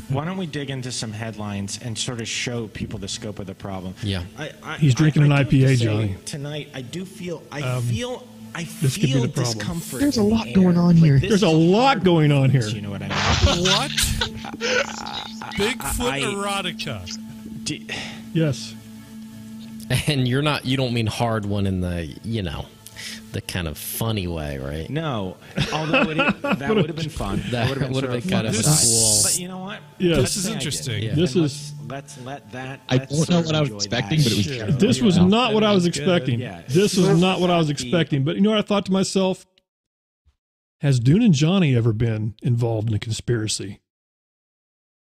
[SPEAKER 15] Why don't we dig into some headlines and sort of show people the scope of the problem?
[SPEAKER 14] Yeah.
[SPEAKER 1] He's drinking an IPA, Johnny.
[SPEAKER 15] Tonight, I feel
[SPEAKER 1] this could be the problem.
[SPEAKER 15] discomfort.
[SPEAKER 11] There's a lot going on here.
[SPEAKER 1] There's a lot going on here.
[SPEAKER 15] You know what I mean?
[SPEAKER 2] What? Bigfoot erotica.
[SPEAKER 1] Yes.
[SPEAKER 14] And you don't mean hard one in the, the kind of funny way, right?
[SPEAKER 15] No. Although that would have been fun.
[SPEAKER 14] That would have been kind of cool.
[SPEAKER 15] But you know what?
[SPEAKER 1] Yeah.
[SPEAKER 2] This is interesting.
[SPEAKER 14] Yeah.
[SPEAKER 15] Let's let that.
[SPEAKER 12] I don't know what I was expecting, but it was.
[SPEAKER 1] This was not what I was expecting. This was not what I was expecting. But you know what I thought to myself? Has Dune and Johnny ever been involved in a conspiracy?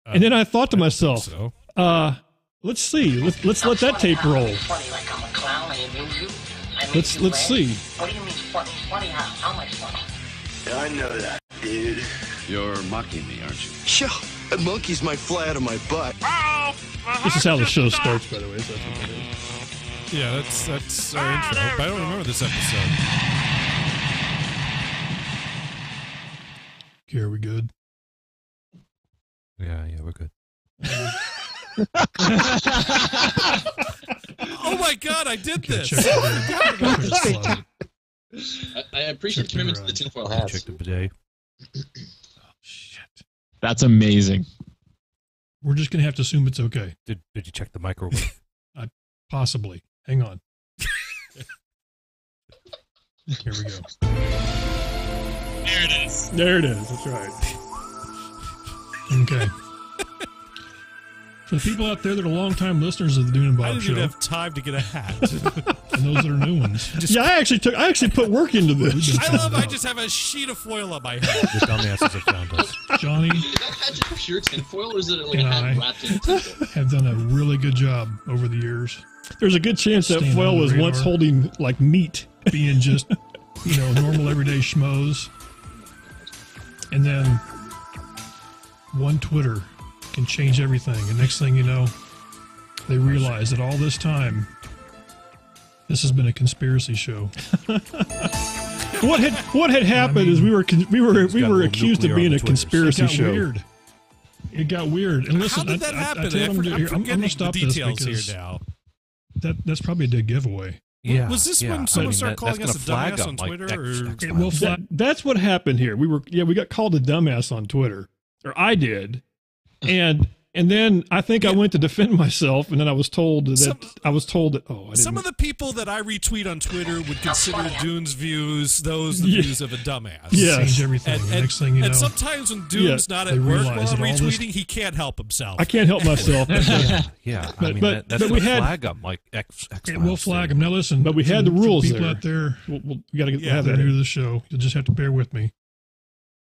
[SPEAKER 1] And then I thought to myself, let's see. Let's let that tape roll. Let's see.
[SPEAKER 8] What do you mean funny? Funny how? How am I funny?
[SPEAKER 16] I know that, dude.
[SPEAKER 3] You're mocking me, aren't you?
[SPEAKER 16] Sure. A monkey's might fly out of my butt.
[SPEAKER 1] This is how the show starts, by the way. So that's what that is.
[SPEAKER 2] Yeah, that's our intro. But I don't remember this episode.
[SPEAKER 1] Okay, are we good?
[SPEAKER 2] Yeah, we're good. Oh my God, I did this!
[SPEAKER 12] I appreciate the commitment to the tinfoil hats.
[SPEAKER 2] Check the bidet.
[SPEAKER 1] Oh, shit.
[SPEAKER 12] That's amazing.
[SPEAKER 1] We're just going to have to assume it's okay.
[SPEAKER 2] Did you check the microwave?
[SPEAKER 1] Possibly. Hang on. Here we go.
[SPEAKER 12] There it is.
[SPEAKER 1] There it is. That's right. Okay. For the people out there that are longtime listeners of the Dune and Bob
[SPEAKER 2] I didn't
[SPEAKER 1] Show,
[SPEAKER 2] even have time to get a hat.
[SPEAKER 1] and those that are new ones, I actually put work into this.
[SPEAKER 2] I just have a sheet of foil on my head.
[SPEAKER 17] The dumbasses have found us.
[SPEAKER 1] Johnny
[SPEAKER 18] Is that hat just pure tinfoil, or is it like a
[SPEAKER 1] and
[SPEAKER 18] hat
[SPEAKER 1] I
[SPEAKER 18] wrapped in tinfoil?
[SPEAKER 1] have done a really good job over the years.
[SPEAKER 19] There's a good chance that
[SPEAKER 1] Staying
[SPEAKER 19] foil
[SPEAKER 1] on the
[SPEAKER 19] was once
[SPEAKER 1] radar.
[SPEAKER 19] holding like meat.
[SPEAKER 1] Being just, normal everyday schmoes. And then one Twitter can change everything. And next thing you know, they realize that all this time, this has been a conspiracy show.
[SPEAKER 19] What had happened is we were accused of being a conspiracy show.
[SPEAKER 1] Weird. It got weird. And listen,
[SPEAKER 2] How did that happen?
[SPEAKER 1] I tell you what I'm
[SPEAKER 2] I'm
[SPEAKER 1] going
[SPEAKER 2] forgetting
[SPEAKER 1] to stop
[SPEAKER 2] the
[SPEAKER 1] this
[SPEAKER 2] details
[SPEAKER 1] because
[SPEAKER 2] here now.
[SPEAKER 1] that's probably a dead giveaway.
[SPEAKER 17] Yeah.
[SPEAKER 2] Was this when someone started calling us a dumbass on Twitter?
[SPEAKER 1] It will flag.
[SPEAKER 19] That's what happened here. We got called a dumbass on Twitter, or I did, and then I think I went to defend myself, and then I was told that
[SPEAKER 2] Some of the people that I retweet on Twitter would consider Dune's views the views of a dumbass.
[SPEAKER 1] Yeah, change everything.
[SPEAKER 2] And,
[SPEAKER 1] next thing you know,
[SPEAKER 2] and sometimes when Dune's not
[SPEAKER 1] they
[SPEAKER 2] at work
[SPEAKER 1] realize
[SPEAKER 2] while I'm
[SPEAKER 1] that all this-
[SPEAKER 2] retweeting, he can't help himself.
[SPEAKER 19] I can't help myself.
[SPEAKER 17] Yeah,
[SPEAKER 19] But
[SPEAKER 17] that's
[SPEAKER 19] we
[SPEAKER 17] the
[SPEAKER 19] had
[SPEAKER 17] flag them like X.
[SPEAKER 1] it will flag them. Now listen,
[SPEAKER 19] But we had
[SPEAKER 1] for-
[SPEAKER 19] the rules
[SPEAKER 1] for people
[SPEAKER 19] there.
[SPEAKER 1] out there. We got to
[SPEAKER 19] Yeah,
[SPEAKER 1] have that new to the show. You'll just have to bear with me.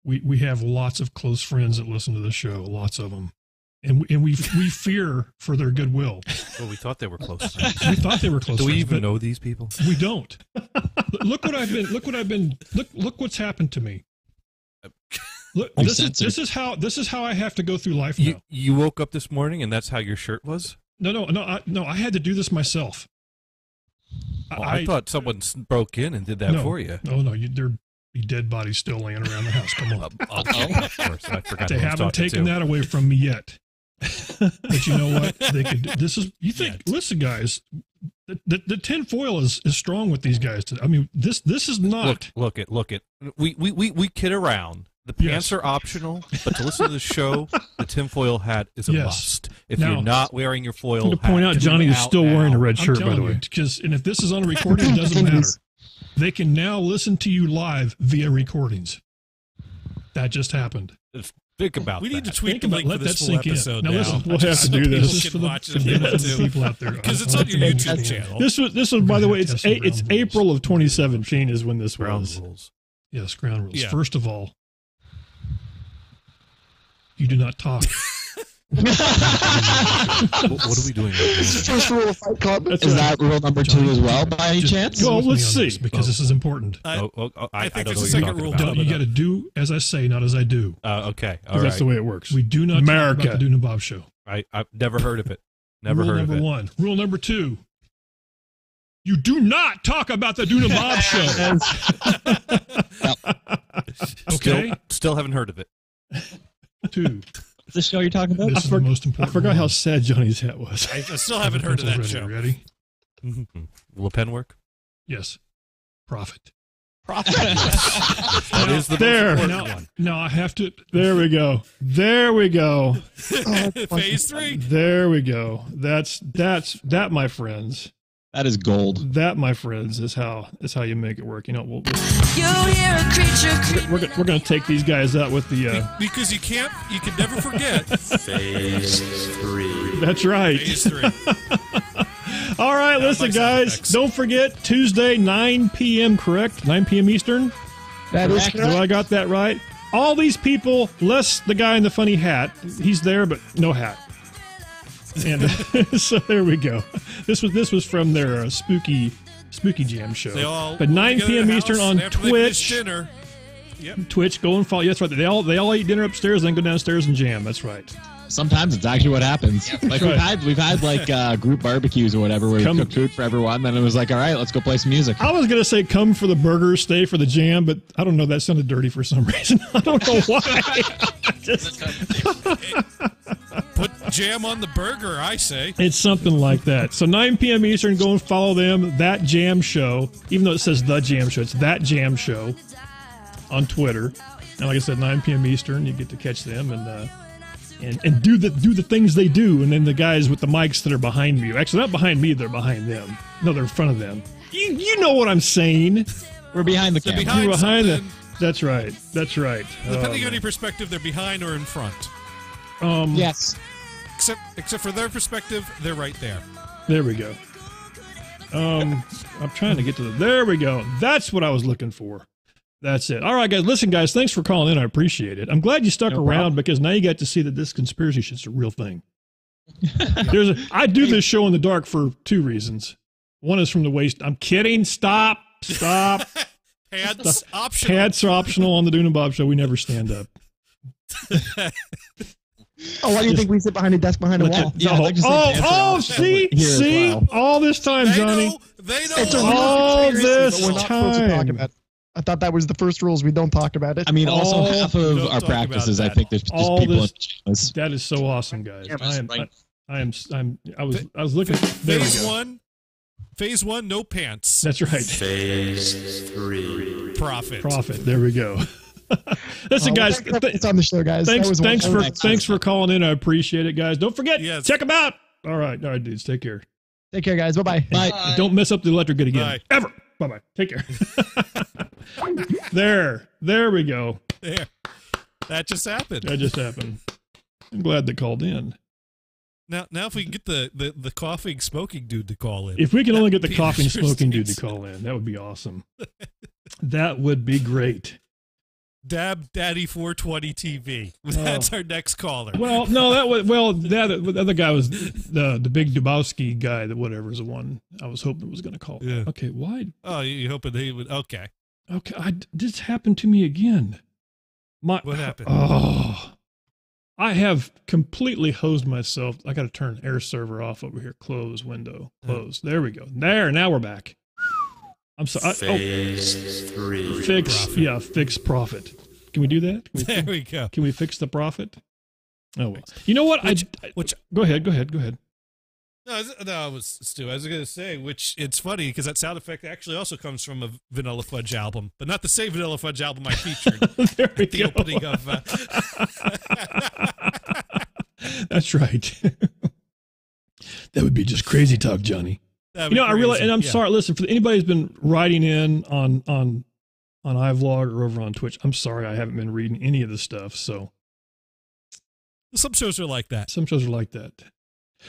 [SPEAKER 1] We have lots of close friends that listen to the show. Lots of them. And we fear for their goodwill.
[SPEAKER 17] Well, we thought they were close.
[SPEAKER 1] We thought they were close.
[SPEAKER 17] Do we
[SPEAKER 1] friends,
[SPEAKER 17] even
[SPEAKER 1] but
[SPEAKER 17] know these people?
[SPEAKER 1] We don't. Look what's happened to me. Look, this is how I have to go through life now.
[SPEAKER 17] You woke up this morning and that's how your shirt was?
[SPEAKER 1] No. I had to do this myself.
[SPEAKER 17] Oh, I thought someone broke in and did that for you.
[SPEAKER 1] No, there'd be dead bodies still laying around the house. Come on.
[SPEAKER 17] Okay, of course. I forgot.
[SPEAKER 1] They
[SPEAKER 17] who I was
[SPEAKER 1] haven't
[SPEAKER 17] talking
[SPEAKER 1] taken
[SPEAKER 17] to.
[SPEAKER 1] that away from me yet. But you know what? They could. This is. You think? Listen, guys. The tinfoil is strong with these guys. I mean, this is not.
[SPEAKER 17] Look it. We kid around. The pants are optional, but to listen to the show, the tinfoil hat is a must. If
[SPEAKER 1] Now,
[SPEAKER 17] you're not wearing your foil
[SPEAKER 19] to
[SPEAKER 17] hat,
[SPEAKER 19] point out, Johnny is still wearing a red
[SPEAKER 1] I'm
[SPEAKER 19] shirt, by the
[SPEAKER 1] telling
[SPEAKER 19] way.
[SPEAKER 1] you, and if this is on a recording, it doesn't matter. They can now listen to you live via recordings. That just happened.
[SPEAKER 17] Think about
[SPEAKER 2] We
[SPEAKER 17] that.
[SPEAKER 2] need to tweet
[SPEAKER 1] Think
[SPEAKER 2] the
[SPEAKER 1] about-
[SPEAKER 2] link
[SPEAKER 1] let
[SPEAKER 2] for this
[SPEAKER 1] that
[SPEAKER 2] full
[SPEAKER 1] sink in.
[SPEAKER 2] episode
[SPEAKER 1] Now
[SPEAKER 2] now.
[SPEAKER 1] listen,
[SPEAKER 19] we'll have to do
[SPEAKER 2] People
[SPEAKER 19] this.
[SPEAKER 2] can
[SPEAKER 1] For the-
[SPEAKER 2] watch it
[SPEAKER 1] for
[SPEAKER 2] if
[SPEAKER 1] the
[SPEAKER 2] they want
[SPEAKER 1] benefit of
[SPEAKER 2] to.
[SPEAKER 1] people out there.
[SPEAKER 2] Because it's on your YouTube channel.
[SPEAKER 19] This was, by the way, it's April of 2017 is when this
[SPEAKER 17] Ground
[SPEAKER 19] was.
[SPEAKER 17] rules.
[SPEAKER 1] Yes, ground rules.
[SPEAKER 2] Yeah.
[SPEAKER 1] First of all, you do not talk.
[SPEAKER 17] What are we doing?
[SPEAKER 11] It's the first rule of Fight Club.
[SPEAKER 19] That's
[SPEAKER 11] Is
[SPEAKER 19] right.
[SPEAKER 11] that rule number 2 as well, by any chance?
[SPEAKER 1] Go
[SPEAKER 19] Well,
[SPEAKER 1] with me
[SPEAKER 19] let's
[SPEAKER 1] on this
[SPEAKER 19] see.
[SPEAKER 1] because this is important.
[SPEAKER 2] I think
[SPEAKER 17] don't
[SPEAKER 2] there's
[SPEAKER 17] know
[SPEAKER 2] a
[SPEAKER 17] what you're
[SPEAKER 2] second
[SPEAKER 17] talking
[SPEAKER 2] rule.
[SPEAKER 17] about.
[SPEAKER 1] You got to do as I say, not as I do.
[SPEAKER 17] Okay, all
[SPEAKER 19] 'Cause
[SPEAKER 17] right.
[SPEAKER 19] that's the way it works.
[SPEAKER 1] We do not
[SPEAKER 19] America.
[SPEAKER 1] talk about the Dune and Bob Show.
[SPEAKER 17] I've never heard of it. Never
[SPEAKER 1] Rule
[SPEAKER 17] heard of
[SPEAKER 1] number
[SPEAKER 17] it.
[SPEAKER 1] 1. Rule number 2. You do not talk about the Dune and Bob Show. Okay.
[SPEAKER 17] Still haven't heard of it.
[SPEAKER 1] 2.
[SPEAKER 12] The show you're talking about?
[SPEAKER 1] This is the most important.
[SPEAKER 19] I forgot
[SPEAKER 1] rule.
[SPEAKER 19] how sad Johnny's hat was.
[SPEAKER 2] I still haven't heard of that
[SPEAKER 1] Pencils
[SPEAKER 2] show.
[SPEAKER 1] ready.
[SPEAKER 17] Will a pen work?
[SPEAKER 1] Yes. Profit.
[SPEAKER 17] That is the
[SPEAKER 19] There.
[SPEAKER 17] most important one.
[SPEAKER 1] Now I have to.
[SPEAKER 19] There we go. There we go.
[SPEAKER 2] Phase 3.
[SPEAKER 19] There we go. That's that, my friends.
[SPEAKER 12] That is gold.
[SPEAKER 19] That, my friends, is how you make it work. You know,
[SPEAKER 13] You hear a creature.
[SPEAKER 19] we're gonna take these guys out with the.
[SPEAKER 2] Because you can never forget.
[SPEAKER 10] Phase 3.
[SPEAKER 19] That's right.
[SPEAKER 2] Phase 3.
[SPEAKER 19] All right, listen, guys. Don't forget Tuesday, 9 p.m. Correct? 9 p.m. Eastern.
[SPEAKER 11] That is
[SPEAKER 19] Do
[SPEAKER 11] correct.
[SPEAKER 19] I got that right? All these people, less the guy in the funny hat. He's there, but no hat. And so there we go. This was from their spooky jam show.
[SPEAKER 2] They all
[SPEAKER 19] but 9
[SPEAKER 2] go to
[SPEAKER 19] p.m.
[SPEAKER 2] the
[SPEAKER 19] Eastern
[SPEAKER 2] house,
[SPEAKER 19] on
[SPEAKER 2] and after they finish
[SPEAKER 19] Twitch.
[SPEAKER 2] dinner. Yep.
[SPEAKER 19] Twitch, go and follow. Yes, right. They all eat dinner upstairs, then go downstairs and jam. That's right.
[SPEAKER 12] Sometimes it's actually what happens. Like
[SPEAKER 19] right.
[SPEAKER 12] we've had like group barbecues or whatever where we cook food for everyone. Then it was like, all right, let's go play some music.
[SPEAKER 19] I was gonna say come for the burger, stay for the jam, but I don't know. That sounded dirty for some reason. I don't know why.
[SPEAKER 2] Put jam on the burger, I say.
[SPEAKER 19] It's something like that. So 9 p.m. Eastern, go and follow them. That Jam Show, even though it says The Jam Show, it's That Jam Show on Twitter. And like I said, 9 p.m. Eastern, you get to catch them and do the things they do. And then the guys with the mics that are behind me, actually not behind me, they're behind them. No, they're in front of them. You know what I'm saying.
[SPEAKER 12] We're behind the camera.
[SPEAKER 2] Behind something.
[SPEAKER 19] That's right. That's right.
[SPEAKER 2] Depending on your perspective, they're behind or in front.
[SPEAKER 11] Yes.
[SPEAKER 2] Except for their perspective, they're right there.
[SPEAKER 19] There we go. I'm trying to get to there we go. That's what I was looking for. That's it. All right, guys. Listen, guys, thanks for calling in. I appreciate it. I'm glad you stuck around because now you got to see that this conspiracy shit's a real thing. I do this show in the dark for two reasons. One is from the waist. I'm kidding. Stop.
[SPEAKER 2] Pants optional.
[SPEAKER 19] Pants are optional on the Dune and Bob Show. We never stand up.
[SPEAKER 11] Oh, why do you think we sit behind a desk behind a wall?
[SPEAKER 19] See, all this time, Johnny.
[SPEAKER 2] They know.
[SPEAKER 11] It's a
[SPEAKER 19] all
[SPEAKER 11] real
[SPEAKER 19] this
[SPEAKER 11] but we're not supposed to talk about it. I thought that was the first rules. We don't talk about it.
[SPEAKER 12] I mean, also half of our practices, I think there's just people in pajamas.
[SPEAKER 19] That is so awesome, guys. I was looking. There we go.
[SPEAKER 2] Phase 1, no pants.
[SPEAKER 19] That's right.
[SPEAKER 10] Phase 3,
[SPEAKER 2] profit.
[SPEAKER 19] There we go. Listen, guys.
[SPEAKER 11] It's on the show, guys.
[SPEAKER 19] Thanks for calling in. I appreciate it, guys. Don't forget, check them out. All right, dudes. Take care.
[SPEAKER 11] Take care, guys. Bye-bye.
[SPEAKER 19] Bye. Don't mess up the electric grid again.
[SPEAKER 2] Bye.
[SPEAKER 19] Ever. Bye-bye. Take care. There we go.
[SPEAKER 2] There. That just happened.
[SPEAKER 19] I'm glad they called in.
[SPEAKER 2] Now, if we can get the coughing, smoking dude to call in.
[SPEAKER 19] If we can only get the coughing, smoking dude to call in, that would be awesome. That would be great.
[SPEAKER 2] Dab Daddy 420 TV. That's our next caller.
[SPEAKER 19] Well, no, the other guy was the big Dubowski guy. That whatever is the one I was hoping was going to call.
[SPEAKER 2] Yeah.
[SPEAKER 19] Okay, why?
[SPEAKER 2] Oh, you hoping he would? Okay.
[SPEAKER 19] This happened to me again.
[SPEAKER 2] What happened?
[SPEAKER 19] Oh, I have completely hosed myself. I got to turn air server off over here. Close window. Close. There we go. There. Now we're back. I'm sorry.
[SPEAKER 10] Phase 3.
[SPEAKER 19] Fix profit. Can we do that?
[SPEAKER 2] There we go.
[SPEAKER 19] Can we fix the profit? Oh, well. You know what? Go ahead.
[SPEAKER 2] No, it was Stu. I was going to say, which it's funny because that sound effect actually also comes from a Vanilla Fudge album, but not the same Vanilla Fudge album I featured at the opening of.
[SPEAKER 19] That's right. That would be just crazy talk, Johnny. I realize, and I'm sorry. Listen, for anybody who's been writing in on iVlog or over on Twitch, I'm sorry I haven't been reading any of the stuff. So
[SPEAKER 2] some shows are like that.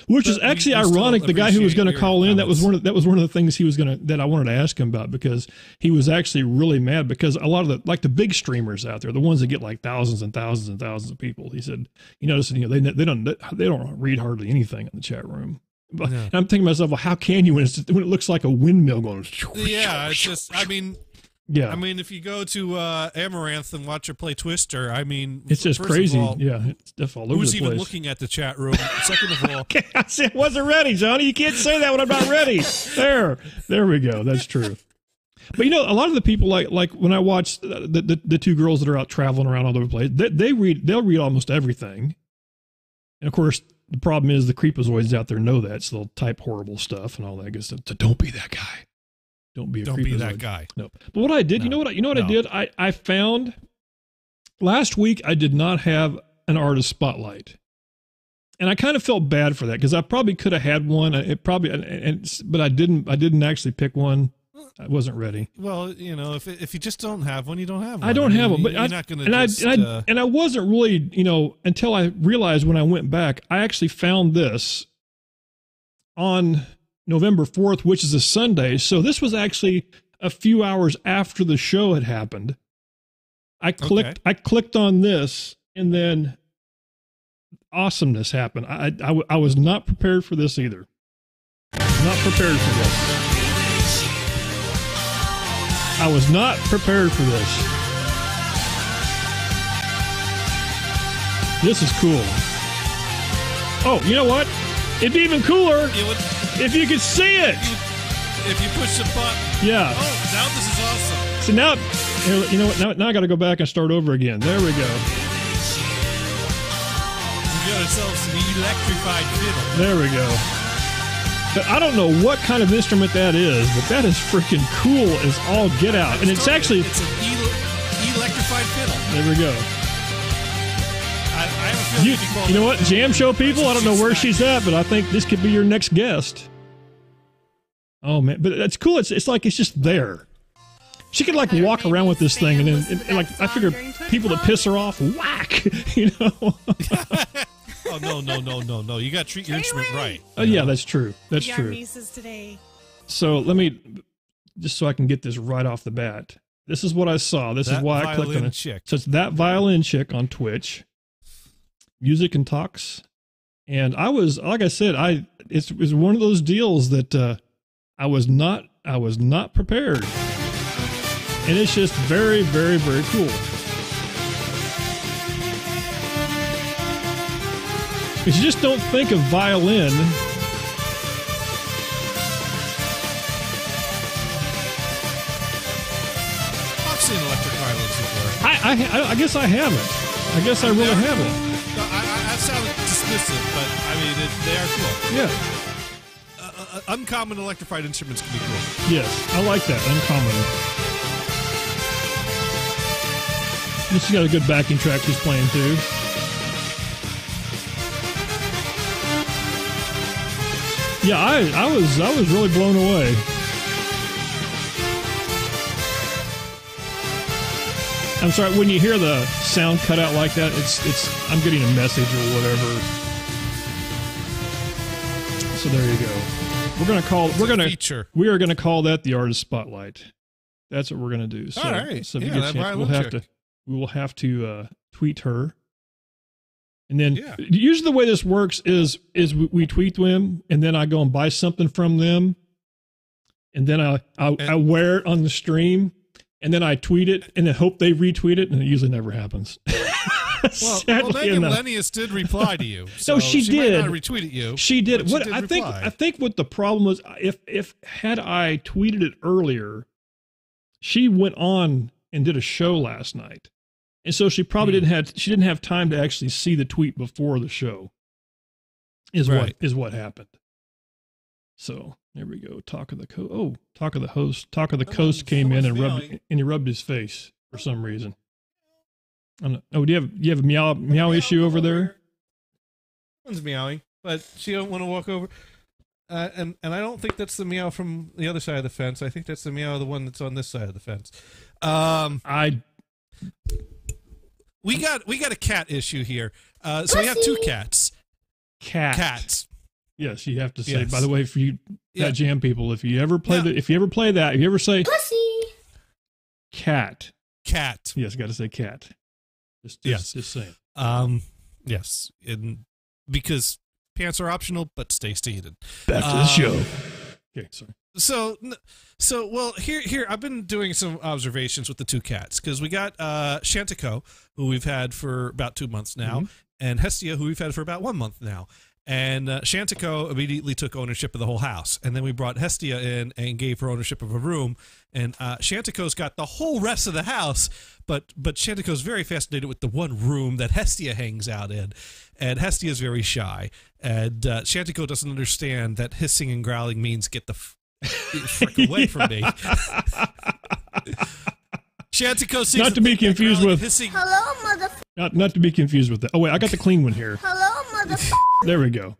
[SPEAKER 19] Which is actually ironic. The guy who was going to call in, that was one of the things that I wanted to ask him about, because he was actually really mad because a lot of the big streamers out there, the ones that get like thousands and thousands and thousands of people, he said, they don't read hardly anything in the chat room. But, and I'm thinking to myself, well, how can you when it looks like a windmill going?
[SPEAKER 2] Yeah, it's just. I mean, if you go to Amaranth and watch her play Twister, I mean,
[SPEAKER 19] it's just crazy. It's definitely all over the place.
[SPEAKER 2] Who's even looking at the chat room? Second of all,
[SPEAKER 19] I wasn't ready, Johnny. You can't say that when I'm not ready. There we go. That's true. But a lot of the people like when I watch the two girls that are out traveling around all over the place, they'll read almost everything, and of course. The problem is the creepazoids out there know that, so they'll type horrible stuff and all that good stuff. So don't be that guy. Don't be that
[SPEAKER 2] guy.
[SPEAKER 19] No. But what I did, I did? I found last week I did not have an artist spotlight. And I kind of felt bad for that because I probably could have had one. But I didn't actually pick one. I wasn't ready.
[SPEAKER 2] Well, if you just don't have one, you don't have one.
[SPEAKER 19] I don't have one, but
[SPEAKER 2] you're not going to.
[SPEAKER 19] And I wasn't really, until I realized when I went back, I actually found this on November 4th, which is a Sunday. So this was actually a few hours after the show had happened. I clicked on this, and then awesomeness happened. I was not prepared for this either. Not prepared for this. I was not prepared for this. This is cool. Oh, you know what? It'd be even cooler if you could see it.
[SPEAKER 2] If you push the button.
[SPEAKER 19] Yeah.
[SPEAKER 2] Oh, now this is awesome.
[SPEAKER 19] So now, now I got to go back and start over again. There we go.
[SPEAKER 2] We got ourselves an electrified fiddle.
[SPEAKER 19] There we go. But I don't know what kind of instrument that is, but that is freaking cool as all get out. And it's an electrified fiddle. There we go.
[SPEAKER 2] I have a feeling
[SPEAKER 19] you know what? Jam show people, I don't know where she's at, but I think this could be your next guest. Oh, man. But that's cool. It's like it's just there. She could like walk around with this thing, and then and like I figure people that piss her off, whack, you know.
[SPEAKER 2] Oh no! You got to treat your instrument right.
[SPEAKER 19] Oh yeah, that's true. That's
[SPEAKER 20] we
[SPEAKER 19] true.
[SPEAKER 20] are nieces today.
[SPEAKER 19] So let me, just so I can get this right off the bat. This is what I saw. This is why I clicked on it.
[SPEAKER 2] Chick.
[SPEAKER 19] So it's That Violin Chick on Twitch. Music and Talks. And I was, like I said, it was one of those deals that I was not prepared. And it's just very, very, very cool. Because you just don't think of violin.
[SPEAKER 2] I've seen electric violins before.
[SPEAKER 19] I guess I haven't. I guess I really haven't.
[SPEAKER 2] No, I sound dismissive, but I mean, they are cool.
[SPEAKER 19] Yeah.
[SPEAKER 2] Uncommon electrified instruments can be cool.
[SPEAKER 19] Yes, I like that. Uncommon. She's got a good backing track she's playing too. Yeah, I was really blown away. I'm sorry, when you hear the sound cut out like that, it's I'm getting a message or whatever. So there you go. We are gonna call that the artist spotlight. That's what we're gonna do. So,
[SPEAKER 2] all right.
[SPEAKER 19] So if you get a chance, we will have to tweet her. And then usually the way this works is we tweet them, and then I go and buy something from them, and then I wear it on the stream, and then I tweet it, and then hope they retweet it, and it usually never happens.
[SPEAKER 2] Well, Megan Lennius did reply to you. So
[SPEAKER 19] no, she did.
[SPEAKER 2] Might not retweeted you.
[SPEAKER 19] She did.
[SPEAKER 2] What
[SPEAKER 19] She did reply. I think what the problem was, if had I tweeted it earlier, she went on and did a show last night. And so she probably didn't have time to actually see the tweet before the show. Is what happened. So there we go. Talk of the host. Talk of the Coast came in and he rubbed his face for some reason. Oh, do you have a meow issue over there?
[SPEAKER 2] One's meowing, but she don't want to walk over. And I don't think that's the meow from the other side of the fence. I think that's the meow of the one that's on this side of the fence. We got a cat issue here. So we have two cats. Cats.
[SPEAKER 19] Yes, you have to say. Yes. By the way, for you Cat Jam people, if you ever play if you ever say
[SPEAKER 20] pussy,
[SPEAKER 19] cat. Yes, got to say cat. Just saying.
[SPEAKER 2] Yes, because pants are optional, but stay seated.
[SPEAKER 19] Back to the show. Okay, sorry.
[SPEAKER 2] So well, here I've been doing some observations with the two cats because we got Shantico, who we've had for about 2 months now, and Hestia, who we've had for about 1 month now. And Shantico immediately took ownership of the whole house, and then we brought Hestia in and gave her ownership of a room. And Shantico's got the whole rest of the house, but Shantico's very fascinated with the one room that Hestia hangs out in, and Hestia is very shy. And Shantico doesn't understand that hissing and growling means get the frick away from me. Shantico sees
[SPEAKER 19] not to be confused with
[SPEAKER 2] hissing.
[SPEAKER 20] Hello, motherfucker.
[SPEAKER 19] Not to be confused with that. Oh wait, I got the clean one here.
[SPEAKER 20] Hello, motherfucker.
[SPEAKER 19] There we go.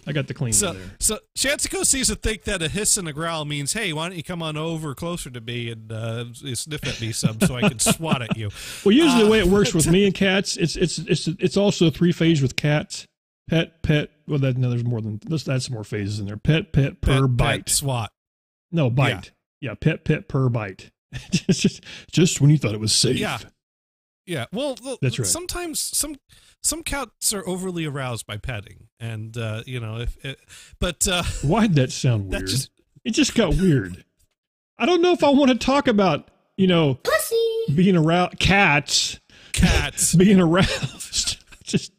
[SPEAKER 19] I got the clean one there.
[SPEAKER 2] So Shantico seems to think that a hiss and a growl means, hey, why don't you come on over closer to me and sniff at me some so I can swat at you.
[SPEAKER 19] Well, usually the way it works with me and cats, it's also 3-phase with cats. Pet. Well, there's more than this. That's more phases in there. Pet, purr, bite,
[SPEAKER 2] swat.
[SPEAKER 19] No, bite. Yeah, pet, purr, bite. just when you thought it was safe.
[SPEAKER 2] Yeah. Well,
[SPEAKER 19] that's right.
[SPEAKER 2] Sometimes some cats are overly aroused by petting, and
[SPEAKER 19] why'd that sound weird? It just got weird. I don't know if I want to talk about
[SPEAKER 20] pussy
[SPEAKER 19] being aroused. Cats being aroused. Just.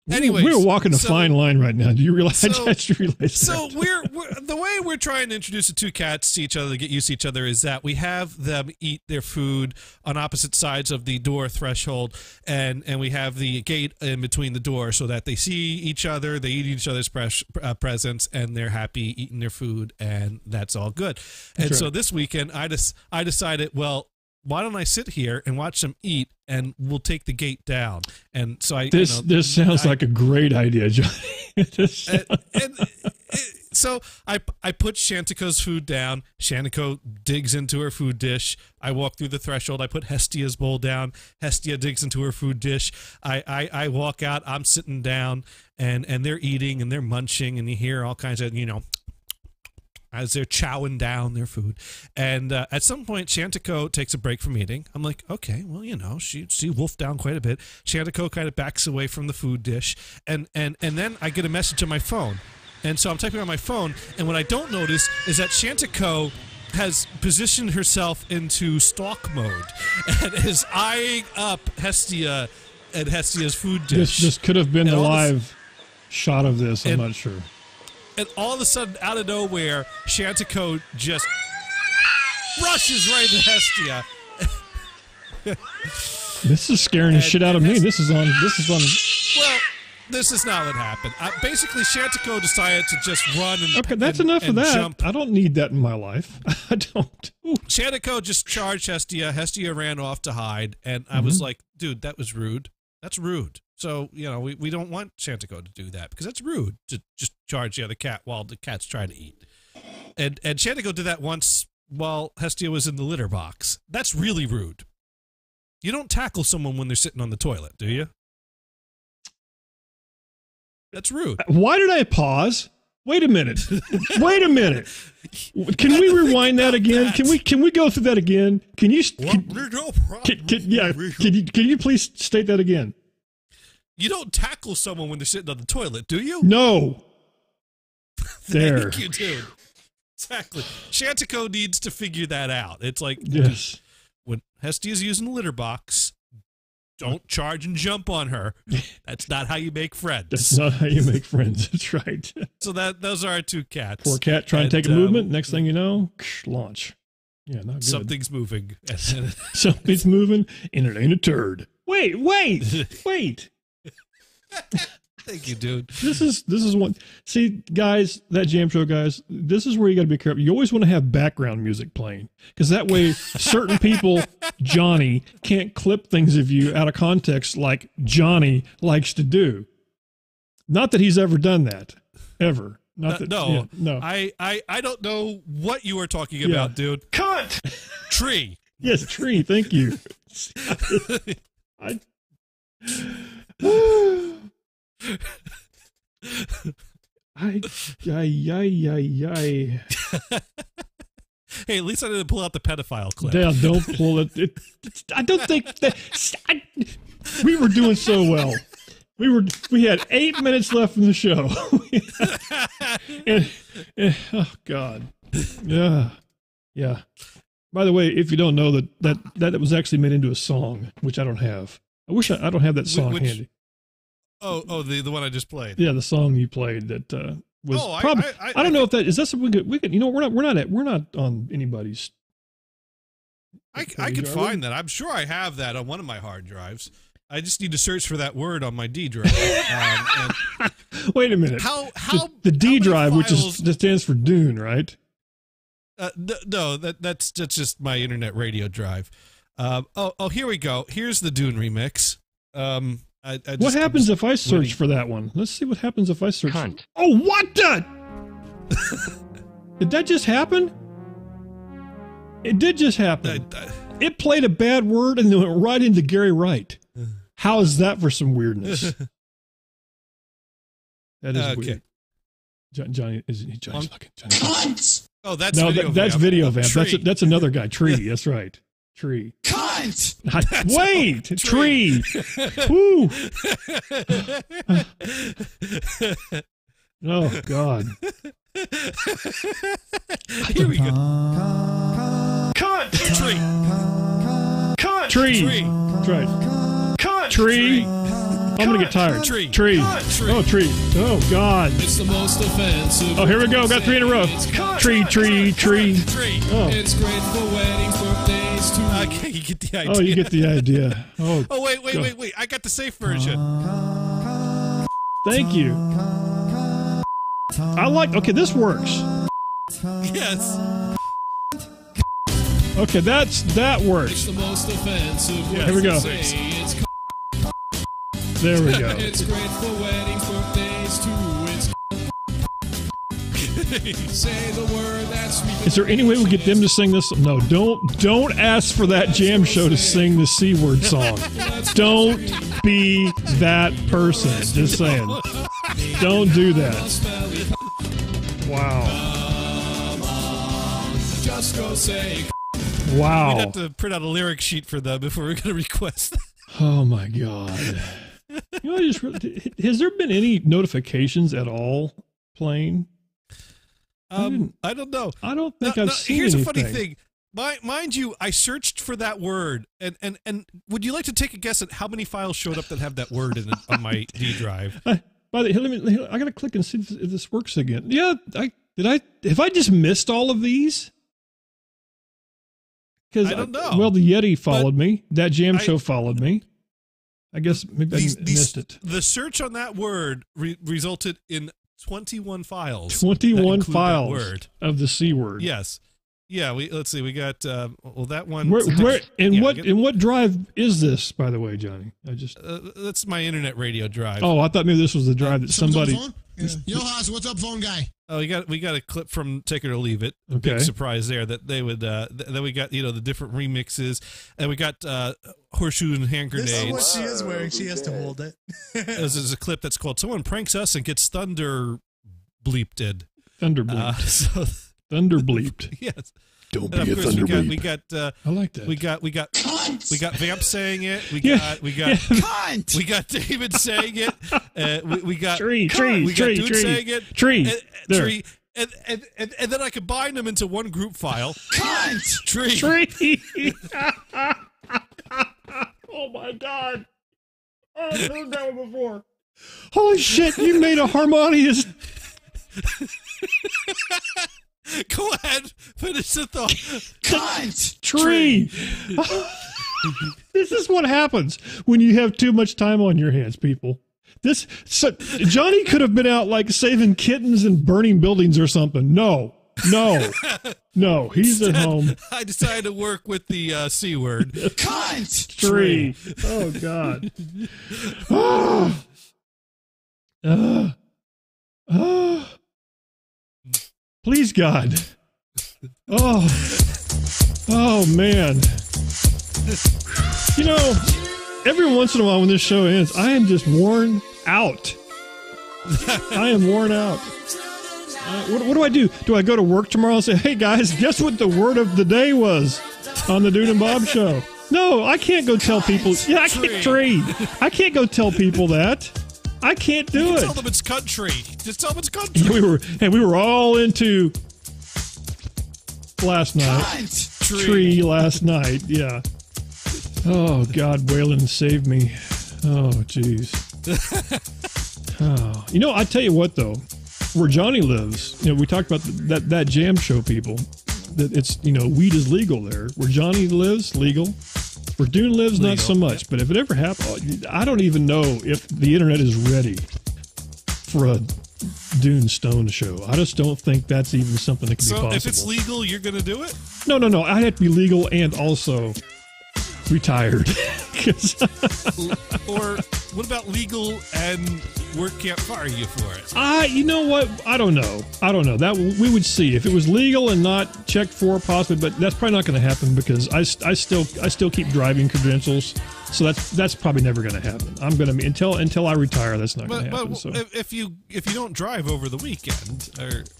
[SPEAKER 2] Anyways,
[SPEAKER 19] we're walking a fine line right now. Do you realize?
[SPEAKER 2] So
[SPEAKER 19] we're
[SPEAKER 2] the way we're trying to introduce the two cats to each other to get used to each other is that we have them eat their food on opposite sides of the door threshold, and we have the gate in between the door so that they see each other, they eat each other's presents, and they're happy eating their food, and that's all good. And so this weekend, I decided, well, why don't I sit here and watch them eat, and we'll take the gate down. And so
[SPEAKER 19] this sounds like a great idea, Johnny.
[SPEAKER 2] So I put Shantico's food down. Shantico digs into her food dish. I walk through the threshold. I put Hestia's bowl down. Hestia digs into her food dish. I walk out. I'm sitting down, and they're eating and they're munching, and you hear all kinds of, as they're chowing down their food. And at some point, Shantico takes a break from eating. I'm like, okay, well, she wolfed down quite a bit. Shantico kind of backs away from the food dish, and then I get a message on my phone. And so I'm typing on my phone, and what I don't notice is that Shantico has positioned herself into stalk mode and is eyeing up Hestia and Hestia's food dish.
[SPEAKER 19] This could have been a live shot of this. I'm not sure.
[SPEAKER 2] And all of a sudden, out of nowhere, Shantico just rushes right into Hestia.
[SPEAKER 19] This is scaring the shit out of me. This is on.
[SPEAKER 2] Well, this is not what happened. Basically, Shantico decided to just run and
[SPEAKER 19] okay. That's enough of that.
[SPEAKER 2] Jump.
[SPEAKER 19] I don't need that in my life. I don't.
[SPEAKER 2] Shantico just charged Hestia. Hestia ran off to hide, and I was like, "Dude, that was rude. That's rude." So we don't want Shantico to do that because that's rude to just charge the other cat while the cat's trying to eat. And Shantico did that once while Hestia was in the litter box. That's really rude. You don't tackle someone when they're sitting on the toilet, do you? That's rude.
[SPEAKER 19] Why did I pause? Wait a minute. Wait a minute. Can we rewind that again? Can we go through that again? Can you? Can you please state that again?
[SPEAKER 2] You don't tackle someone when they're sitting on the toilet, do you?
[SPEAKER 19] No. There.
[SPEAKER 2] You do. Exactly. Shantico needs to figure that out. It's like,
[SPEAKER 19] yes,
[SPEAKER 2] when Hestia's using the litter box, don't charge and jump on her. That's not how you make friends.
[SPEAKER 19] That's not how you make friends. That's right.
[SPEAKER 2] So those are our two cats.
[SPEAKER 19] Poor cat trying to take a movement. Next thing you know, launch. Yeah, not good.
[SPEAKER 2] Something's moving.
[SPEAKER 19] Something's moving, and it ain't a turd. Wait.
[SPEAKER 2] Thank you, dude.
[SPEAKER 19] This is one. See, guys, that jam show, guys. This is where you got to be careful. You always want to have background music playing because that way, certain people, Johnny, can't clip things of you out of context like Johnny likes to do. Not that he's ever done that, ever. Not that.
[SPEAKER 2] No.
[SPEAKER 19] I
[SPEAKER 2] don't know what you were talking about, dude.
[SPEAKER 19] Cunt.
[SPEAKER 2] Tree.
[SPEAKER 19] Yes, tree. Thank you.
[SPEAKER 2] Hey, at least I didn't pull out the pedophile clip.
[SPEAKER 19] Yeah, don't pull it. I don't think that we were doing so well. We had 8 minutes left in the show. and oh God, yeah. By the way, if you don't know that was actually made into a song, which I don't have. I wish I don't have that song handy.
[SPEAKER 2] Oh, the one I just played.
[SPEAKER 19] Yeah, the song you played that was probably. I don't know if that is that something we could. We're not on anybody's.
[SPEAKER 2] I could find that. I'm sure I have that on one of my hard drives. I just need to search for that word on my D drive.
[SPEAKER 19] Wait a minute.
[SPEAKER 2] How
[SPEAKER 19] the D drive, which stands for Dune, right?
[SPEAKER 2] No, that's just my internet radio drive. Here we go. Here's the Dune remix.
[SPEAKER 19] What happens if I search for that one? Let's see what happens if I search. Oh, what the? Did that just happen? It did just happen. It played a bad word and then went right into Gary Wright. How is that for some weirdness? That is weird. Johnny fucking Johnny.
[SPEAKER 2] Oh, that's
[SPEAKER 19] no,
[SPEAKER 2] video
[SPEAKER 19] that's
[SPEAKER 2] vamp.
[SPEAKER 19] video vamp. That's another guy. Tree. That's right. Tree.
[SPEAKER 2] Cunt!
[SPEAKER 19] Wait! Tree! Woo! Oh, God.
[SPEAKER 2] Here we go.
[SPEAKER 19] Cunt!
[SPEAKER 2] Tree!
[SPEAKER 19] Cunt! Tree! That's right. Cunt! Tree! I'm going to get tired.
[SPEAKER 2] Tree!
[SPEAKER 19] Tree! Oh, tree. Oh, God.
[SPEAKER 21] It's the most offensive.
[SPEAKER 19] Oh, here we go. Got 3 in a row. Tree, tree, tree. Oh.
[SPEAKER 21] It's great for weddings, birthdays, too.
[SPEAKER 2] Okay, you get the idea.
[SPEAKER 19] Oh, you get the idea. Oh,
[SPEAKER 2] wait. I got the safe version.
[SPEAKER 19] Thank you. Okay, this works.
[SPEAKER 2] Yes.
[SPEAKER 19] Okay, that works.
[SPEAKER 21] It's the most offensive.
[SPEAKER 19] Here we go. There we go.
[SPEAKER 21] It's great for weddings, birthdays, too. Say the word that's
[SPEAKER 1] Is there any way we get them to sing this? No, don't ask for that jam show to sing the C word song. Don't be that person. Just saying. Don't do that. Wow.
[SPEAKER 21] Just go say.
[SPEAKER 1] Wow.
[SPEAKER 2] We'd have to print out a lyric sheet for them if we were going to request that.
[SPEAKER 1] Oh my God. You know, has there been any notifications at all playing?
[SPEAKER 2] I don't know.
[SPEAKER 1] I don't think I've seen
[SPEAKER 2] Here's
[SPEAKER 1] anything.
[SPEAKER 2] a funny thing. Mind you, I searched for that word, and would you like to take a guess at how many files showed up that have that word in it on my D drive?
[SPEAKER 1] I gotta click and see if this works again. Yeah, have I just missed all of these? Because
[SPEAKER 2] I don't know.
[SPEAKER 1] Well, the Yeti followed me. That jam show followed me. I guess maybe I missed it.
[SPEAKER 2] The search on that word resulted in 21 files.
[SPEAKER 1] 21
[SPEAKER 2] that
[SPEAKER 1] files
[SPEAKER 2] that word.
[SPEAKER 1] Of the C word.
[SPEAKER 2] Yes. Yeah. Let's see. We got that one.
[SPEAKER 1] What drive is this, by the way, Johnny?
[SPEAKER 2] That's my internet radio drive.
[SPEAKER 1] Oh, I thought maybe this was the drive that somebody.
[SPEAKER 4] Yo, Haas, what's up, phone guy?
[SPEAKER 2] Oh, we got a clip from Take It or Leave It.
[SPEAKER 1] Okay.
[SPEAKER 2] Big surprise there that they would. Then we got the different remixes, and we got Horseshoe and Hand Grenades.
[SPEAKER 4] This is what she is wearing. She has to hold it.
[SPEAKER 2] This is a clip that's called "Someone Pranks Us and Gets Thunder Bleeped."
[SPEAKER 1] Thunder bleeped. Thunder bleeped.
[SPEAKER 2] Yes.
[SPEAKER 1] Don't be a thunder bleep.
[SPEAKER 2] We got.
[SPEAKER 1] I like that.
[SPEAKER 2] We got
[SPEAKER 4] Cunt!
[SPEAKER 2] We got Vamp saying it. We
[SPEAKER 1] Yeah.
[SPEAKER 2] got
[SPEAKER 4] Cunt!
[SPEAKER 2] We got David saying it. We got
[SPEAKER 1] Tree.
[SPEAKER 2] We got Dude saying it.
[SPEAKER 1] Tree. There.
[SPEAKER 2] Tree. And then I combine them into one group file.
[SPEAKER 4] Cunt!
[SPEAKER 2] Tree.
[SPEAKER 1] Oh my God. Oh, I've heard that one before. Holy shit, you made a harmonious.
[SPEAKER 2] Go ahead, finish the thought.
[SPEAKER 4] Cunt!
[SPEAKER 1] Tree. This is what happens when you have too much time on your hands, people. Johnny could have been out like saving kittens and burning buildings or something. No, he's at home.
[SPEAKER 2] I decided to work with the C word.
[SPEAKER 4] Cunt!
[SPEAKER 1] Tree. Oh God. Please, God. Oh man. You know, every once in a while when this show ends, I am just worn out. I am worn out. What do I do? Do I go to work tomorrow and say, hey guys, guess what the word of the day was on the Dune and Bob Show? No, I can't go tell people. Yeah, I can't. Tree. I can't go tell people that. I can't do it.
[SPEAKER 2] Tell them it's country. Just tell them it's country.
[SPEAKER 1] We were all into last night. Tree last night. Yeah. Oh God, Waylon saved me. Oh jeez. Oh. You know, I tell you what though, where Johnny lives, you know, we talked about that jam show, people. That it's, you know, weed is legal there. Where Johnny lives, legal. Where Dune lives, not so much. Yeah. But if it ever happens, I don't even know if the internet is ready for a Dune Stone show. I just don't think that's even something that can be possible.
[SPEAKER 2] So if it's legal, you're going to do it?
[SPEAKER 1] No. I have to be legal and also retired.
[SPEAKER 2] Or what about legal and work can't fire you for it?
[SPEAKER 1] You know what? I don't know. That we would see if it was legal and not checked for possibly, but that's probably not going to happen because I still keep driving credentials, so that's probably never going to happen. I'm going to until I retire. That's not going to happen.
[SPEAKER 2] But
[SPEAKER 1] so
[SPEAKER 2] if you don't drive over the weekend,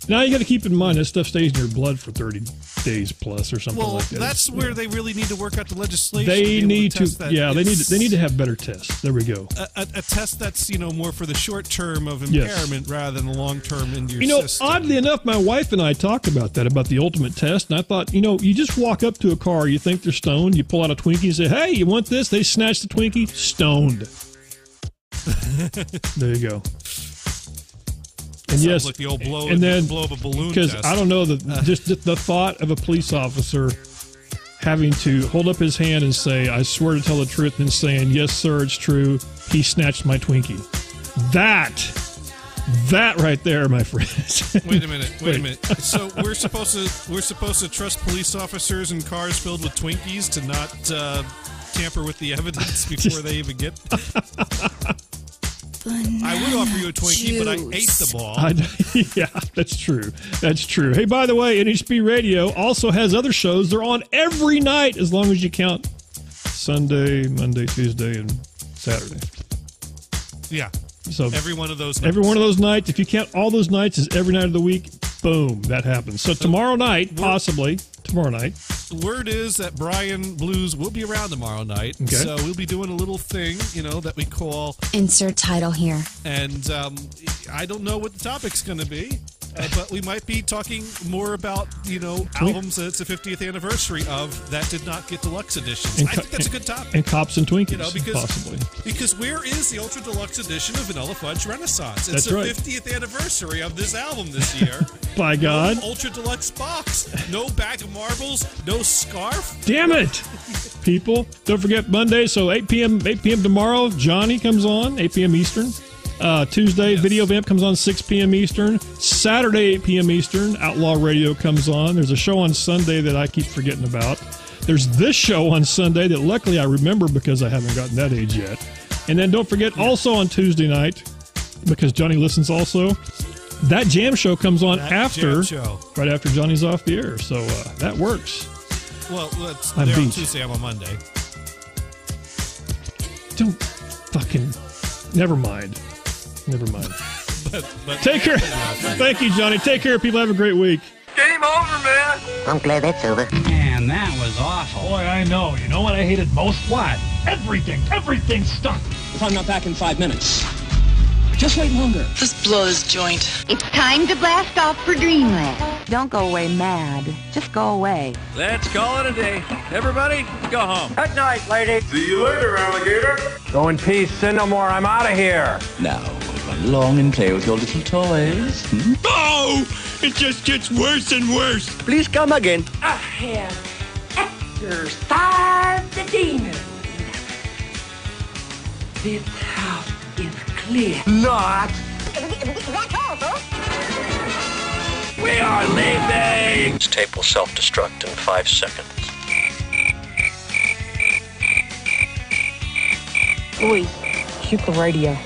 [SPEAKER 1] now you got to keep in mind that stuff stays in your blood for 30 days plus or something like that.
[SPEAKER 2] Well, that's where they really need to work out the legislation.
[SPEAKER 1] They need to they need to have better tests. There we go.
[SPEAKER 2] A test that's more for the short term of impairment rather than the long term into your system.
[SPEAKER 1] Oddly enough, my wife and I talked about that, about the ultimate test, and I thought, you just walk up to a car, you think they're stoned, you pull out a Twinkie and say, hey, you want this? They snatch the Twinkie, stoned. There you go. And yes,
[SPEAKER 2] like the old blow up a balloon
[SPEAKER 1] because
[SPEAKER 2] test.
[SPEAKER 1] I don't know just the thought of a police officer having to hold up his hand and say, I swear to tell the truth, and saying, yes, sir, it's true. He snatched my Twinkie. That right there, my friends.
[SPEAKER 2] Wait a minute. So we're supposed to trust police officers in cars filled with Twinkies to not tamper with the evidence before they even get. I would offer you a Twinkie, but I ate them all.
[SPEAKER 19] Yeah, that's true. That's true. Hey, by the way, NHB Radio also has other shows. They're on every night as long as you count Sunday, Monday, Tuesday, and Saturday.
[SPEAKER 2] Yeah.
[SPEAKER 19] So
[SPEAKER 2] every one of those nights.
[SPEAKER 19] Every one of those nights, if you count all those nights as every night of the week, boom, that happens. So tomorrow night, possibly, tomorrow night.
[SPEAKER 2] The word is that Brian Blues will be around tomorrow night.
[SPEAKER 19] Okay.
[SPEAKER 2] So we'll be doing a little thing, that we call...
[SPEAKER 7] Insert title here.
[SPEAKER 2] And I don't know what the topic's going to be, but we might be talking more about, albums that it's the 50th anniversary of that did not get deluxe editions. I think that's a good topic.
[SPEAKER 19] And Cops and Twinkies, possibly.
[SPEAKER 2] Because where is the Ultra Deluxe edition of Vanilla Fudge Renaissance? It's
[SPEAKER 19] That's
[SPEAKER 2] the
[SPEAKER 19] right.
[SPEAKER 2] 50th anniversary of this album this year.
[SPEAKER 19] By God.
[SPEAKER 2] No Ultra Deluxe box. No bag of marbles. No scarf.
[SPEAKER 19] Damn it, people. Don't forget Monday, so 8 p.m. tomorrow, Johnny comes on, 8 p.m. Eastern. Tuesday, Video Vamp comes on 6 p.m. Eastern. Saturday, 8 p.m. Eastern, Outlaw Radio comes on. There's a show on Sunday that I keep forgetting about. There's this show on Sunday that luckily I remember because I haven't gotten that age yet. And then don't forget, also on Tuesday night, because Johnny listens also, that jam show comes on right after Johnny's off the air. So that works.
[SPEAKER 2] Well, they're on Tuesday, I'm on Monday.
[SPEAKER 19] Don't fucking... Never mind.
[SPEAKER 2] but
[SPEAKER 19] take care. Thank you, Johnny. Take care, people. Have a great week.
[SPEAKER 22] Game over, man.
[SPEAKER 23] I'm glad that's over.
[SPEAKER 24] Man, that was awful.
[SPEAKER 25] Boy, I know. You know what I hated most? What? Everything. Everything stunk.
[SPEAKER 24] If I'm not back in 5 minutes, just wait longer.
[SPEAKER 26] Let's blow this joint.
[SPEAKER 23] It's time to blast off for Dreamland. Don't go away mad. Just go away.
[SPEAKER 27] Let's call it a day. Everybody, go home.
[SPEAKER 24] Good night, lady.
[SPEAKER 22] See you later, alligator.
[SPEAKER 24] Go in peace, sin no more. I'm out of here.
[SPEAKER 28] Now, run along and play with your little toys.
[SPEAKER 25] Oh! It just gets worse and worse.
[SPEAKER 24] Please come again.
[SPEAKER 23] I have exorcised the demon. This house is clear.
[SPEAKER 24] Not.
[SPEAKER 23] That's all, folks.
[SPEAKER 24] We are leaving!
[SPEAKER 28] This tape will self-destruct in 5 seconds.
[SPEAKER 23] Louis, shoot the radio.